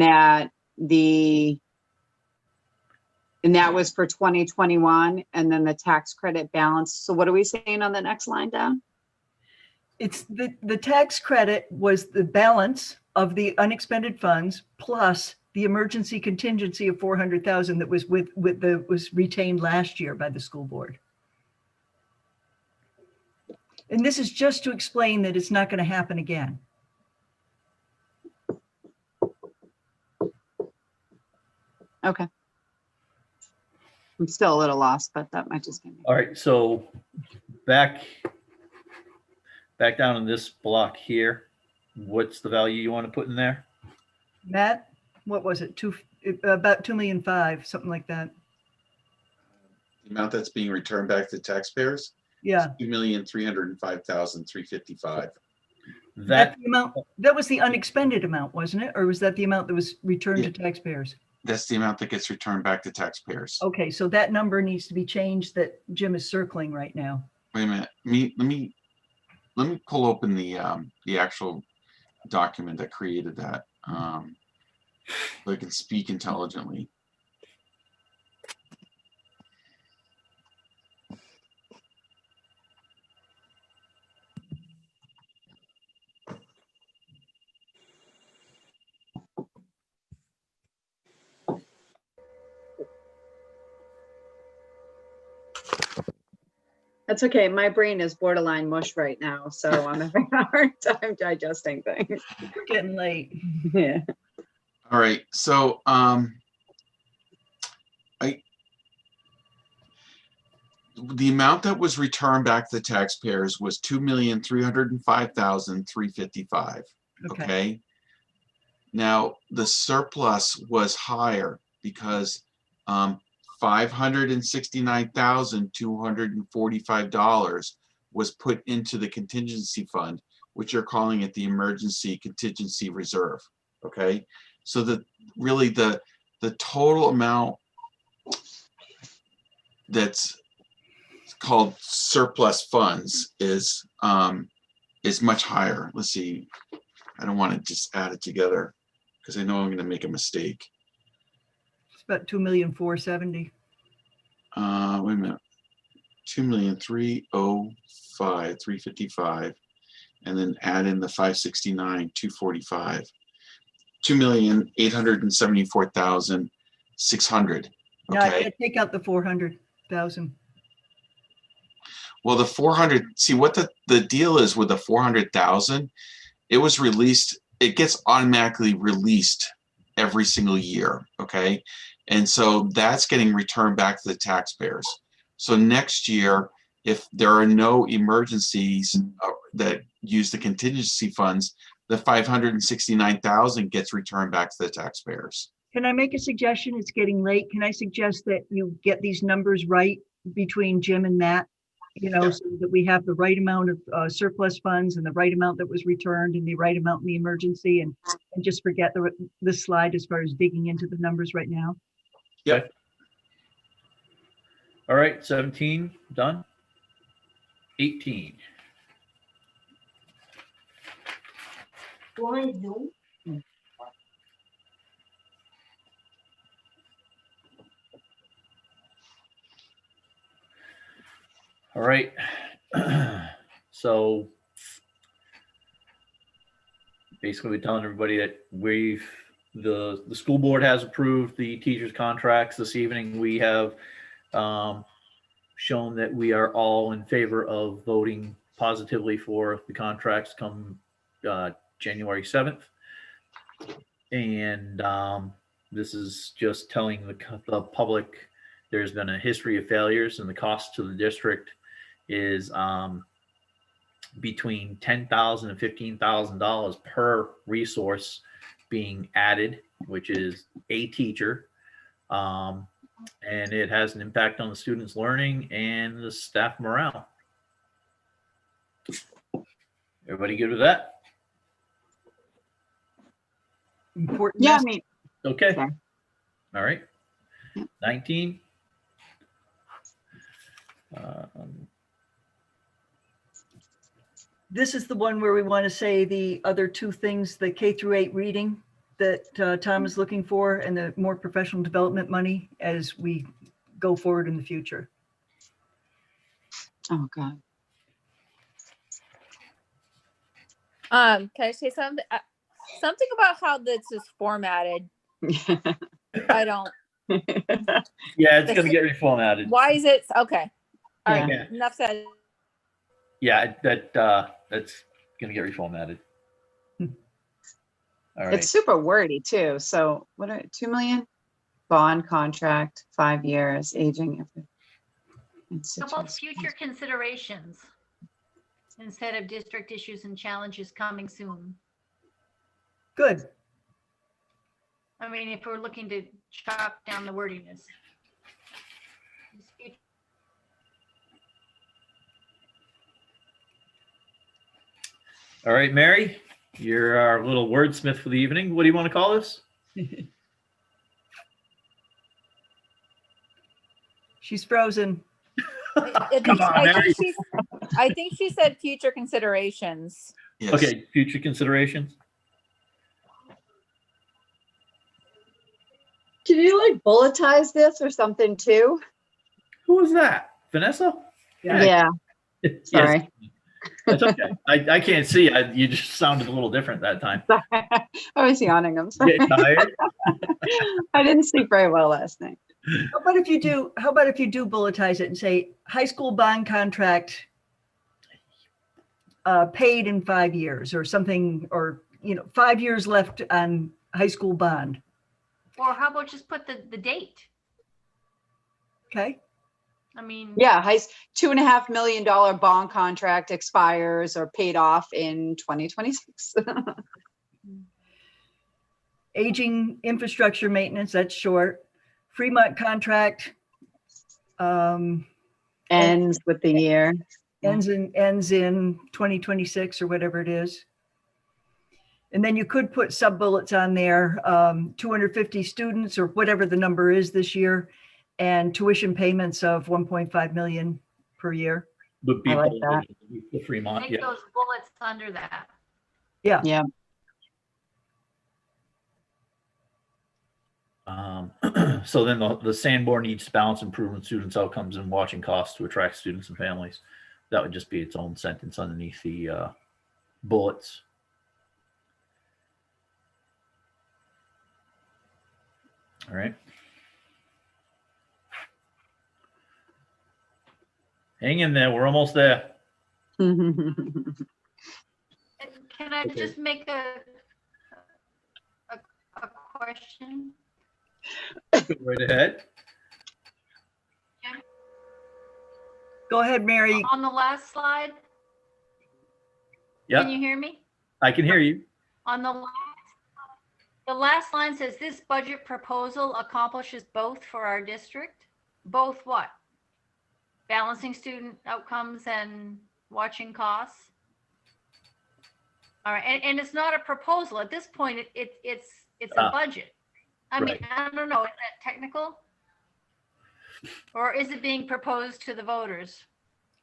that was for 2021, and then the tax credit balance. So what are we saying on the next line down? It's the tax credit was the balance of the unexpended funds plus the emergency contingency of 400,000 that was was retained last year by the school board. And this is just to explain that it's not going to happen again. Okay. I'm still a little lost, but that might just be me. All right. So back down in this block here, what's the value you want to put in there? Matt, what was it? about 2,500,000, something like that. The amount that's being returned back to taxpayers, Yeah. 2,305,355. That, The amount, that was the unexpended amount, wasn't it? Or was that the amount that was returned to taxpayers? That's the amount that gets returned back to taxpayers. Okay, so that number needs to be changed that Jim is circling right now. Wait a minute. Let me pull open the actual document that created that, so I can speak intelligently. That's okay. My brain is borderline mush right now, so I'm having a hard time digesting things. We're getting late. Yeah. All right, so the amount that was returned back to the taxpayers was 2,305,355. Okay. Now the surplus was higher because $569,245 was put into the contingency fund, which you're calling it the emergency contingency reserve. Okay, so that really the total amount that's called surplus funds is much higher. Let's see. I don't want to just add it together because I know I'm going to make a mistake. It's about 2,470,000. Wait a minute. 2,305,355, and then add in the 569,245. 2,874,600. Yeah, Okay. take out the 400,000. Well, the 400. See what the deal is with the 400,000. It was released. It gets automatically released every single year. Okay, and so that's getting returned back to the taxpayers. So next year, if there are no emergencies that use the contingency funds, the 569,000 gets returned back to the taxpayers. Can I make a suggestion? It's getting late. Can I suggest that you get these numbers right between Jim and Matt? You know, so that we have the right amount of surplus funds and the right amount that was returned and the right amount in the emergency, and just forget this slide as far as digging into the numbers right now. Yep. Okay. All right, 17 done. 18. All right. So basically we're telling everybody that the school board has approved the teachers' contracts this evening. We have shown that we are all in favor of voting positively for the contracts come January 7th. And this is just telling the public there's been a history of failures, and the cost to the district is between $10,000 and $15,000 per resource being added, which is a teacher. And it has an impact on the students' learning and the staff morale. Everybody good with that? Important. Yeah, I message. mean, Okay. Okay. All right. 19. This is the one where we want to say the other two things, the K-8 reading that Tom is looking for, and the more professional development money as we go forward in the future. oh God. Can I say something? Something about how this is formatted. I don't. Yeah, it's going to get reformatted. Why is it okay? All right. Yeah. Enough said. Yeah, that's going to get reformatted. All right. It's super wordy too. So what are 2 million? Bond contract, 5 years, aging. How about future considerations instead of district issues and challenges coming soon? Good. I mean, if we're looking to chop down the wordiness. All right, Mary, you're our little wordsmith for the evening. What do you want to call this? She's frozen. Come on, Mary. I think she said future considerations. Yes. Okay, future considerations. Can you like bulletize this or something too? Who was that? Vanessa? Yeah. Yes. Sorry. That's okay. I can't see. You just sounded a little different that time. I was yawning. I'm sorry. Getting tired? I didn't sleep very well last night. How about if you do bulletize it and say high school bond contract paid in 5 years or something, or 5 years left on high school bond. Or how about just put the date? Okay. I mean. Yeah, $2.5 million bond contract expires or paid off in 2026. Aging infrastructure maintenance, that's short. Fremont contract ends with the year. Ends in 2026 or whatever it is. And then you could put sub bullets on there, 250 students or whatever the number is this year, and tuition payments of 1.5 million per year. Would be I like that. the Fremont. Make Yeah. those bullets under that. Yeah. Yeah. So then the Sanborn needs to balance improvement students' outcomes and watching costs to attract students and families. That would just be its own sentence underneath the bullets. All right. Hang in there. We're almost there. And can I Okay. just make a question? Go right ahead. Go ahead, Mary. On the last slide, Yeah, can you hear me? I can hear you. On the last line says, this budget proposal accomplishes both for our district. Both what? Balancing student outcomes and watching costs? All right, and it's not a proposal. At this point, it's a budget. I mean, right. I don't know, is that technical? Or is it being proposed to the voters?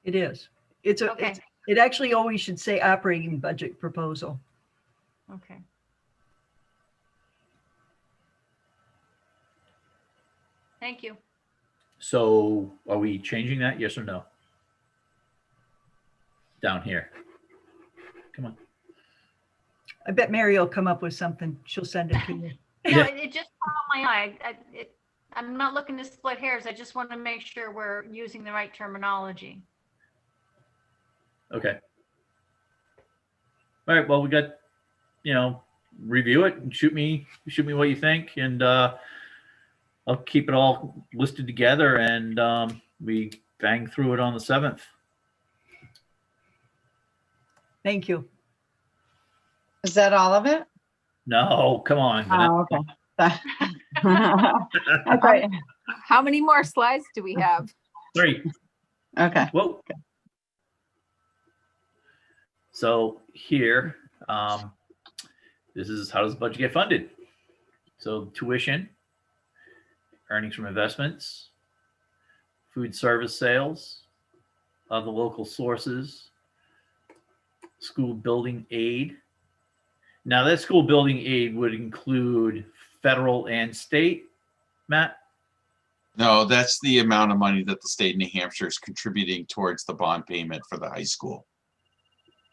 It is. Okay. It actually always should say operating budget proposal. Okay. Thank you. So are we changing that? Yes or no? Down here. Come on. I bet Mary will come up with something. She'll send it to you. No, Yeah. it just caught my eye. I'm not looking to split hairs. I just want to make sure we're using the right terminology. Okay. All right. Well, we got, review it and shoot me what you think, and I'll keep it all listed together, and we bang through it on the 7th. Thank you. Is that all of it? No, come on. Oh, okay. Okay. How many more slides do we have? 3. Okay. Whoa. So here, this is how does the budget get funded? So tuition, earnings from investments, food service sales, other local sources, school building aid. Now that school building aid would include federal and state, Matt? No, that's the amount of money that the state of New Hampshire is contributing towards the bond payment for the high school.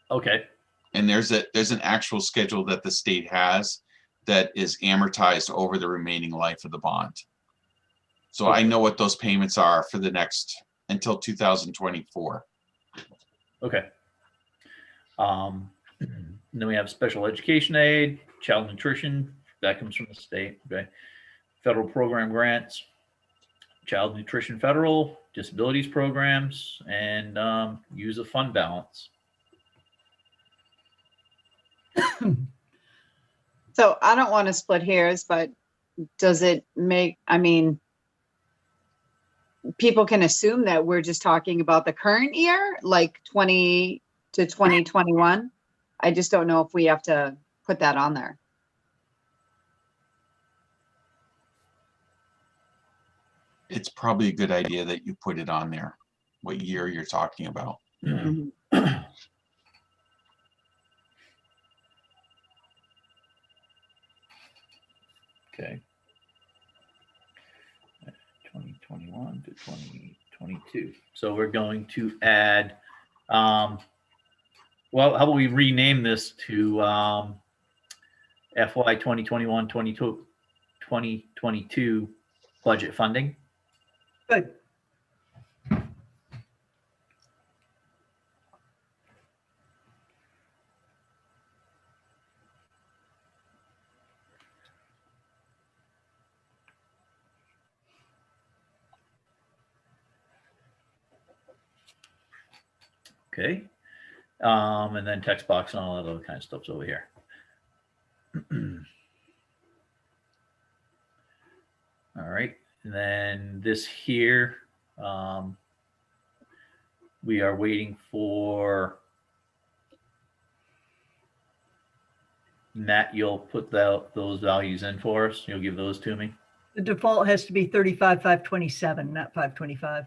Okay. And there's an actual schedule that the state has that is amortized over the remaining life of the bond. So I know what those payments are for the next until 2024. Okay. Then we have special education aid, child nutrition, that comes from the state. Okay. Federal program grants, child nutrition federal, disabilities programs, and use of fund balance. So I don't want to split hairs, but does it make, I mean, people can assume that we're just talking about the current year, like 20 to 2021. I just don't know if we have to put that on there. It's probably a good idea that you put it on there, what year you're talking about. Mhm. Okay. 2021 to 2022. So we're going to add, well, how about we rename this to FY 2021, 2022 budget funding? Good. Okay. And then text box and all that other kind of stuff's over here. All right. And then this here, we are waiting for Matt. You'll put those values in for us. You'll give those to me. The default has to be 35,527, not 525.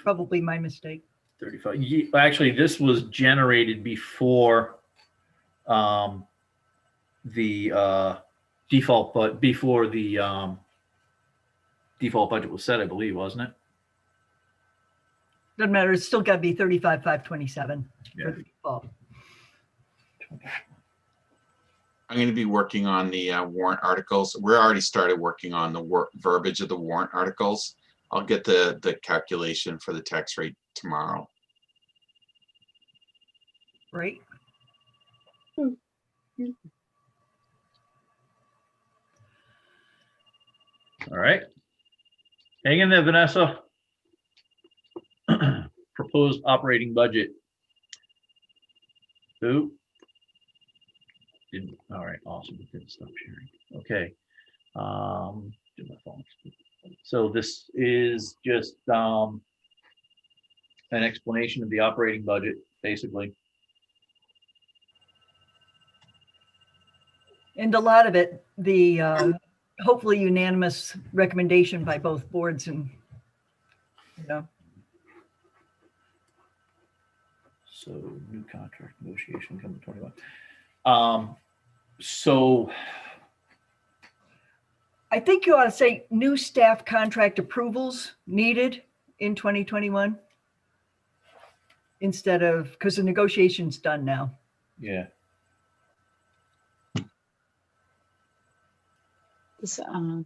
Probably my mistake. 35. Actually, this was generated before the default, but before the default budget was set, I believe, wasn't it? Doesn't matter. It's still got to be 35,527 Yeah. for the default. I'm going to be working on the warrant articles. We're already started working on the verbiage of the warrant articles. I'll get the calculation for the tax rate tomorrow. Right. All right. Hang in there, Vanessa. Proposed operating budget. Who? Didn't. All right. Awesome. Didn't stop sharing. Okay. Do my phone. So this is just an explanation of the operating budget, basically. And a lot of it, the hopefully unanimous recommendation by both boards and, you know. So new contract negotiation coming 21. So I think you ought to say new staff contract approvals needed in 2021 instead of, because the negotiation's done now. yeah. It's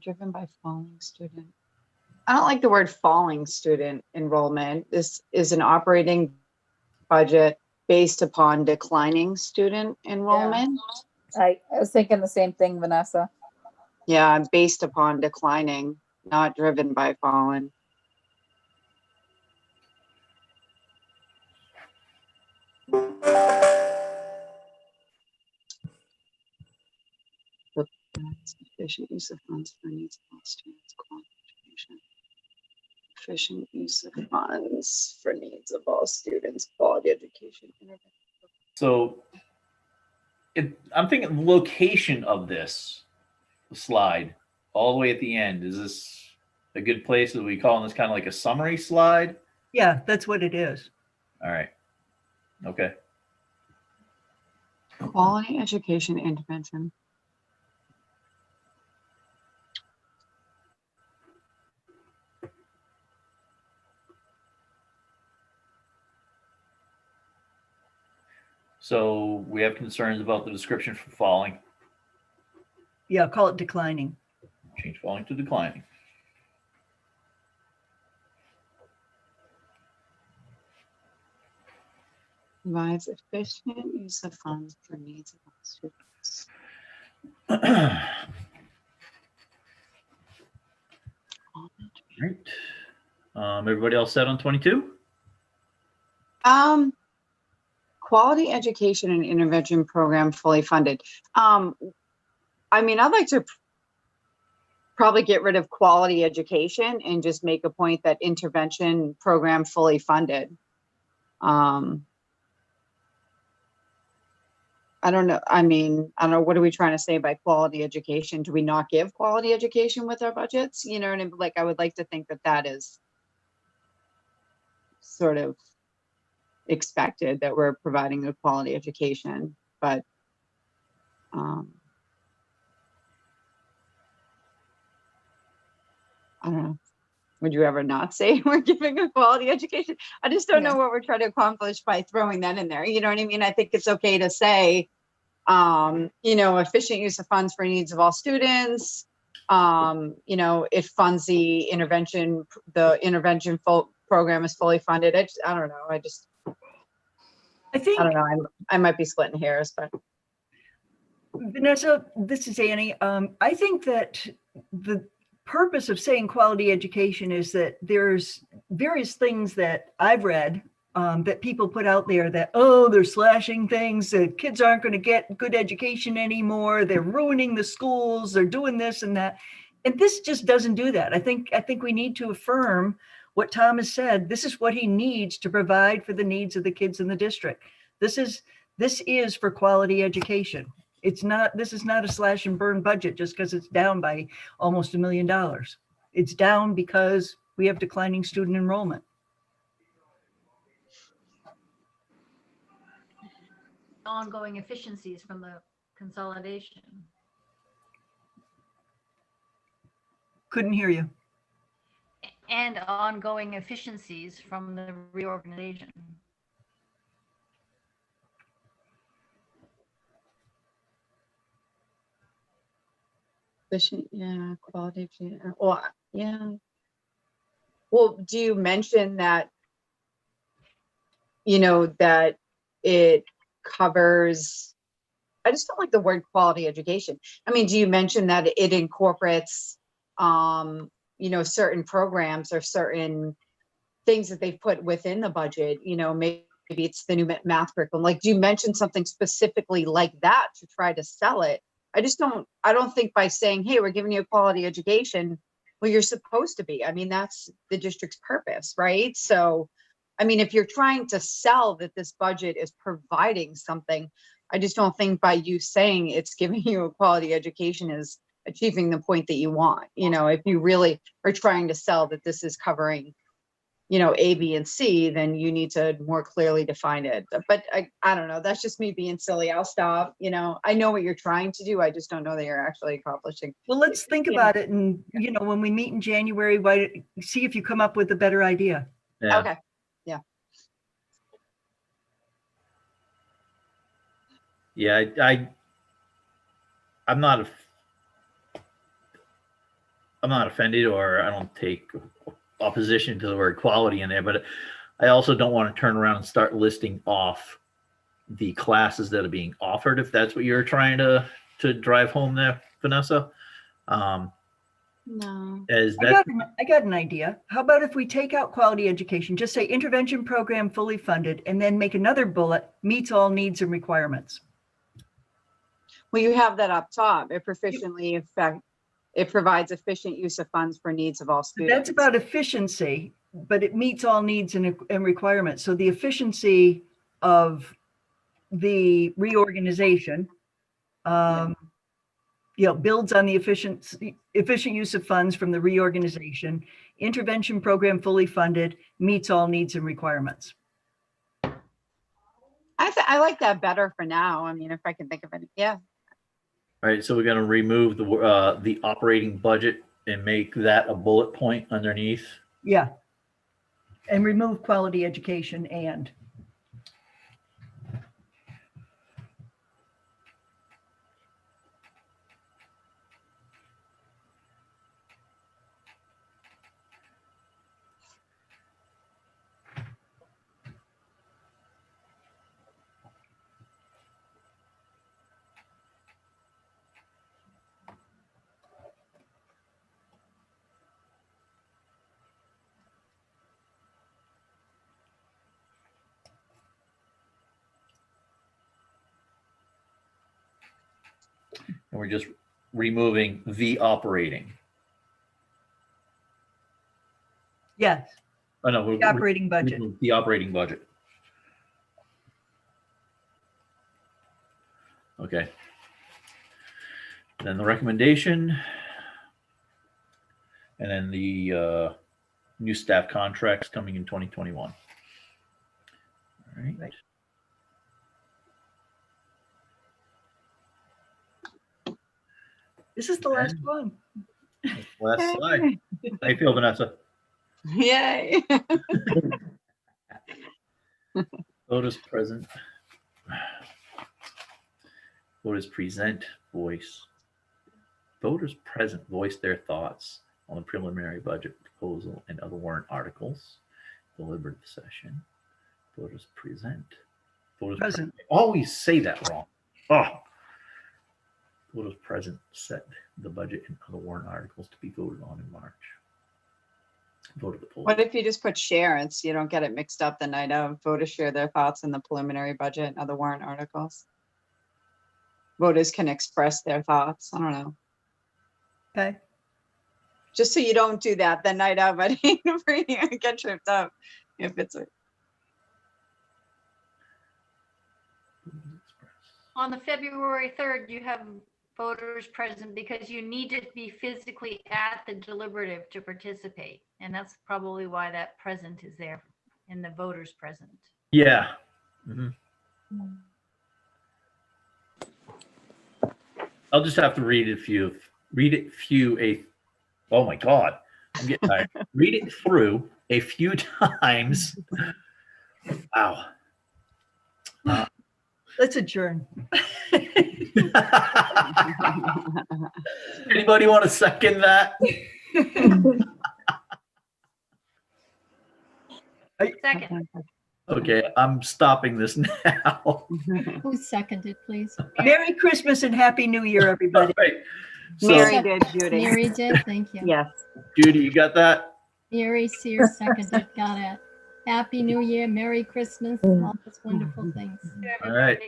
driven by falling student. I don't like the word falling student enrollment. This is an operating budget based upon declining student enrollment. I was thinking the same thing, Vanessa. Yeah, based upon declining, not driven by fallen. Efficient use of funds for needs of all students, quality education. Efficient use of funds for needs of all students, quality education. So I'm thinking the location of this slide all the way at the end. Is this a good place? Are we calling this kind of like a summary slide? Yeah, that's what it is. All right. Okay. Quality education intervention. So we have concerns about the description for falling. Yeah, call it declining. Change falling to declining. Provides efficient use of funds for needs of all students. Right. Everybody else set on 22? Quality education and intervention program fully funded. I mean, I'd like to probably get rid of quality education and just make a point that intervention program fully funded. I don't know. I mean, I don't know. What are we trying to say by quality education? Do we not give quality education with our budgets? You know, and like, I would like to think that that is sort of expected, that we're providing a quality education, but I don't know. Would you ever not say we're giving a quality education? I just don't know what we're trying to accomplish by throwing that in there. You know what I mean? I think it's okay to say, you know, efficient use of funds for needs of all students. You know, it funds the intervention program is fully funded. I don't know. I don't know. I might be splitting hairs, but. Vanessa, this is Annie. I think that the purpose of saying quality education is that there's various things that I've read that people put out there that, oh, they're slashing things, the kids aren't going to get good education anymore, they're ruining the schools, they're doing this and that. And this just doesn't do that. I think we need to affirm what Tom has said. This is what he needs to provide for the needs of the kids in the district. This is for quality education. This is not a slash and burn budget just because it's down by almost $1 million. It's down because we have declining student enrollment. Ongoing efficiencies from the consolidation. Couldn't hear you. And ongoing efficiencies from the reorganization. Efficient, yeah, quality, well, yeah. Well, do you mention that, you know, that it covers, I just don't like the word quality education. I mean, do you mention that it incorporates, you know, certain programs or certain things that they've put within the budget, you know, maybe it's the new math curriculum. Like, do you mention something specifically like that to try to sell it? I don't think by saying, hey, we're giving you a quality education, well, you're supposed to be. I mean, that's the district's purpose, right? So, I mean, if you're trying to sell that this budget is providing something, I just don't think by you saying it's giving you a quality education is achieving the point that you want. You know, if you really are trying to sell that this is covering, you know, A, B, and C, then you need to more clearly define it. But I don't know. That's just me being silly. I'll stop. You know, I know what you're trying to do. I just don't know that you're actually accomplishing. Well, let's think about it. And, you know, when we meet in January, see if you come up with a better idea. Yeah. Okay. Yeah. Yeah, I'm not offended, or I don't take opposition to the word quality in there, but I also don't want to turn around and start listing off the classes that are being offered, if that's what you're trying to drive home there, Vanessa. No. I got an idea. How about if we take out quality education, just say intervention program fully funded, and then make another bullet, meets all needs and requirements. Well, you have that up top. It provides efficient use of funds for needs of all students. That's about efficiency, but it meets all needs and requirements. So the efficiency of the reorganization, you know, builds on the efficient use of funds from the reorganization. Intervention program fully funded, meets all needs and requirements. I like that better for now. I mean, if I can think of it, yeah. All right, so we're going to remove the operating budget and make that a bullet point underneath. Yeah. And remove quality education and. And we're just removing the operating. Yes, Oh, no, the operating budget. The operating budget. Okay. Then the recommendation. And then the new staff contracts coming in 2021. All right. Right. This is the last one. Last slide. How you feel, Vanessa? Yay. Voters present. Voters present voice. Voters present voice their thoughts on the preliminary budget proposal and other warrant articles. Deliberative session. Voters present. Voters Present. I always say that wrong. Oh. Voters present set the budget and other warrant articles to be voted on in March. Vote of the poll. What if you just put share and so you don't get it mixed up the night of? Voters share their thoughts in the preliminary budget and other warrant articles. Voters can express their thoughts. I don't know. Okay. Just so you don't do that the night of, I get tripped up if it's a. On the February 3rd, you have voters present because you need to be physically at the deliberative to participate. And that's probably why that present is there in the voters present. Yeah. Mhm. I'll just have to read it oh my God, I'm getting tired. Read it through a few times. Wow. Let's adjourn. Anybody want to second that? Second. Okay, I'm stopping this now. Who seconded, please? Merry Christmas and Happy New Year, everybody. All right. So, Mary did, Judy. Mary did, thank you. Yes. Judy, you got that? Mary Sears seconded, got it. Happy New Year, Merry Christmas, and all those wonderful things. All right.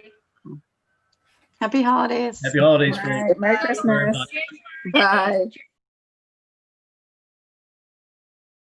Happy holidays. Happy holidays. Merry Christmas. Bye.